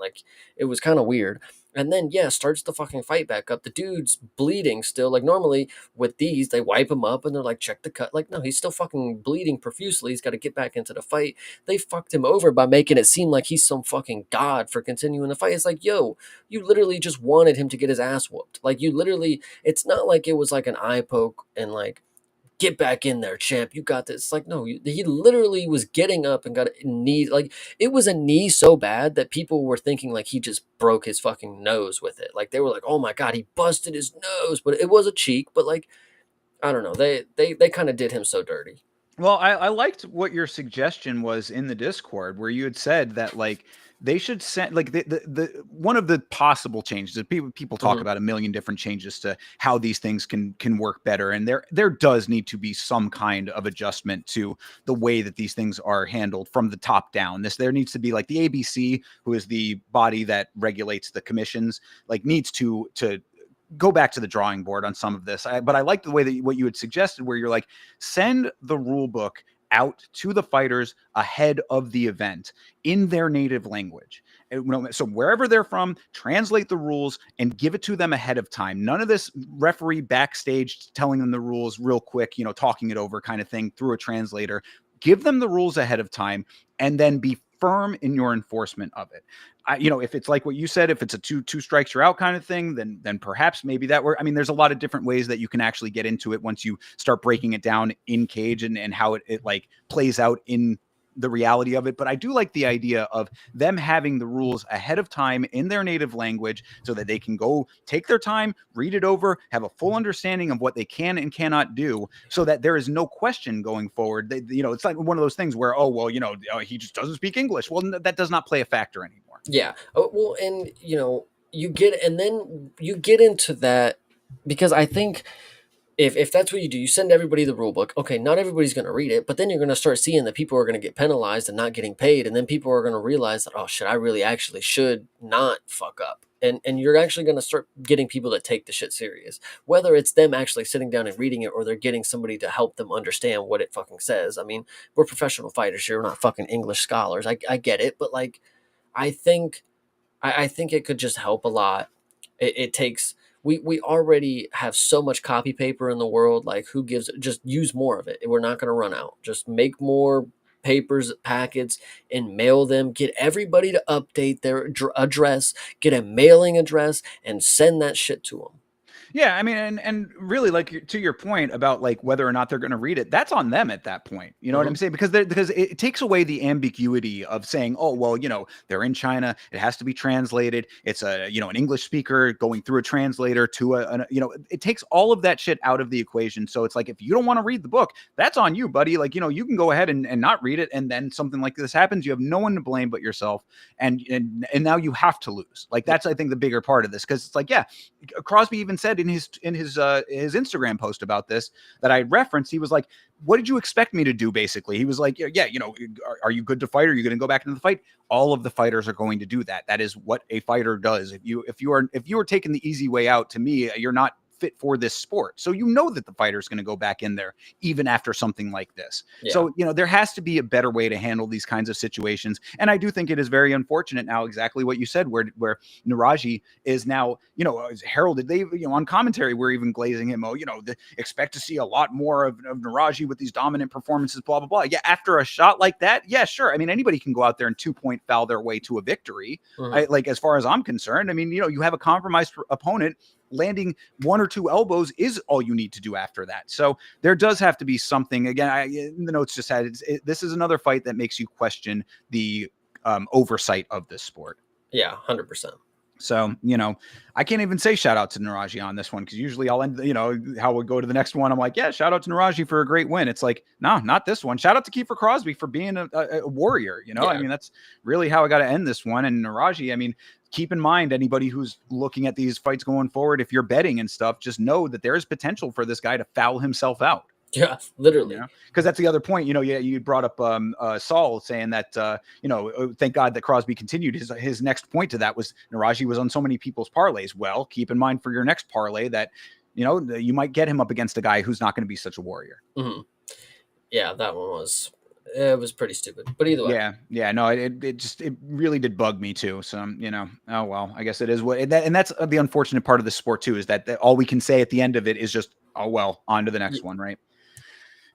It was kind of weird. And then, starts the fucking fight back up. The dude's bleeding still. Normally with these, they wipe him up and they're check the cut. No, he's still fucking bleeding profusely. He's got to get back into the fight. They fucked him over by making it seem like he's some fucking god for continuing the fight. It's yo, you literally just wanted him to get his ass whooped. It's not like it was an eye poke and get back in there, champ. You got this. No, he literally was getting up and got a knee. It was a knee so bad that people were thinking he just broke his fucking nose with it. They were oh my God, he busted his nose. But it was a cheek. But I don't know. They kind of did him so dirty. Well, I liked what your suggestion was in the Discord, where you had said that they should send the one of the possible changes that people talk about a million different changes to how these things can work better. And there does need to be some kind of adjustment to the way that these things are handled from the top down. There needs to be the ABC, who is the body that regulates the commissions, needs to go back to the drawing board on some of this. But I like the way that what you had suggested, where you're send the rule book out to the fighters ahead of the event in their native language. So wherever they're from, translate the rules and give it to them ahead of time. None of this referee backstage telling them the rules real quick, talking it over kind of thing through a translator. Give them the rules ahead of time and then be firm in your enforcement of it. If it's like what you said, if it's a two strikes you're out kind of thing, then perhaps maybe that works. I mean, there's a lot of different ways that you can actually get into it once you start breaking it down in cage and how it like plays out in the reality of it. But I do like the idea of them having the rules ahead of time in their native language so that they can go take their time, read it over, have a full understanding of what they can and cannot do, so that there is no question going forward. It's like one of those things where, he just doesn't speak English. Well, that does not play a factor anymore. Yeah. Well, and you get into that, because I think if that's what you do, you send everybody the rule book. Okay, not everybody's going to read it, but then you're going to start seeing that people are going to get penalized and not getting paid, and then people are going to realize that, oh shit, I really actually should not fuck up. And you're actually going to start getting people that take the shit serious, whether it's them actually sitting down and reading it or they're getting somebody to help them understand what it fucking says. I mean, we're professional fighters here, we're not fucking English scholars. I get it, but like, I think it could just help a lot. It takes, we already have so much copy paper in the world. Like, who gives, just use more of it. We're not going to run out. Just make more papers, packets, and mail them. Get everybody to update their address, get a mailing address, and send that shit to them. Yeah, I mean, and really, like, to your point about like whether or not they're going to read it, that's on them at that point. You know what I'm saying? Because it takes away the ambiguity of saying, oh, well, they're in China, it has to be translated. It's an English speaker going through a translator to it takes all of that shit out of the equation. So it's like, if you don't want to read the book, that's on you, buddy. Like, you can go ahead and not read it, and then something like this happens, you have no one to blame but yourself, and now you have to lose. Like, that's, I think, the bigger part of this, because it's like, yeah, Crosby even said in his Instagram post about this that I referenced, he was like, what did you expect me to do? Basically, he was like, yeah, are you good to fight? Are you going to go back into the fight? All of the fighters are going to do that. That is what a fighter does. If you are taking the easy way out, to me, you're not fit for this sport. So that the fighter is going to go back in there even after something like this. Yeah. So, there has to be a better way to handle these kinds of situations. And I do think it is very unfortunate now, exactly what you said, where Naraji is now, heralded. They, on commentary, we're even glazing him. Oh, expect to see a lot more of Naraji with these dominant performances, blah, blah, blah. Yeah. After a shot like that. Yeah, sure. I mean, anybody can go out there and 2-point foul their way to a victory. As far as I'm concerned, I mean, you have a compromised opponent. Landing 1 or 2 elbows is all you need to do after that. So there does have to be something. Again, the notes just had this is another fight that makes you question the oversight of this sport. Yeah, 100%. So, I can't even say shout out to Naraji on this one, because usually I'll end, how we go to the next one. I'm like, yeah, shout out to Naraji for a great win. It's like, no, not this one. Shout out to Kiefer Crosby for being a warrior. Yeah. I mean, that's really how I got to end this one. And Naraji, I mean, keep in mind, anybody who's looking at these fights going forward, if you're betting and stuff, just know that there is potential for this guy to foul himself out. Yeah, literally. Because that's the other point. You brought up Saul saying that, thank God that Crosby continued. His next point to that was Naraji was on so many people's parlays. Well, keep in mind for your next parlay that, you might get him up against a guy who's not going to be such a warrior. Mm-hmm. Yeah, that one was pretty stupid. But either way. Yeah. No, it really did bug me too. So, oh, well, I guess it is what, and that's the unfortunate part of the sport too, is that all we can say at the end of it is just, oh, well, on to the next one, right?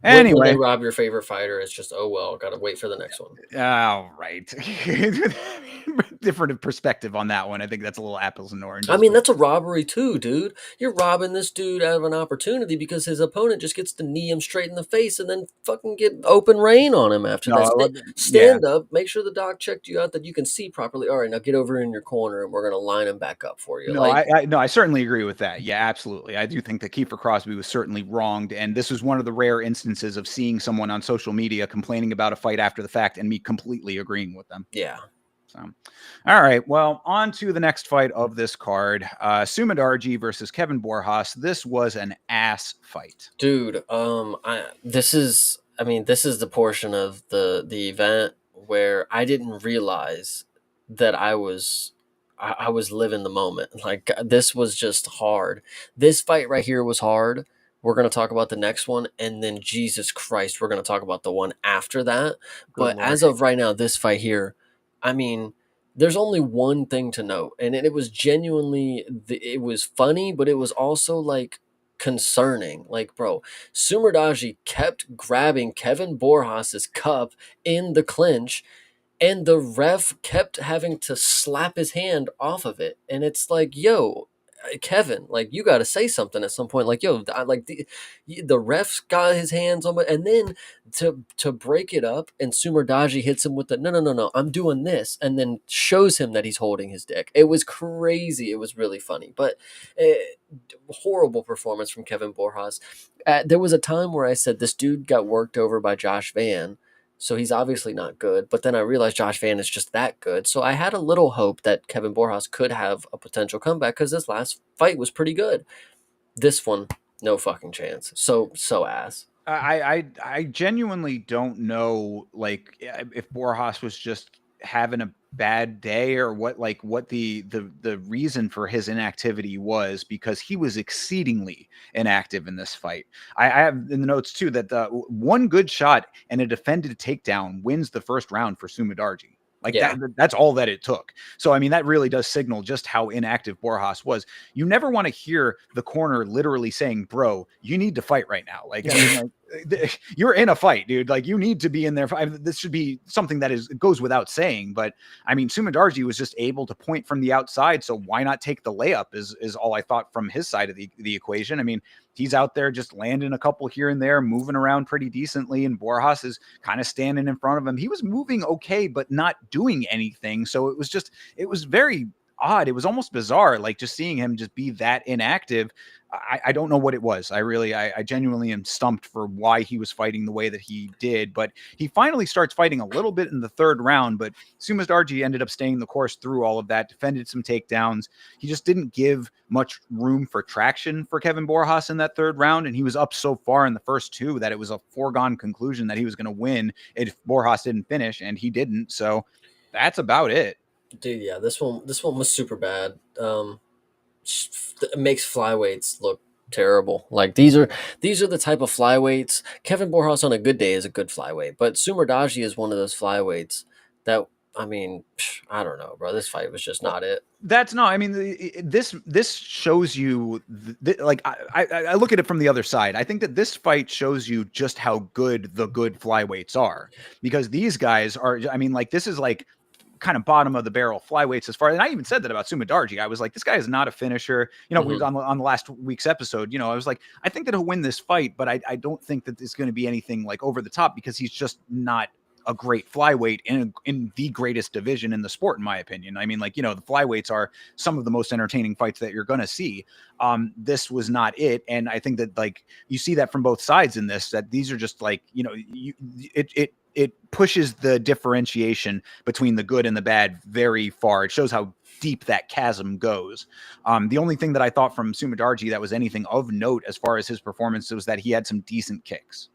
Anyway, when they rob your favorite fighter, it's just, oh, well, got to wait for the next one. Oh, right. Different perspective on that one. I think that's a little apples and oranges. I mean, that's a robbery too, dude. You're robbing this dude out of an opportunity because his opponent just gets to knee him straight in the face and then fucking get open rain on him after that. Stand up, make sure the doc checked you out that you can see properly. All right, now get over in your corner and we're going to line him back up for you. No, I certainly agree with that. Yeah, absolutely. I do think that Kiefer Crosby was certainly wronged. And this was one of the rare instances of seeing someone on social media complaining about a fight after the fact and me completely agreeing with them. Yeah. So, all right. Well, on to the next fight of this card. Sumudaerji versus Kevin Borjas. This was an ass fight. Dude, this is the portion of the event where I didn't realize that I was living the moment. Like, this was just hard. This fight right here was hard, We're going to talk about the next one, and then Jesus Christ, we're going to talk about the one after that. Good But Lord. as of right now, this fight here, I mean, there's only one thing to note, and it was genuinely, it was funny, but it was also like concerning. Like, bro, Sumudaerji kept grabbing Kevin Borjas's cup in the clinch, and the ref kept having to slap his hand off of it, and it's like, yo, Kevin, like, you got to say something at some point. Like, yo, the ref's got his hands on it, and then to break it up, and Sumudaerji hits him with the no, I'm doing this, and then shows him that he's holding his dick. It was crazy. It was really funny, but horrible performance from Kevin Borjas. There was a time where I said this dude got worked over by Josh Van, so he's obviously not good. But then I realized Josh Van is just that good. So I had a little hope that Kevin Borjas could have a potential comeback because this last fight was pretty good. This one, no fucking chance. So ass. I genuinely don't know, like, if Borjas was just having a bad day or what, like, what the reason for his inactivity was, because he was exceedingly inactive in this fight. I have in the notes too that one good shot and a defended takedown wins the first round for Sumudaerji. Like, Yeah. that's all that it took. So, I mean, that really does signal just how inactive Borjas was. You never want to hear the corner literally saying, bro, you need to fight right now. Like, I mean, like, you're in a fight, dude. Like, you need to be in there. This should be something that goes without saying. But I mean, Sumudaerji was just able to point from the outside. So why not take the layup is all I thought from his side of the equation. I mean, he's out there just landing a couple here and there, moving around pretty decently. And Borjas is kind of standing in front of him. He was moving okay, but not doing anything. So it was very odd. It was almost bizarre, like, just seeing him just be that inactive. I don't know what it was. I genuinely am stumped for why he was fighting the way that he did. But he finally starts fighting a little bit in the third round. But Sumudaerji ended up staying the course through all of that, defended some takedowns. He just didn't give much room for traction for Kevin Borjas in that third round. And he was up so far in the first two that it was a foregone conclusion that he was going to win if Borjas didn't finish, and he didn't. So that's about it. Dude, yeah, this one was super bad. It makes flyweights look terrible. Like, these are the type of flyweights. Kevin Borjas on a good day is a good flyweight, but Sumudaerji is one of those flyweights that, I mean, I don't know, bro. This fight was just not it. That's not. I mean, this shows you. Like, I look at it from the other side. I think that this fight shows you just how good the good flyweights are, because these guys are. I mean, like, this is like kind of bottom of the barrel flyweights as far. And I even said that about Sumudaerji. I was like, this guy is not a finisher. You know, we on the last week's episode. You know, I was like, I think that he'll win this fight, but I don't think that it's going to be anything like over the top, because he's just not a great flyweight in the greatest division in the sport, in my opinion. I mean, like, you know, the flyweights are some of the most entertaining fights that you're going to see. This was not it. And I think that, like, you see that from both sides in this, that these are just like, you know, it pushes the differentiation between the good and the bad very far. It shows how deep that chasm goes. The only thing that I thought from Sumudaerji that was anything of note as far as his performance was that he had some decent kicks.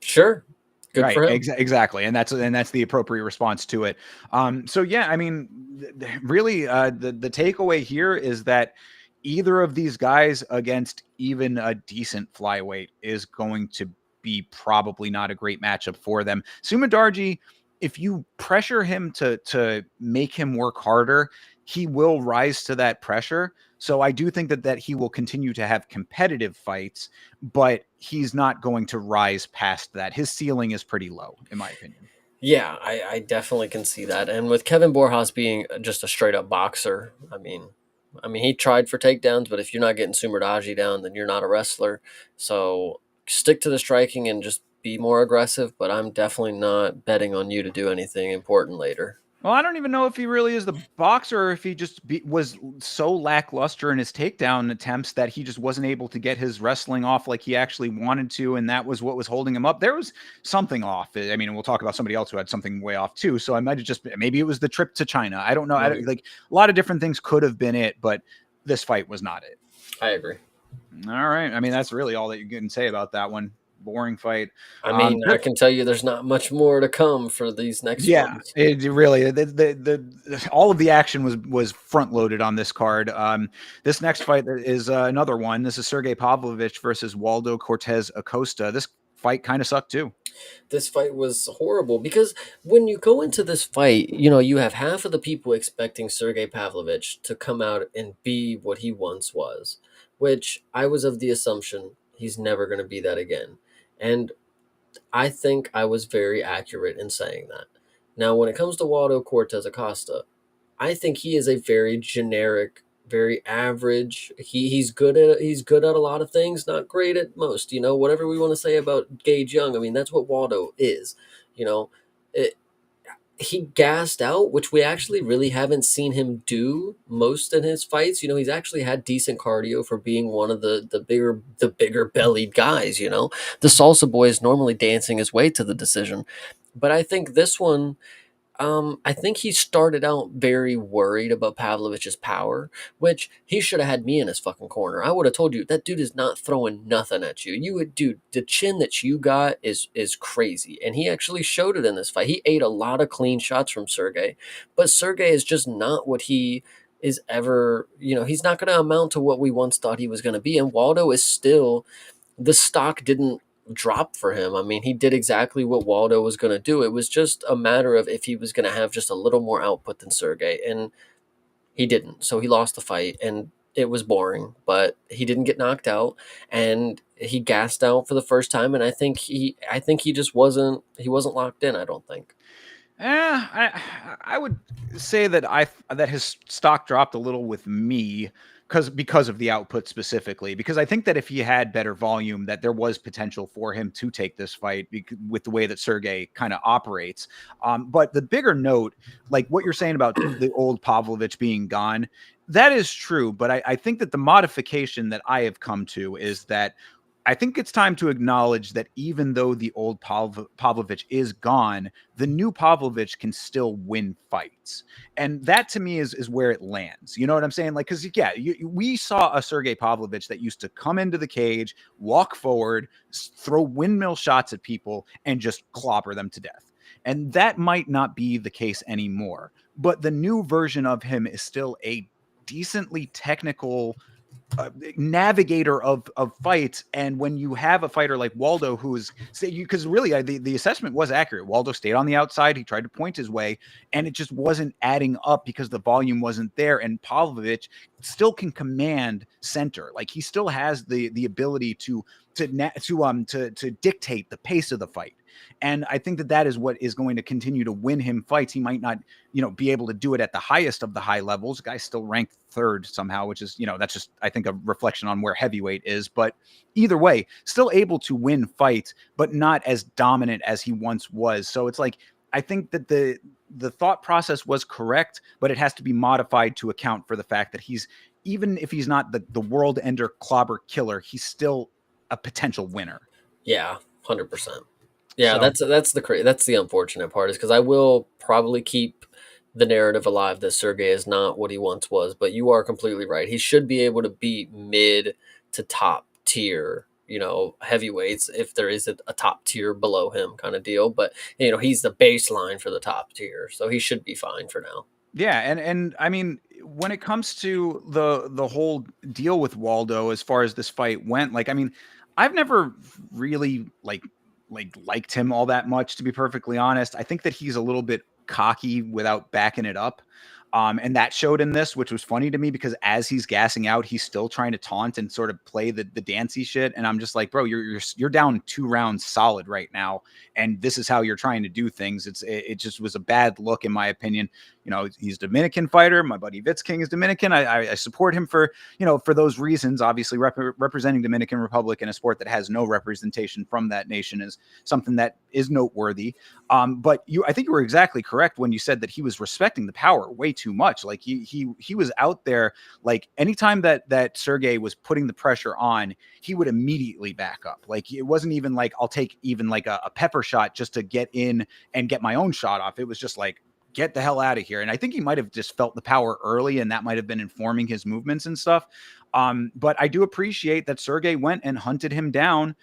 Sure. Good right, for him. Exactly, and that's the appropriate response to it. So yeah, I mean, really, the takeaway here is that either of these guys against even a decent flyweight is going to be probably not a great matchup for them. Sumudaerji, if you pressure him to make him work harder, he will rise to that pressure. So I do think that he will continue to have competitive fights, but he's not going to rise past that. His ceiling is pretty low, in my opinion. Yeah, I definitely can see that. And with Kevin Borjas being just a straight up boxer, I mean, he tried for takedowns, but if you're not getting Sumudaerji down, then you're not a wrestler. So stick to the striking and just be more aggressive. But I'm definitely not betting on you to do anything important later. Well, I don't even know if he really is the boxer, or if he just was so lackluster in his takedown attempts that he just wasn't able to get his wrestling off like he actually wanted to, and that was what was holding him up. There was something off. I mean, we'll talk about somebody else who had something way off too. So I might have just, maybe it was the trip to China. I don't know. Like, a lot of different things could have been it, but this fight was not it. I agree. All right. I mean, that's really all that you can say about that one. boring fight. I mean, I can tell you there's not much more to come for these next Yeah, ones. it really all of the action was front loaded on this card. This next fight is another one. This is Sergey Pavlovich versus Waldo Cortez-Acosta. This fight kind of sucked too. This fight was horrible because when you go into this fight, you know, you have half of the people expecting Sergey Pavlovich to come out and be what he once was, which I was of the assumption he's never going to be that again. And I think I was very accurate in saying that. Now, when it comes to Waldo Cortez Acosta, I think he is a very generic, very average. He's good at a lot of things, not great at most. You know, whatever we want to say about Gage Young, I mean that's what Waldo is. You know, it, he gassed out, which we actually really haven't seen him do most in his fights. You know, he's actually had decent cardio for being one of the bigger bellied guys. You know, the salsa boy is normally dancing his way to the decision, but I think this one I think he started out very worried about Pavlovich's power, which he should have had me in his fucking corner. I would have told you that dude is not throwing nothing at you. You would, dude, the chin that you got is crazy, and he actually showed it in this fight. He ate a lot of clean shots from Sergey, but Sergey is just not what he is ever. You know, he's not going to amount to what we once thought he was going to be, and Waldo is still. The stock didn't drop for him. I mean, he did exactly what Waldo was going to do. It was just a matter of if he was going to have just a little more output than Sergey, and he didn't. So he lost the fight, and it was boring. But he didn't get knocked out, and he gassed out for the first time. And I think he just wasn't locked in. I don't think. I would say that his stock dropped a little with me because of the output specifically. Because I think that if he had better volume, that there was potential for him to take this fight with the way that Sergey kind of operates. But the bigger note, like what you're saying about the old Pavlovich being gone, that is true. But I think that the modification that I have come to is that I think it's time to acknowledge that even though the old Pavlovich is gone, the new Pavlovich can still win fights. And that to me is where it lands. You know what I'm saying? Like, because, yeah, we saw a Sergey Pavlovich that used to come into the cage, walk forward, throw windmill shots at people, and just clobber them to death. And that might not be the case anymore. But the new version of him is still a decently technical navigator of fights. And when you have a fighter like Waldo, who's because really the assessment was accurate. Waldo stayed on the outside. He tried to point his way, and it just wasn't adding up because the volume wasn't there. And Pavlovich still can command center. Like he still has the ability to dictate the pace of the fight. And I think that is what is going to continue to win him fights. He might not, be able to do it at the highest of the high levels. The guy's still ranked third somehow, which is, that's just, I think, a reflection on where heavyweight is. But either way, still able to win fights, but not as dominant as he once was. So it's like, I think that the thought process was correct, but it has to be modified to account for the fact that even if he's not the world ender clobber killer, he's still a potential winner. Yeah, 100%. Yeah, so, that's the unfortunate part is because I will probably keep the narrative alive that Sergey is not what he once was, but you are completely right. He should be able to beat mid to top tier, heavyweights if there is a top tier below him kind of deal. But he's the baseline for the top tier, so he should be fine for now. Yeah, and I mean, when it comes to the whole deal with Waldo, as far as this fight went, like, I mean, I've never really liked him all that much, to be perfectly honest. I think that he's a little bit cocky without backing it up. And that showed in this, which was funny to me because as he's gassing out, he's still trying to taunt and sort of play the dancey shit. And I'm just like, bro, you're down 2 rounds solid right now, and this is how you're trying to do things. It just was a bad look in my opinion. He's a Dominican fighter. My buddy Vitz King is Dominican. I support him for those reasons. Obviously, representing Dominican Republic in a sport that has no representation from that nation is something that is noteworthy. But I think you were exactly correct when you said that he was respecting the power way too much. Like he was out there, like anytime that Sergey was putting the pressure on, he would immediately back up. Like it wasn't even like, I'll take even like a pepper shot just to get in and get my own shot off. It was just like, get the hell out of here. And I think he might have just felt the power early, and that might have been informing his movements and stuff. But I do appreciate that Sergey went and hunted him down.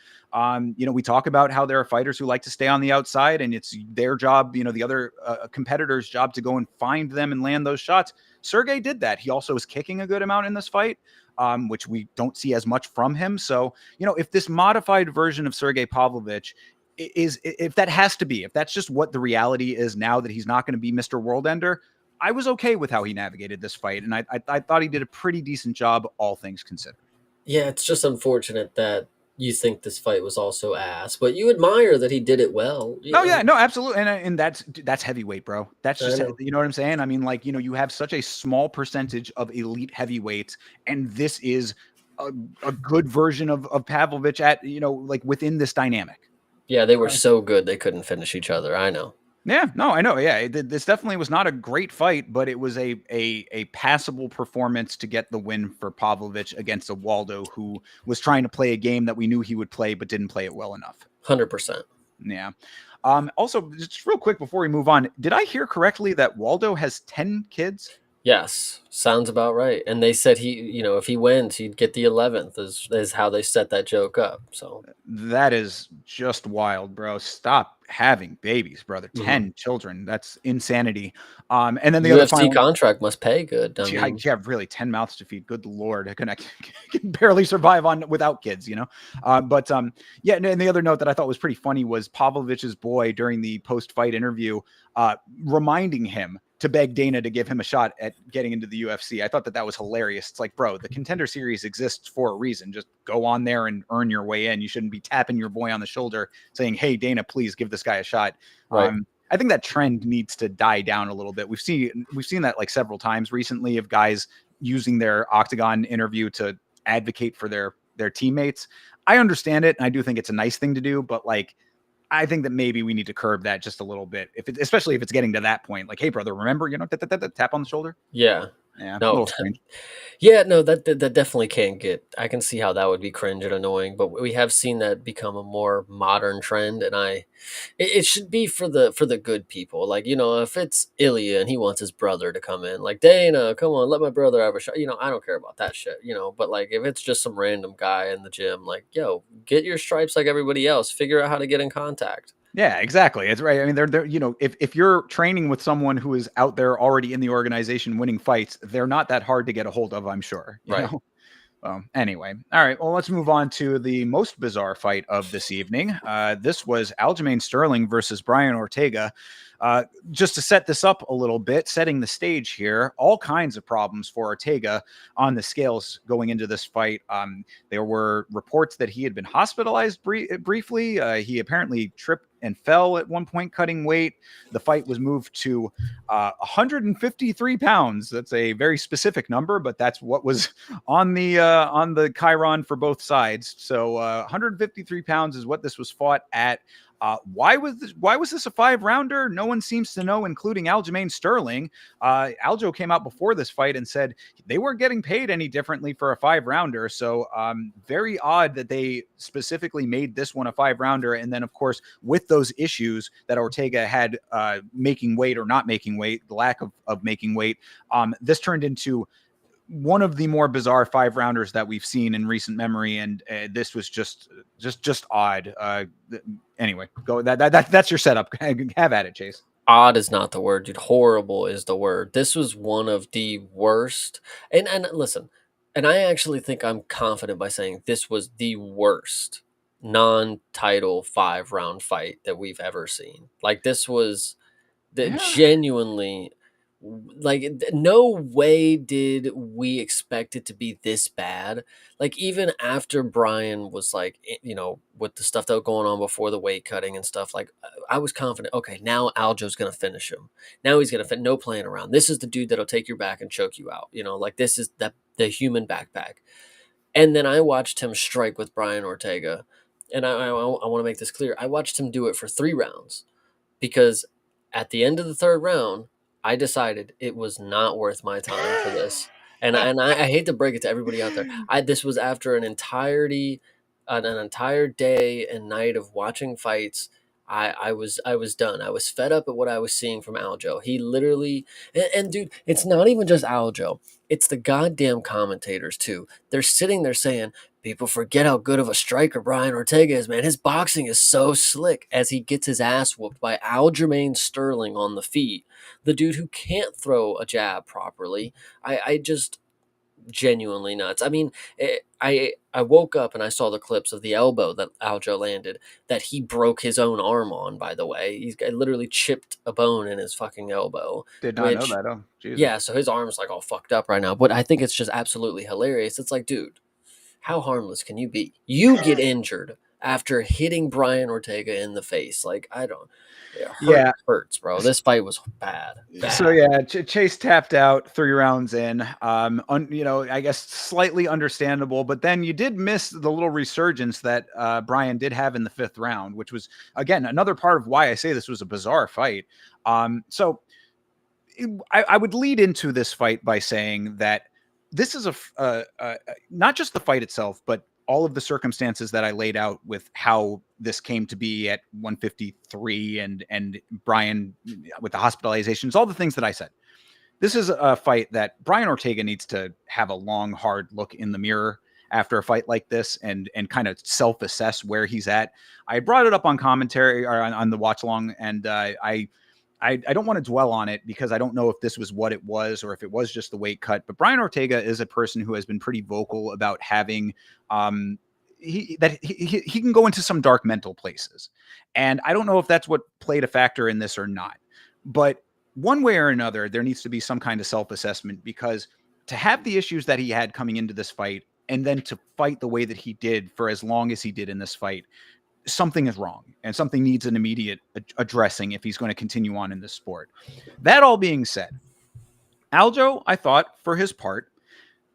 We talk about how there are fighters who like to stay on the outside, and it's their job, the other competitor's job to go and find them and land those shots. Sergey did that. He also was kicking a good amount in this fight, which we don't see as much from him. So, if this modified version of Sergey Pavlovich if that's just what the reality is now, that he's not going to be Mr. World Ender, I was okay with how he navigated this fight. And I thought he did a pretty decent job, all things considered. Yeah, it's just unfortunate that you think this fight was also ass, but you admire that he did it well. Yeah, no, absolutely. And that's heavyweight, bro. That's just, know. you know what I'm saying? I mean, like, you have such a small percentage of elite heavyweights, and this is a good version of Pavlovich at, like within this dynamic. Yeah, they were so good they couldn't finish each other. I know. Yeah, no, I know. Yeah, this definitely was not a great fight, but it was a passable performance to get the win for Pavlovich against a Waldo who was trying to play a game that we knew he would play, but didn't play it well enough. 100%. Yeah. Also, just real quick before we move on, did I hear correctly that Waldo has 10 kids? Yes, sounds about right. And they said if he wins, he'd get the 11th. Is how they set that joke up. So that is just wild, bro. Stop having babies, brother. 10 children. That's insanity. And then the UFC contract must pay good. Yeah, really, 10 mouths to feed. Good Lord. I can barely survive without kids, Yeah, and the other note that I thought was pretty funny was Pavlovich's boy during the post-fight interview reminding him to beg Dana to give him a shot at getting into the UFC. I thought that was hilarious. It's like, bro, the Contender Series exists for a reason. Just go on there and earn your way in. You shouldn't be tapping your boy on the shoulder saying, hey, Dana, please give this guy a shot. Right. I think that trend needs to die down a little bit. We've seen that like several times recently of guys using their Octagon interview to advocate for their teammates. I understand it, and I do think it's a nice thing to do, but like, I think that maybe we need to curb that just a little bit, especially if it's getting to that point. Like, hey, brother, remember, tap on the shoulder. Yeah. Yeah. No. Yeah, no, that definitely can't get. I can see how that would be cringe and annoying, but we have seen that become a more modern trend, and it should be for the good people. Like, if it's Ilya and he wants his brother to come in, like, Dana, come on, let my brother have a shot. I don't care about that shit. But like, if it's just some random guy in the gym, like, yo, get your stripes like everybody else. Figure out how to get in contact. Yeah, exactly. It's right. I mean, they're if you're training with someone who is out there already in the organization winning fights, they're not that hard to get a hold of, I'm sure. You know? Anyway, all right. Well, let's move on to the most bizarre fight of this evening. This was Aljamain Sterling versus Brian Ortega. Just to set this up a little bit, setting the stage here, all kinds of problems for Ortega on the scales going into this fight. There were reports that he had been hospitalized briefly. He apparently tripped and fell at one point cutting weight. The fight was moved to 153 pounds. That's a very specific number, but that's what was on the Chiron for both sides. So 153 pounds is what this was fought at. Why was this a 5-rounder? No one seems to know, including Aljamain Sterling. Aljo came out before this fight and said they weren't getting paid any differently for a 5-rounder. So very odd that they specifically made this one a 5-rounder. And then, of course, with those issues that Ortega had making weight or not making weight, the lack of making weight, this turned into one of the more bizarre 5-rounders that we've seen in recent memory, and this was just odd. Anyway, go. That's your setup. Have at it, Chase. Odd is not the word, dude. Horrible is the word. This was one of the worst. And listen, and I actually think I'm confident by saying this was the worst non-title 5-round fight that we've ever seen. Like, this was genuinely. Like, no way did we expect it to be this bad. Like, even after Brian was like, with the stuff that was going on before the weight cutting and stuff, like, I was confident, okay, now Aljo's going to finish him. Now he's going to no playing around. This is the dude that'll take your back and choke you out. Like, this is the human backpack. And then I watched him strike with Brian Ortega. And I want to make this clear. I watched him do it for 3 rounds because at the end of the 3rd round, I decided it was not worth my time for this. And I hate to break it to everybody out there. This was after an entire day and night of watching fights. I was done. I was fed up at what I was seeing from Aljo. He literally, and dude, it's not even just Aljo. it's the goddamn commentators too. They're sitting there saying, people forget how good of a striker Brian Ortega is, man. His boxing is so slick as he gets his ass whooped by Aljamain Sterling on the feet. The dude who can't throw a jab properly. I just genuinely nuts. I mean, I woke up and I saw the clips of the elbow that Aljo landed that he broke his own arm on, by the way. He's literally chipped a bone in his fucking elbow, Did not know which that. Oh, Jesus. yeah, so his arm's like all fucked up right now. But I think it's just absolutely hilarious. It's like, dude, how harmless can you be? You get injured after hitting Brian Ortega in the face. Like, I don't. It Yeah. hurts, bro. This fight was bad. So yeah, Chase tapped out 3 rounds in. I guess slightly understandable, but then you did miss the little resurgence that Brian did have in the 5th round, which was again another part of why I say this was a bizarre fight. So I would lead into this fight by saying that this is not just the fight itself, but all of the circumstances that I laid out with how this came to be at 153 and Brian with the hospitalizations, all the things that I said. This is a fight that Brian Ortega needs to have a long, hard look in the mirror after a fight like this and kind of self-assess where he's at. I brought it up on commentary or on the watch along, and I don't want to dwell on it because I don't know if this was what it was or if it was just the weight cut. But Brian Ortega is a person who has been pretty vocal about having he can go into some dark mental places. And I don't know if that's what played a factor in this or not. But one way or another, there needs to be some kind of self-assessment, because to have the issues that he had coming into this fight and then to fight the way that he did for as long as he did in this fight, something is wrong and something needs an immediate addressing if he's going to continue on in this sport. That all being said, Aljo, I thought, for his part,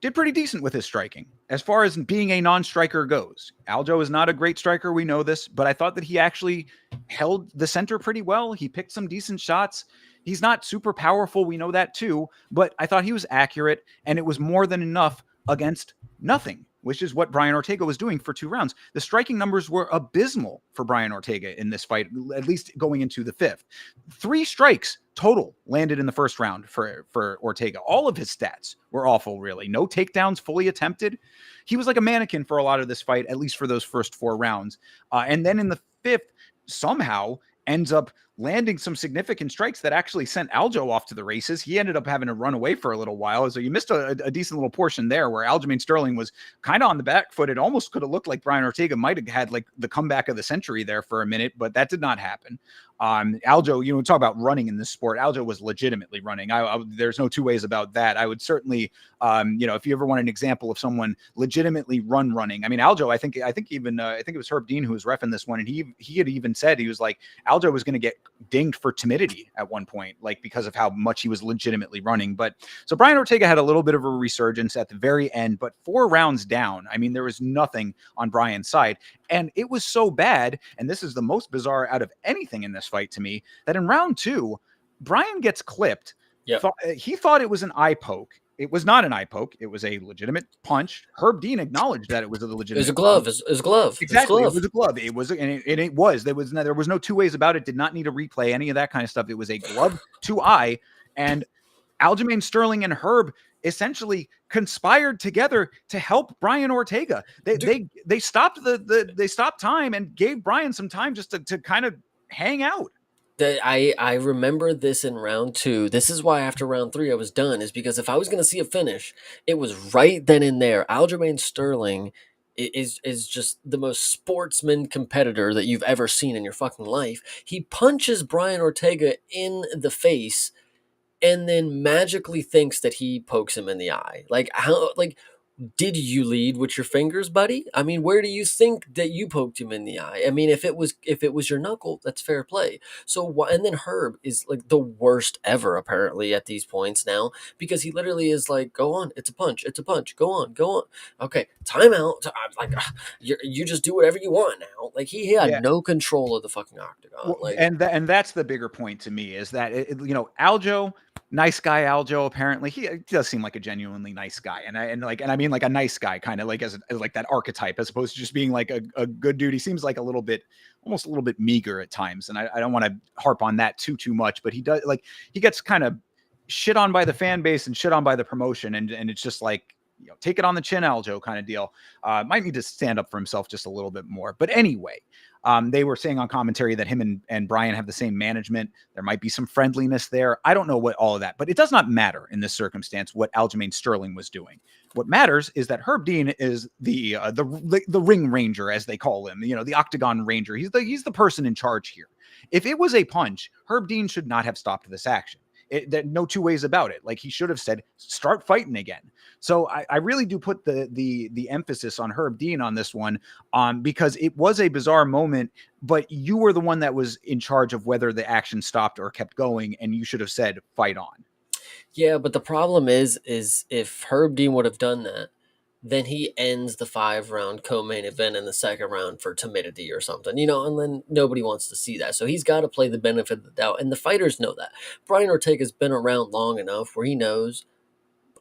did pretty decent with his striking as far as being a non-striker goes. Aljo is not a great striker, we know this, but I thought that he actually held the center pretty well. He picked some decent shots. He's not super powerful, we know that too, but I thought he was accurate, and it was more than enough against nothing, which is what Brian Ortega was doing for 2 rounds. The striking numbers were abysmal for Brian Ortega in this fight, at least going into the 5th. 3 strikes total landed in the 1st round for Ortega. All of his stats were awful, really. No takedowns fully attempted. He was like a mannequin for a lot of this fight, at least for those first 4 rounds. And then in the 5th, somehow ends up landing some significant strikes that actually sent Aljo off to the races. He ended up having to run away for a little while. So you missed a decent little portion there where Aljamain Sterling was kind of on the back foot. It almost could have looked like Brian Ortega might have had like the comeback of the century there for a minute, but that did not happen. Aljo, talk about running in this sport. Aljo was legitimately running. There's no 2 ways about that. I would certainly, if you ever want an example of someone legitimately running. I mean, Aljo, I think it was Herb Dean who was reffing this one, and he had even said, he was like, Aljo was going to get dinged for timidity at one point, like because of how much he was legitimately running. But so Brian Ortega had a little bit of a resurgence at the very end, but 4 rounds down, I mean, there was nothing on Brian's side. And it was so bad, and this is the most bizarre out of anything in this fight to me, that in round 2, Brian gets clipped. Yep. He thought it was an eye poke. It was not an eye poke. It was a legitimate punch. Herb Dean acknowledged that it was a legitimate. It was a glove. It was a glove. Exactly. It was a glove. It was, and it was. There was no 2 ways about it. Did not need a replay. Any of that kind of stuff. It was a glove to eye, and Aljamain Sterling and Herb essentially conspired together to help Brian Ortega. They stopped they stopped time and gave Brian some time just to kind of hang out. I remember this in round 2. This is why after round 3 I was done, is because if I was going to see a finish, it was right then and there. Aljamain Sterling is just the most sportsman competitor that you've ever seen in your fucking life. He punches Brian Ortega in the face and then magically thinks that he pokes him in the eye. Like, how, like, did you lead with your fingers, buddy? I mean, where do you think that you poked him in the eye? I mean, if it was your knuckle, that's fair play. So and then Herb is like the worst ever apparently at these points now, because he literally is like, go on, it's a punch, go on. Okay, timeout. I'm like, you just do whatever you want now. Like, he had no control of the fucking octagon. Well, and that's the bigger point to me, is that Aljo. Nice guy, Aljo. Apparently, he does seem like a genuinely nice guy, and I mean like a nice guy, kind of like as like that archetype, as opposed to just being like a good dude. He seems like almost a little bit meager at times, and I don't want to harp on that too much, but he does, like, he gets kind of shit on by the fan base and shit on by the promotion, and it's just like, take it on the chin, Aljo kind of deal. Might need to stand up for himself just a little bit more. But anyway, they were saying on commentary that him and Brian have the same management. There might be some friendliness there. I don't know what all of that, but it does not matter in this circumstance what Aljamain Sterling was doing. What matters is that Herb Dean is the ring ranger, as they call him, the octagon ranger. He's the person in charge here. If it was a punch, Herb Dean should not have stopped this action. No two ways about it. Like, he should have said, start fighting again. So I really do put the emphasis on Herb Dean on this one, because it was a bizarre moment, but you were the one that was in charge of whether the action stopped or kept going, and you should have said, fight on. Yeah, but the problem is if Herb Dean would have done that, then he ends the 5-round co-main event in the second round for timidity or something, and then nobody wants to see that. So he's got to play the benefit of the doubt, and the fighters know that. Brian Ortega's been around long enough where he knows,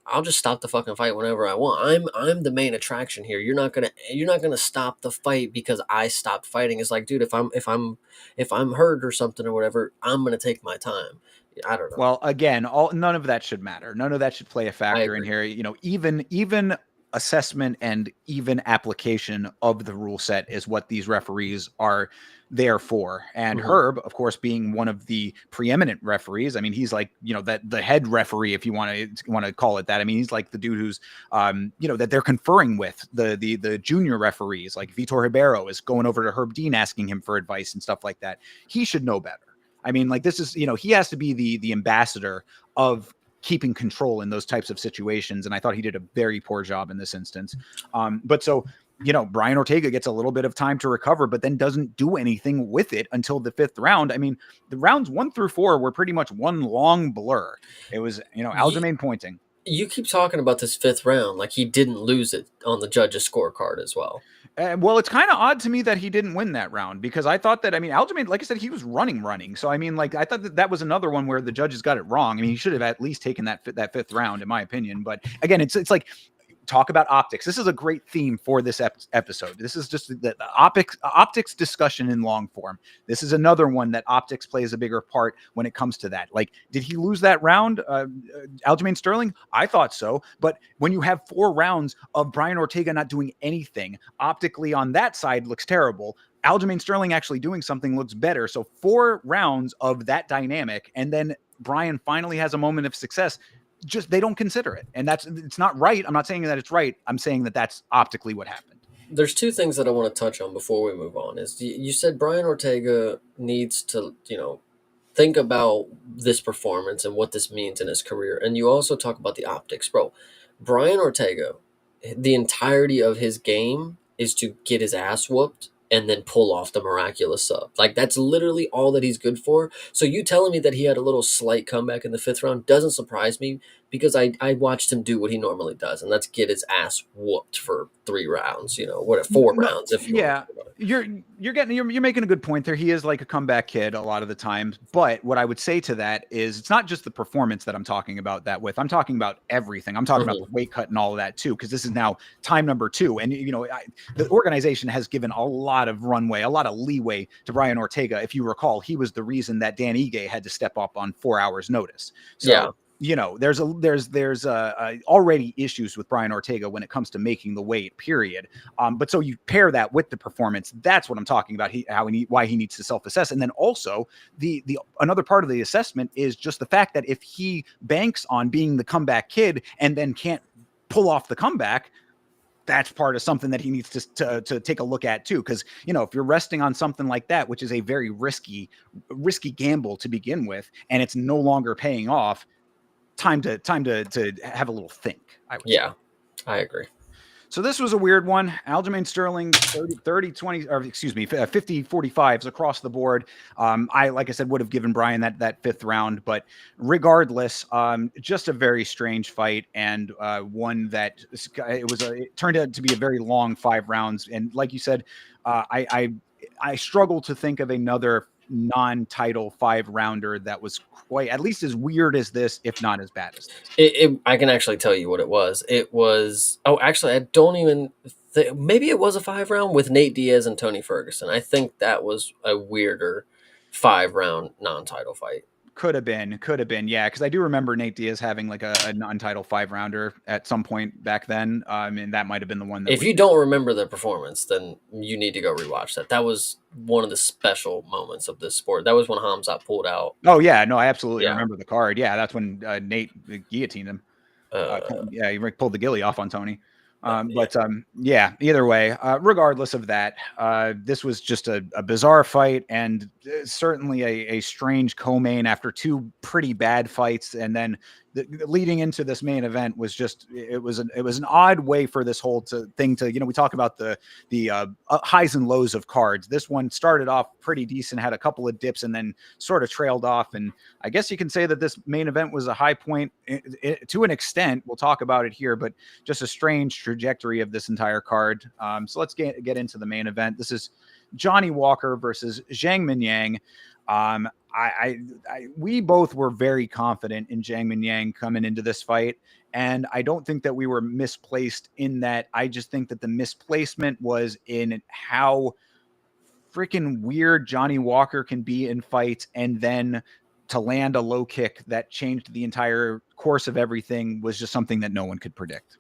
I'll just stop the fucking fight whenever I want. I'm the main attraction here. You're not gonna stop the fight because I stopped fighting. It's like, dude, if I'm hurt or something or whatever, I'm gonna take my time. I don't know. Well, again, none of that should matter. None of that should play a factor in here. Even assessment and even application of the rule set is what these referees are there for. And Herb, of course, being one of the preeminent referees, I mean, he's like, that the head referee, if you want to call it that. I mean, he's like the dude who's, that they're conferring with the junior referees, like Vitor Ribeiro is going over to Herb Dean, asking him for advice and stuff like that. He should know better. I mean, like, this is, he has to be the ambassador of keeping control in those types of situations. And I thought he did a very poor job in this instance. But so, Brian Ortega gets a little bit of time to recover, but then doesn't do anything with it until the 5th round. I mean, the rounds 1 through 4 were pretty much one long blur. It was, Aljamain pointing. You keep talking about this 5th round like he didn't lose it on the judges' scorecard as well. Well, it's kind of odd to me that he didn't win that round, because I thought that, Aljamain, like I said, he was running. So, I thought that was another one where the judges got it wrong. I mean, he should have at least taken that 5th round, in my opinion. But again, it's like, talk about optics. This is a great theme for this episode. This is just the optics discussion in long form. This is another one that optics plays a bigger part when it comes to that. Like, did he lose that round, Aljamain Sterling? I thought so. But when you have 4 rounds of Brian Ortega not doing anything, optically on that side looks terrible. Aljamain Sterling actually doing something looks better. So 4 rounds of that dynamic, and then Brian finally has a moment of success. Just, they don't consider it, and it's not right. I'm not saying that it's right. I'm saying that that's optically what happened. There's 2 things that I want to touch on before we move on. Is you said Brian Ortega needs to, think about this performance and what this means in his career, and you also talk about the optics, bro. Brian Ortega, the entirety of his game is to get his ass whooped and then pull off the miraculous sub. Like, that's literally all that he's good for. So you telling me that he had a little slight comeback in the 5th round doesn't surprise me, because I watched him do what he normally does, and that's get his ass whooped for 3 rounds, 4 rounds. If you're making a good point there. He is like a comeback kid a lot of the times. But what I would say to that is, it's not just the performance that I'm talking about that with. I'm talking about everything. I'm talking about the weight cut and all of that too, because this is now time number 2. And, the organization has given a lot of runway, a lot of leeway to Brian Ortega. If you recall, he was the reason that Dan Ige had to step up on 4 hours notice. So, there's already issues with Brian Ortega when it comes to making the weight, period. But so you pair that with the performance. That's what I'm talking about. Why he needs to self-assess. And then also the another part of the assessment is just the fact that if he banks on being the comeback kid and then can't pull off the comeback, that's part of something that he needs to take a look at too. Because, if you're resting on something like that, which is a very risky gamble to begin with, and it's no longer paying off, time to have a little think. I agree. So this was a weird one. Aljamain Sterling 50-45s across the board. Like I said, would have given Brian that 5th round, but regardless, just a very strange fight, and one that it turned out to be a very long 5 rounds. And like you said, I struggle to think of another non-title 5-rounder that was quite at least as weird as this, if not as bad as this. I can actually tell you what it was. It was, actually, I don't even maybe it was a 5-round with Nate Diaz and Tony Ferguson. I think that was a weirder 5-round non-title fight. Could have been. Yeah. Cause I do remember Nate Diaz having like a non-title 5-rounder at some point back then. And that might've been the one that If you don't remember the performance, then you need to go rewatch that. That was one of the special moments of this sport. That was when Hamzat pulled out. Oh yeah, no, I absolutely Yeah. remember the card. Yeah, that's when Nate guillotined him. He pulled the gilly off on Tony. Yeah, either way, regardless of that, this was just a bizarre fight, and certainly a strange co-main after two pretty bad fights. And then leading into this main event was just, it was an odd way for this whole thing to, we talk about the highs and lows of cards. This one started off pretty decent, had a couple of dips, and then sort of trailed off. And I guess you can say that this main event was a high point to an extent. We'll talk about it here, but just a strange trajectory of this entire card. So let's get into the main event. This is Johnny Walker versus Zhang Mingyang. We both were very confident in Zhang Mingyang coming into this fight, and I don't think that we were misplaced in that. I just think that the misplacement was in how freaking weird Johnny Walker can be in fights, and then to land a low kick that changed the entire course of everything was just something that no one could predict.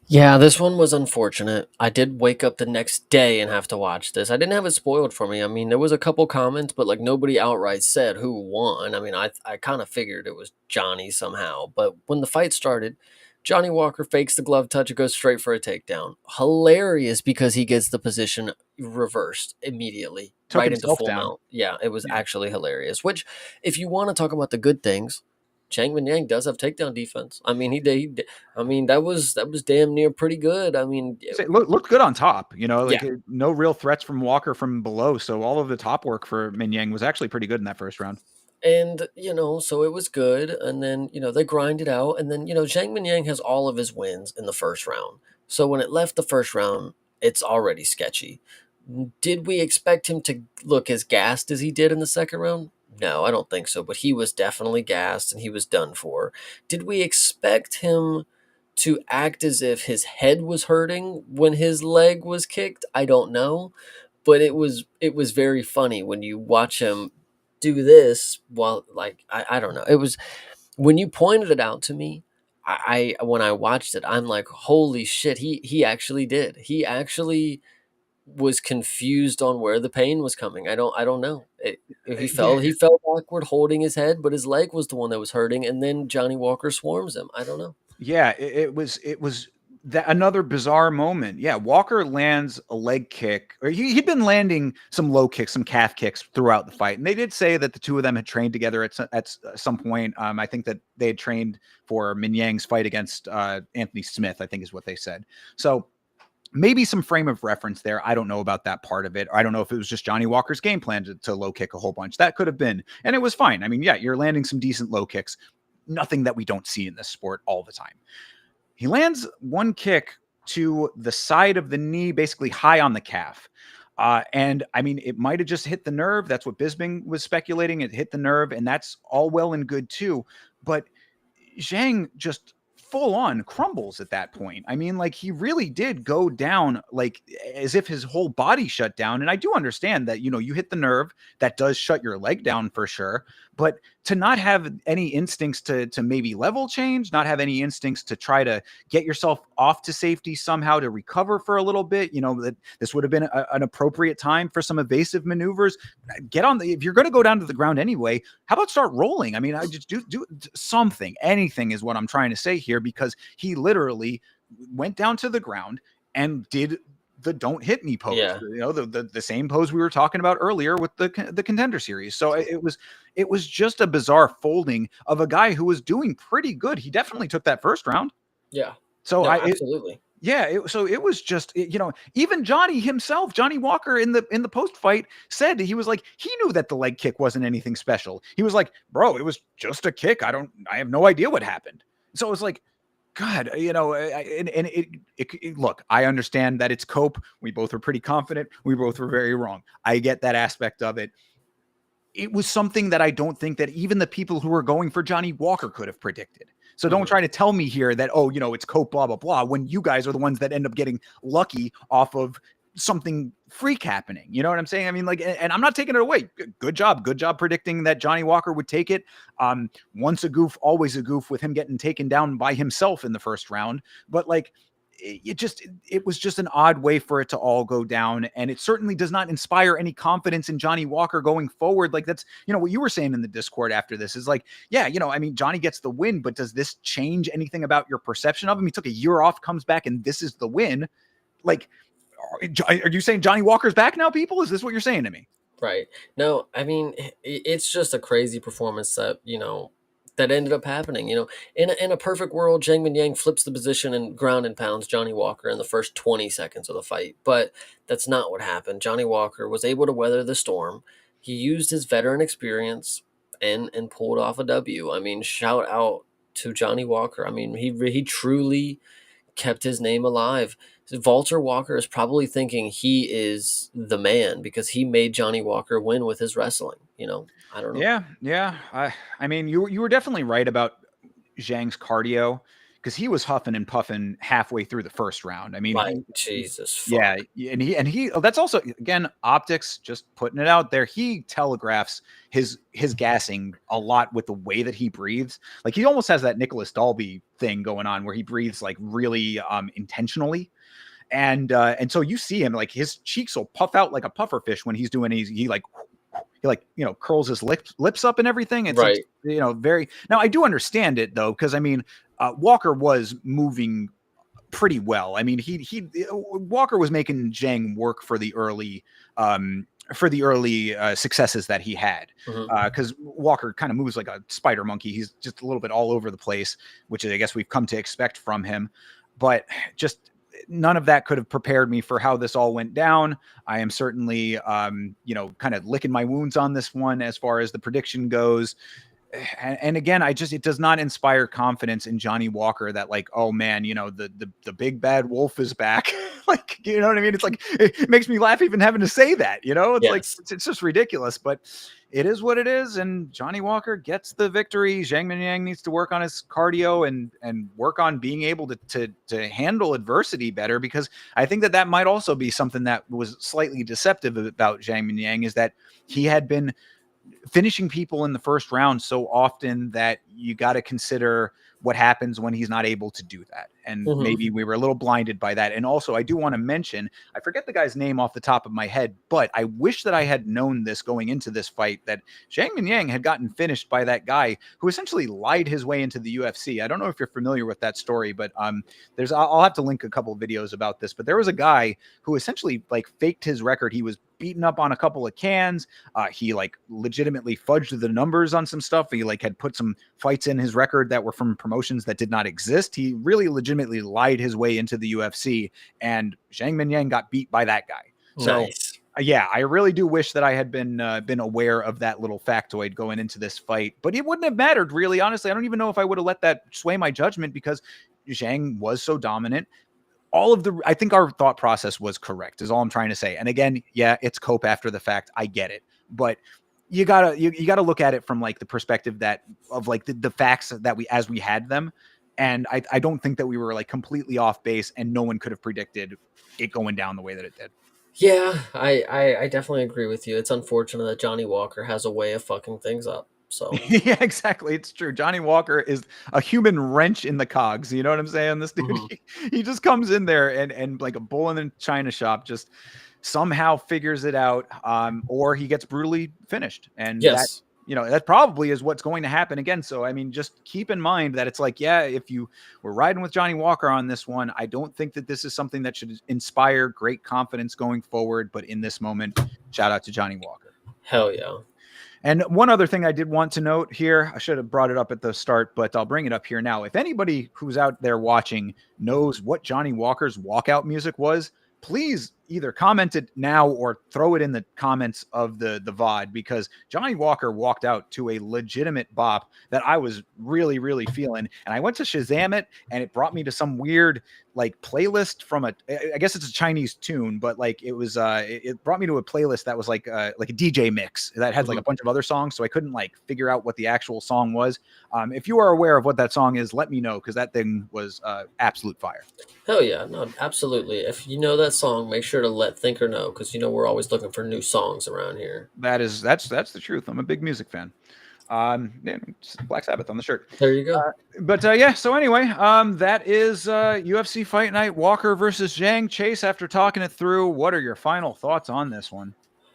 Yeah, this one was unfortunate. I did wake up the next day and have to watch this. I didn't have it spoiled for me. I mean, there was a couple comments, but like nobody outright said who won. I mean, I kind of figured it was Johnny somehow. But when the fight started, Johnny Walker fakes the glove touch and goes straight for a takedown. Hilarious because he gets the position reversed immediately, right into full mount. Yeah, it was actually hilarious. Which, if you want to talk about the good things, Zhang Mingyang does have takedown defense. I mean, he did. I mean, that was damn near pretty good. I mean, it looked good on top. No real threats from Walker from below. So all of the top work for Mingyang was actually pretty good in that first round. And so it was good. And then they grind it out. And then Zhang Mingyang has all of his wins in the first round. So when it left the first round, it's already sketchy. Did we expect him to look as gassed as he did in the second round? No, I don't think so, but he was definitely gassed and he was done for. Did we expect him to act as if his head was hurting when his leg was kicked? I don't know, but it was very funny when you watch him do this while, like, I don't know. It was, when you pointed it out to me, I when I watched it, I'm like, holy shit, he actually did. He actually was confused on where the pain was coming. I don't know. He fell backward holding his head, but his leg was the one that was hurting, and then Johnny Walker swarms him. I don't know. Yeah, it was that another bizarre moment. Yeah, Walker lands a leg kick, or he'd been landing some low kicks, some calf kicks throughout the fight, and they did say that the two of them had trained together at some point. I think that they had trained for Minyang's fight against Anthony Smith, I think is what they said. So maybe some frame of reference there. I don't know about that part of it. I don't know if it was just Johnny Walker's game plan to low kick a whole bunch. That could have been, and it was fine. I mean, yeah, you're landing some decent low kicks. Nothing that we don't see in this sport all the time. He lands one kick to the side of the knee, basically high on the calf. And I mean, it might have just hit the nerve. That's what Bisping was speculating. It hit the nerve, and that's all well and good too. But Zhang just full on crumbles at that point. I mean, like, he really did go down like as if his whole body shut down. And I do understand that, you hit the nerve, that does shut your leg down for sure. But to not have any instincts to maybe level change, not have any instincts to try to get yourself off to safety somehow to recover for a little bit, that this would have been an appropriate time for some evasive maneuvers. If you're going to go down to the ground anyway, how about start rolling? I mean, I just do something. Anything is what I'm trying to say here, because he literally went down to the ground and did the don't hit me pose. Yeah. The same pose we were talking about earlier with the Contender series. So it was just a bizarre folding of a guy who was doing pretty good. He definitely took that first round. Yeah. So absolutely. So it was just, even Johnny himself, Johnny Walker in the post fight said, he was like, he knew that the leg kick wasn't anything special. He was like, bro, it was just a kick. I have no idea what happened. So it was like, God, look, I understand that it's cope. We both were pretty confident. We both were very wrong. I get that aspect of it. It was something that I don't think that even the people who were going for Johnny Walker could have predicted. So don't try to tell me here that, it's cope, blah, blah, blah, when you guys are the ones that end up getting lucky off of something freak happening. You know what I'm saying? I mean, like, and I'm not taking it away. Good job predicting that Johnny Walker would take it. Once a goof, always a goof with him getting taken down by himself in the first round. But like, it was just an odd way for it to all go down, and it certainly does not inspire any confidence in Johnny Walker going forward. Like, that's, you know, what you were saying in the Discord after this is like, yeah, you know, I mean, Johnny gets the win, but does this change anything about your perception of him? He took a year off, comes back, and this is the win. Like, are you saying Johnny Walker's back now, people? Is this what you're saying to me? Right. No, I mean, it's just a crazy performance that, that ended up happening. In a perfect world, Zhang Mingyang flips the position and ground and pounds Johnny Walker in the first 20 seconds of the fight. But that's not what happened. Johnny Walker was able to weather the storm. He used his veteran experience and pulled off a W. I mean, shout out to Johnny Walker. I mean, he truly kept his name alive. Walter Walker is probably thinking he is the man because he made Johnny Walker win with his wrestling. I don't know. Yeah. I mean, you were definitely right about Zhang's cardio, because he was huffing and puffing halfway through the first round. I mean, Like, Jesus, fuck. yeah, and he that's also, again, optics, just putting it out there. He telegraphs his gassing a lot with the way that he breathes. Like, he almost has that Nicholas Dalby thing going on where he breathes like really intentionally. And so you see him, like, his cheeks will puff out like a puffer fish when he's doing, he like, curls his lips up and everything. It's Right. like, very, now I do understand it though, because I mean, Walker was moving pretty well. I mean, Walker was making Zhang work for the early successes that he had, because Walker kind of moves like a spider monkey. He's just a little bit all over the place, which I guess we've come to expect from him. But just none of that could have prepared me for how this all went down. I am certainly, kind of licking my wounds on this one as far as the prediction goes. And again, it does not inspire confidence in Johnny Walker that, like, oh man, the big bad wolf is back. Like, you know what I mean? It's like, it makes me laugh even having to say that, it's Yes. like, it's just ridiculous, but it is what it is. And Johnny Walker gets the victory. Zhang Mingyang needs to work on his cardio and work on being able to handle adversity better, because I think that might also be something that was slightly deceptive about Zhang Mingyang, is that he had been finishing people in the first round so often that you got to consider what happens when he's not able to do that. And maybe we were a little blinded by that. And also, I do want to mention, I forget the guy's name off the top of my head, but I wish that I had known this going into this fight, that Zhang Mingyang had gotten finished by that guy who essentially lied his way into the UFC. I don't know if you're familiar with that story, but I'll have to link a couple of videos about this, but there was a guy who essentially like faked his record. He was beaten up on a couple of cans. He like legitimately fudged the numbers on some stuff. He like had put some fights in his record that were from promotions that did not exist. He really legitimately lied his way into the UFC, and Zhang Mingyang got beat by that guy. So Nice. Yeah, I really do wish that I had been aware of that little factoid going into this fight, but it wouldn't have mattered, really. Honestly, I don't even know if I would have let that sway my judgment, because Zhang was so dominant. I think our thought process was correct, is all I'm trying to say. And again, yeah, it's cope after the fact. I get it, but you gotta look at it from like the perspective of like the facts that as we had them. And I don't think that we were like completely off base, and no one could have predicted it going down the way that it did. Yeah, I definitely agree with you. It's unfortunate that Johnny Walker has a way of fucking things up. So Yeah, exactly. It's true. Johnny Walker is a human wrench in the cogs. You know what I'm saying? This dude, he just comes in there and like a bull in the china shop, just somehow figures it out, or he gets brutally finished. And yes. that probably is what's going to happen again. So, I mean, just keep in mind that it's like, yeah, if you were riding with Johnny Walker on this one, I don't think that this is something that should inspire great confidence going forward. But in this moment, shout out to Johnny Walker. Hell yeah. And one other thing I did want to note here, I should have brought it up at the start, but I'll bring it up here now. If anybody who's out there watching knows what Johnny Walker's walkout music was, please either comment it now or throw it in the comments of the VOD, because Johnny Walker walked out to a legitimate bop that I was really, really feeling. And I went to Shazam it, and it brought me to some weird like playlist from I guess it's a Chinese tune, but like it brought me to a playlist that was like a DJ mix that had like a bunch of other songs. So I couldn't like figure out what the actual song was. If you are aware of what that song is, let me know, because that thing was absolute fire. Hell yeah. No, absolutely. If you know that song, make sure sure to let Thinker know, because we're always looking for new songs around here. That's the truth. I'm a big music fan. Yeah, Black Sabbath on the shirt. There you go. But yeah. So anyway, that is UFC Fight Night. Walker versus Zhang. Chase, after talking it through, what are your final thoughts on this one?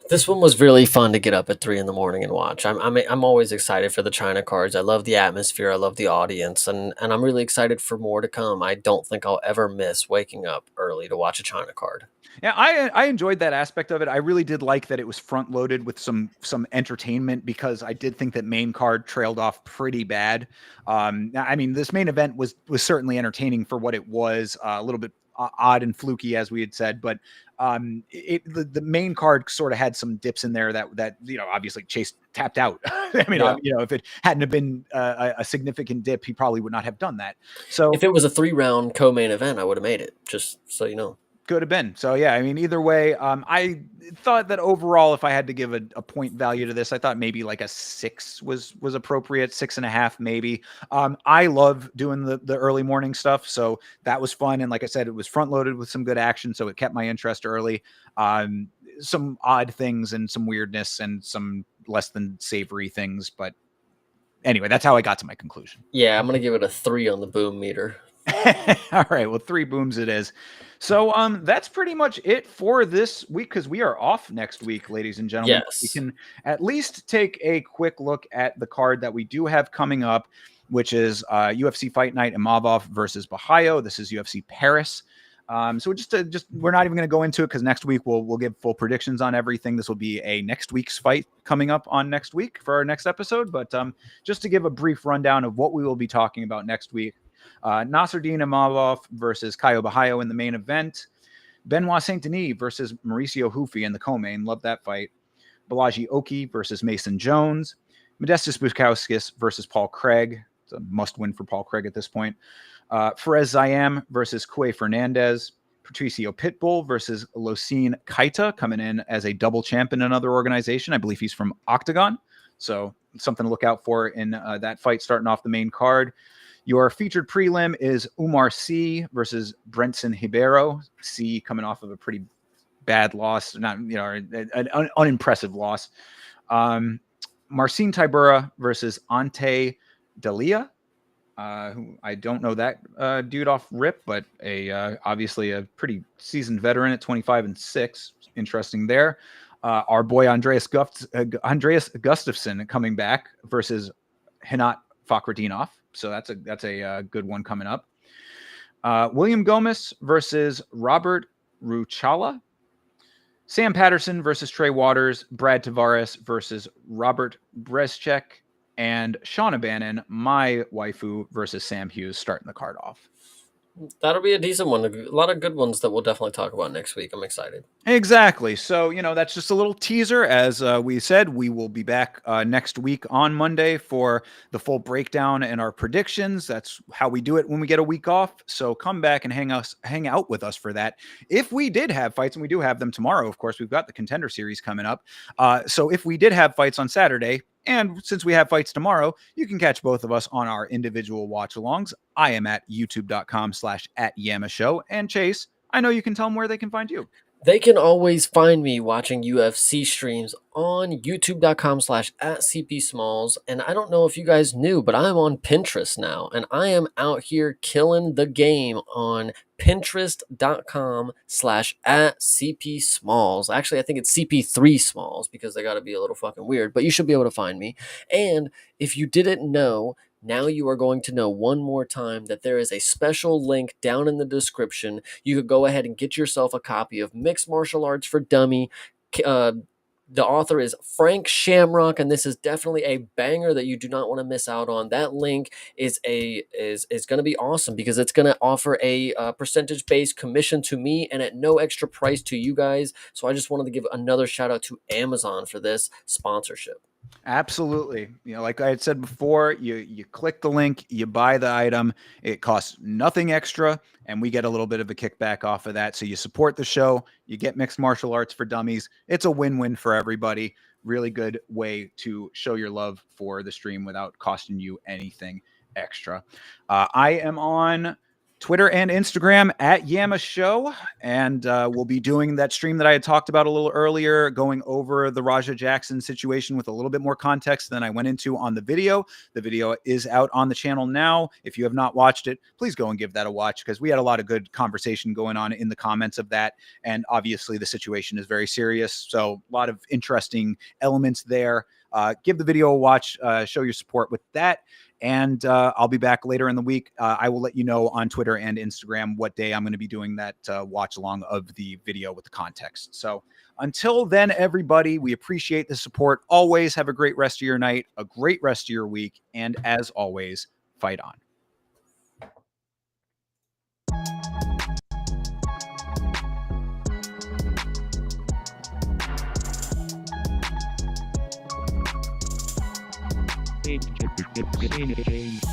This one was really fun to get up at 3 in the morning and watch. I'm always excited for the China cards. I love the atmosphere. I love the audience, and I'm really excited for more to come. I don't think I'll ever miss waking up early to watch a China card. Yeah, I enjoyed that aspect of it. I really did like that it was front loaded with some entertainment, because I did think that main card trailed off pretty bad. I mean, this main event was certainly entertaining for what it was, a little bit odd and fluky, as we had said, but the main card sort of had some dips in there that obviously Chase tapped out. I mean, Yeah. if it hadn't have been a significant dip, he probably would not have done that. So If it was a 3-round co-main event, I would have made it, just so you know. could have been. So yeah, I mean, either way, I thought that overall, if I had to give a point value to this, I thought maybe like a 6 was appropriate, 6.5 maybe. I love doing the early morning stuff, so that was fun. And like I said, it was front loaded with some good action, so it kept my interest early. Some odd things and some weirdness and some less than savory things, but anyway, that's how I got to my conclusion. Yeah, I'm gonna give it a 3 on the boom meter. All right, well, 3 booms it is. So that's pretty much it for this week, because we are off next week, ladies and gentlemen. Yes. We can at least take a quick look at the card that we do have coming up, which is UFC Fight Night Imavov versus Bahayo. This is UFC Paris. So just we're not even going to go into it, because next week we'll give full predictions on everything. This will be a next week's fight coming up on next week for our next episode. But just to give a brief rundown of what we will be talking about next week. Nasruddin Imavov versus Caio Bahayo in the main event. Benoit Saint Denis versus Mauricio Hufi in the co-main. Love that fight. Balaji Oki versus Mason Jones. Modestas Bukauskas versus Paul Craig. It's a must-win for Paul Craig at this point. Perez Zayam versus Kue Fernandez. Patricio Pitbull versus Losine Kaita, coming in as a double champ in another organization. I believe he's from Octagon. So something to look out for in that fight starting off the main card. Your featured prelim is Umar C versus Brenson Ribeiro. C coming off of a pretty bad loss, not an unimpressive loss. Marcin Tybura versus Ante Dalia, who I don't know that dude off rip, but obviously a pretty seasoned veteran at 25-6. Interesting there. Our boy Andreas Gustafsson coming back versus Hinat Fakhretdinov. So that's a good one coming up. William Gomez versus Robert Ruchala. Sam Patterson versus Trey Waters. Brad Tavares versus Robert Brezchek. And Shauna Bannon, my waifu, versus Sam Hughes, starting the card off. That'll be a decent one. A lot of good ones that we'll definitely talk about next week. I'm excited. Exactly. So, that's just a little teaser. As we said, we will be back next week on Monday for the full breakdown and our predictions. That's how we do it when we get a week off. So come back and hang out with us for that. If we did have fights, and we do have them tomorrow, of course, we've got the Contender series coming up. So if we did have fights on Saturday, and since we have fights tomorrow, you can catch both of us on our individual watch-alongs. I am at youtube.com/@YamaShow. And Chase, I know you can tell them where they can find you. They can always find me watching UFC streams on youtube.com/@CPSmalls. And I don't know if you guys knew, but I'm on Pinterest now. And I am out here killing the game on Pinterest.com/@CPSmalls. Actually, I think it's CP3Smalls, because they got to be a little fucking weird, but you should be able to find me. And if you didn't know, now you are going to know one more time that there is a special link down in the description. You could go ahead and get yourself a copy of Mixed Martial Arts for Dummy. The author is Frank Shamrock, and this is definitely a banger that you do not want to miss out on. That link is going to be awesome, because it's going to offer a percentage-based commission to me and at no extra price to you guys. So I just wanted to give another shout out to Amazon for this sponsorship. Absolutely. Like I had said before, you click the link, you buy the item, it costs nothing extra, and we get a little bit of a kickback off of that. So you support the show, you get Mixed Martial Arts for Dummies. It's a win-win for everybody. Really good way to show your love for the stream without costing you anything extra. I am on Twitter and Instagram at Yama Show. And we'll be doing that stream that I had talked about a little earlier, going over the Raja Jackson situation with a little bit more context than I went into on the video. The video is out on the channel now. If you have not watched it, please go and give that a watch, because we had a lot of good conversation going on in the comments of that. And obviously the situation is very serious. So a lot of interesting elements there. Give the video a watch, show your support with that. And I'll be back later in the week. I will let you know on Twitter and Instagram what day I'm going to be doing that watch along of the video with the context. So until then, everybody, we appreciate the support. Always have a great rest of your night, a great rest of your week. And as always, fight on. Gage.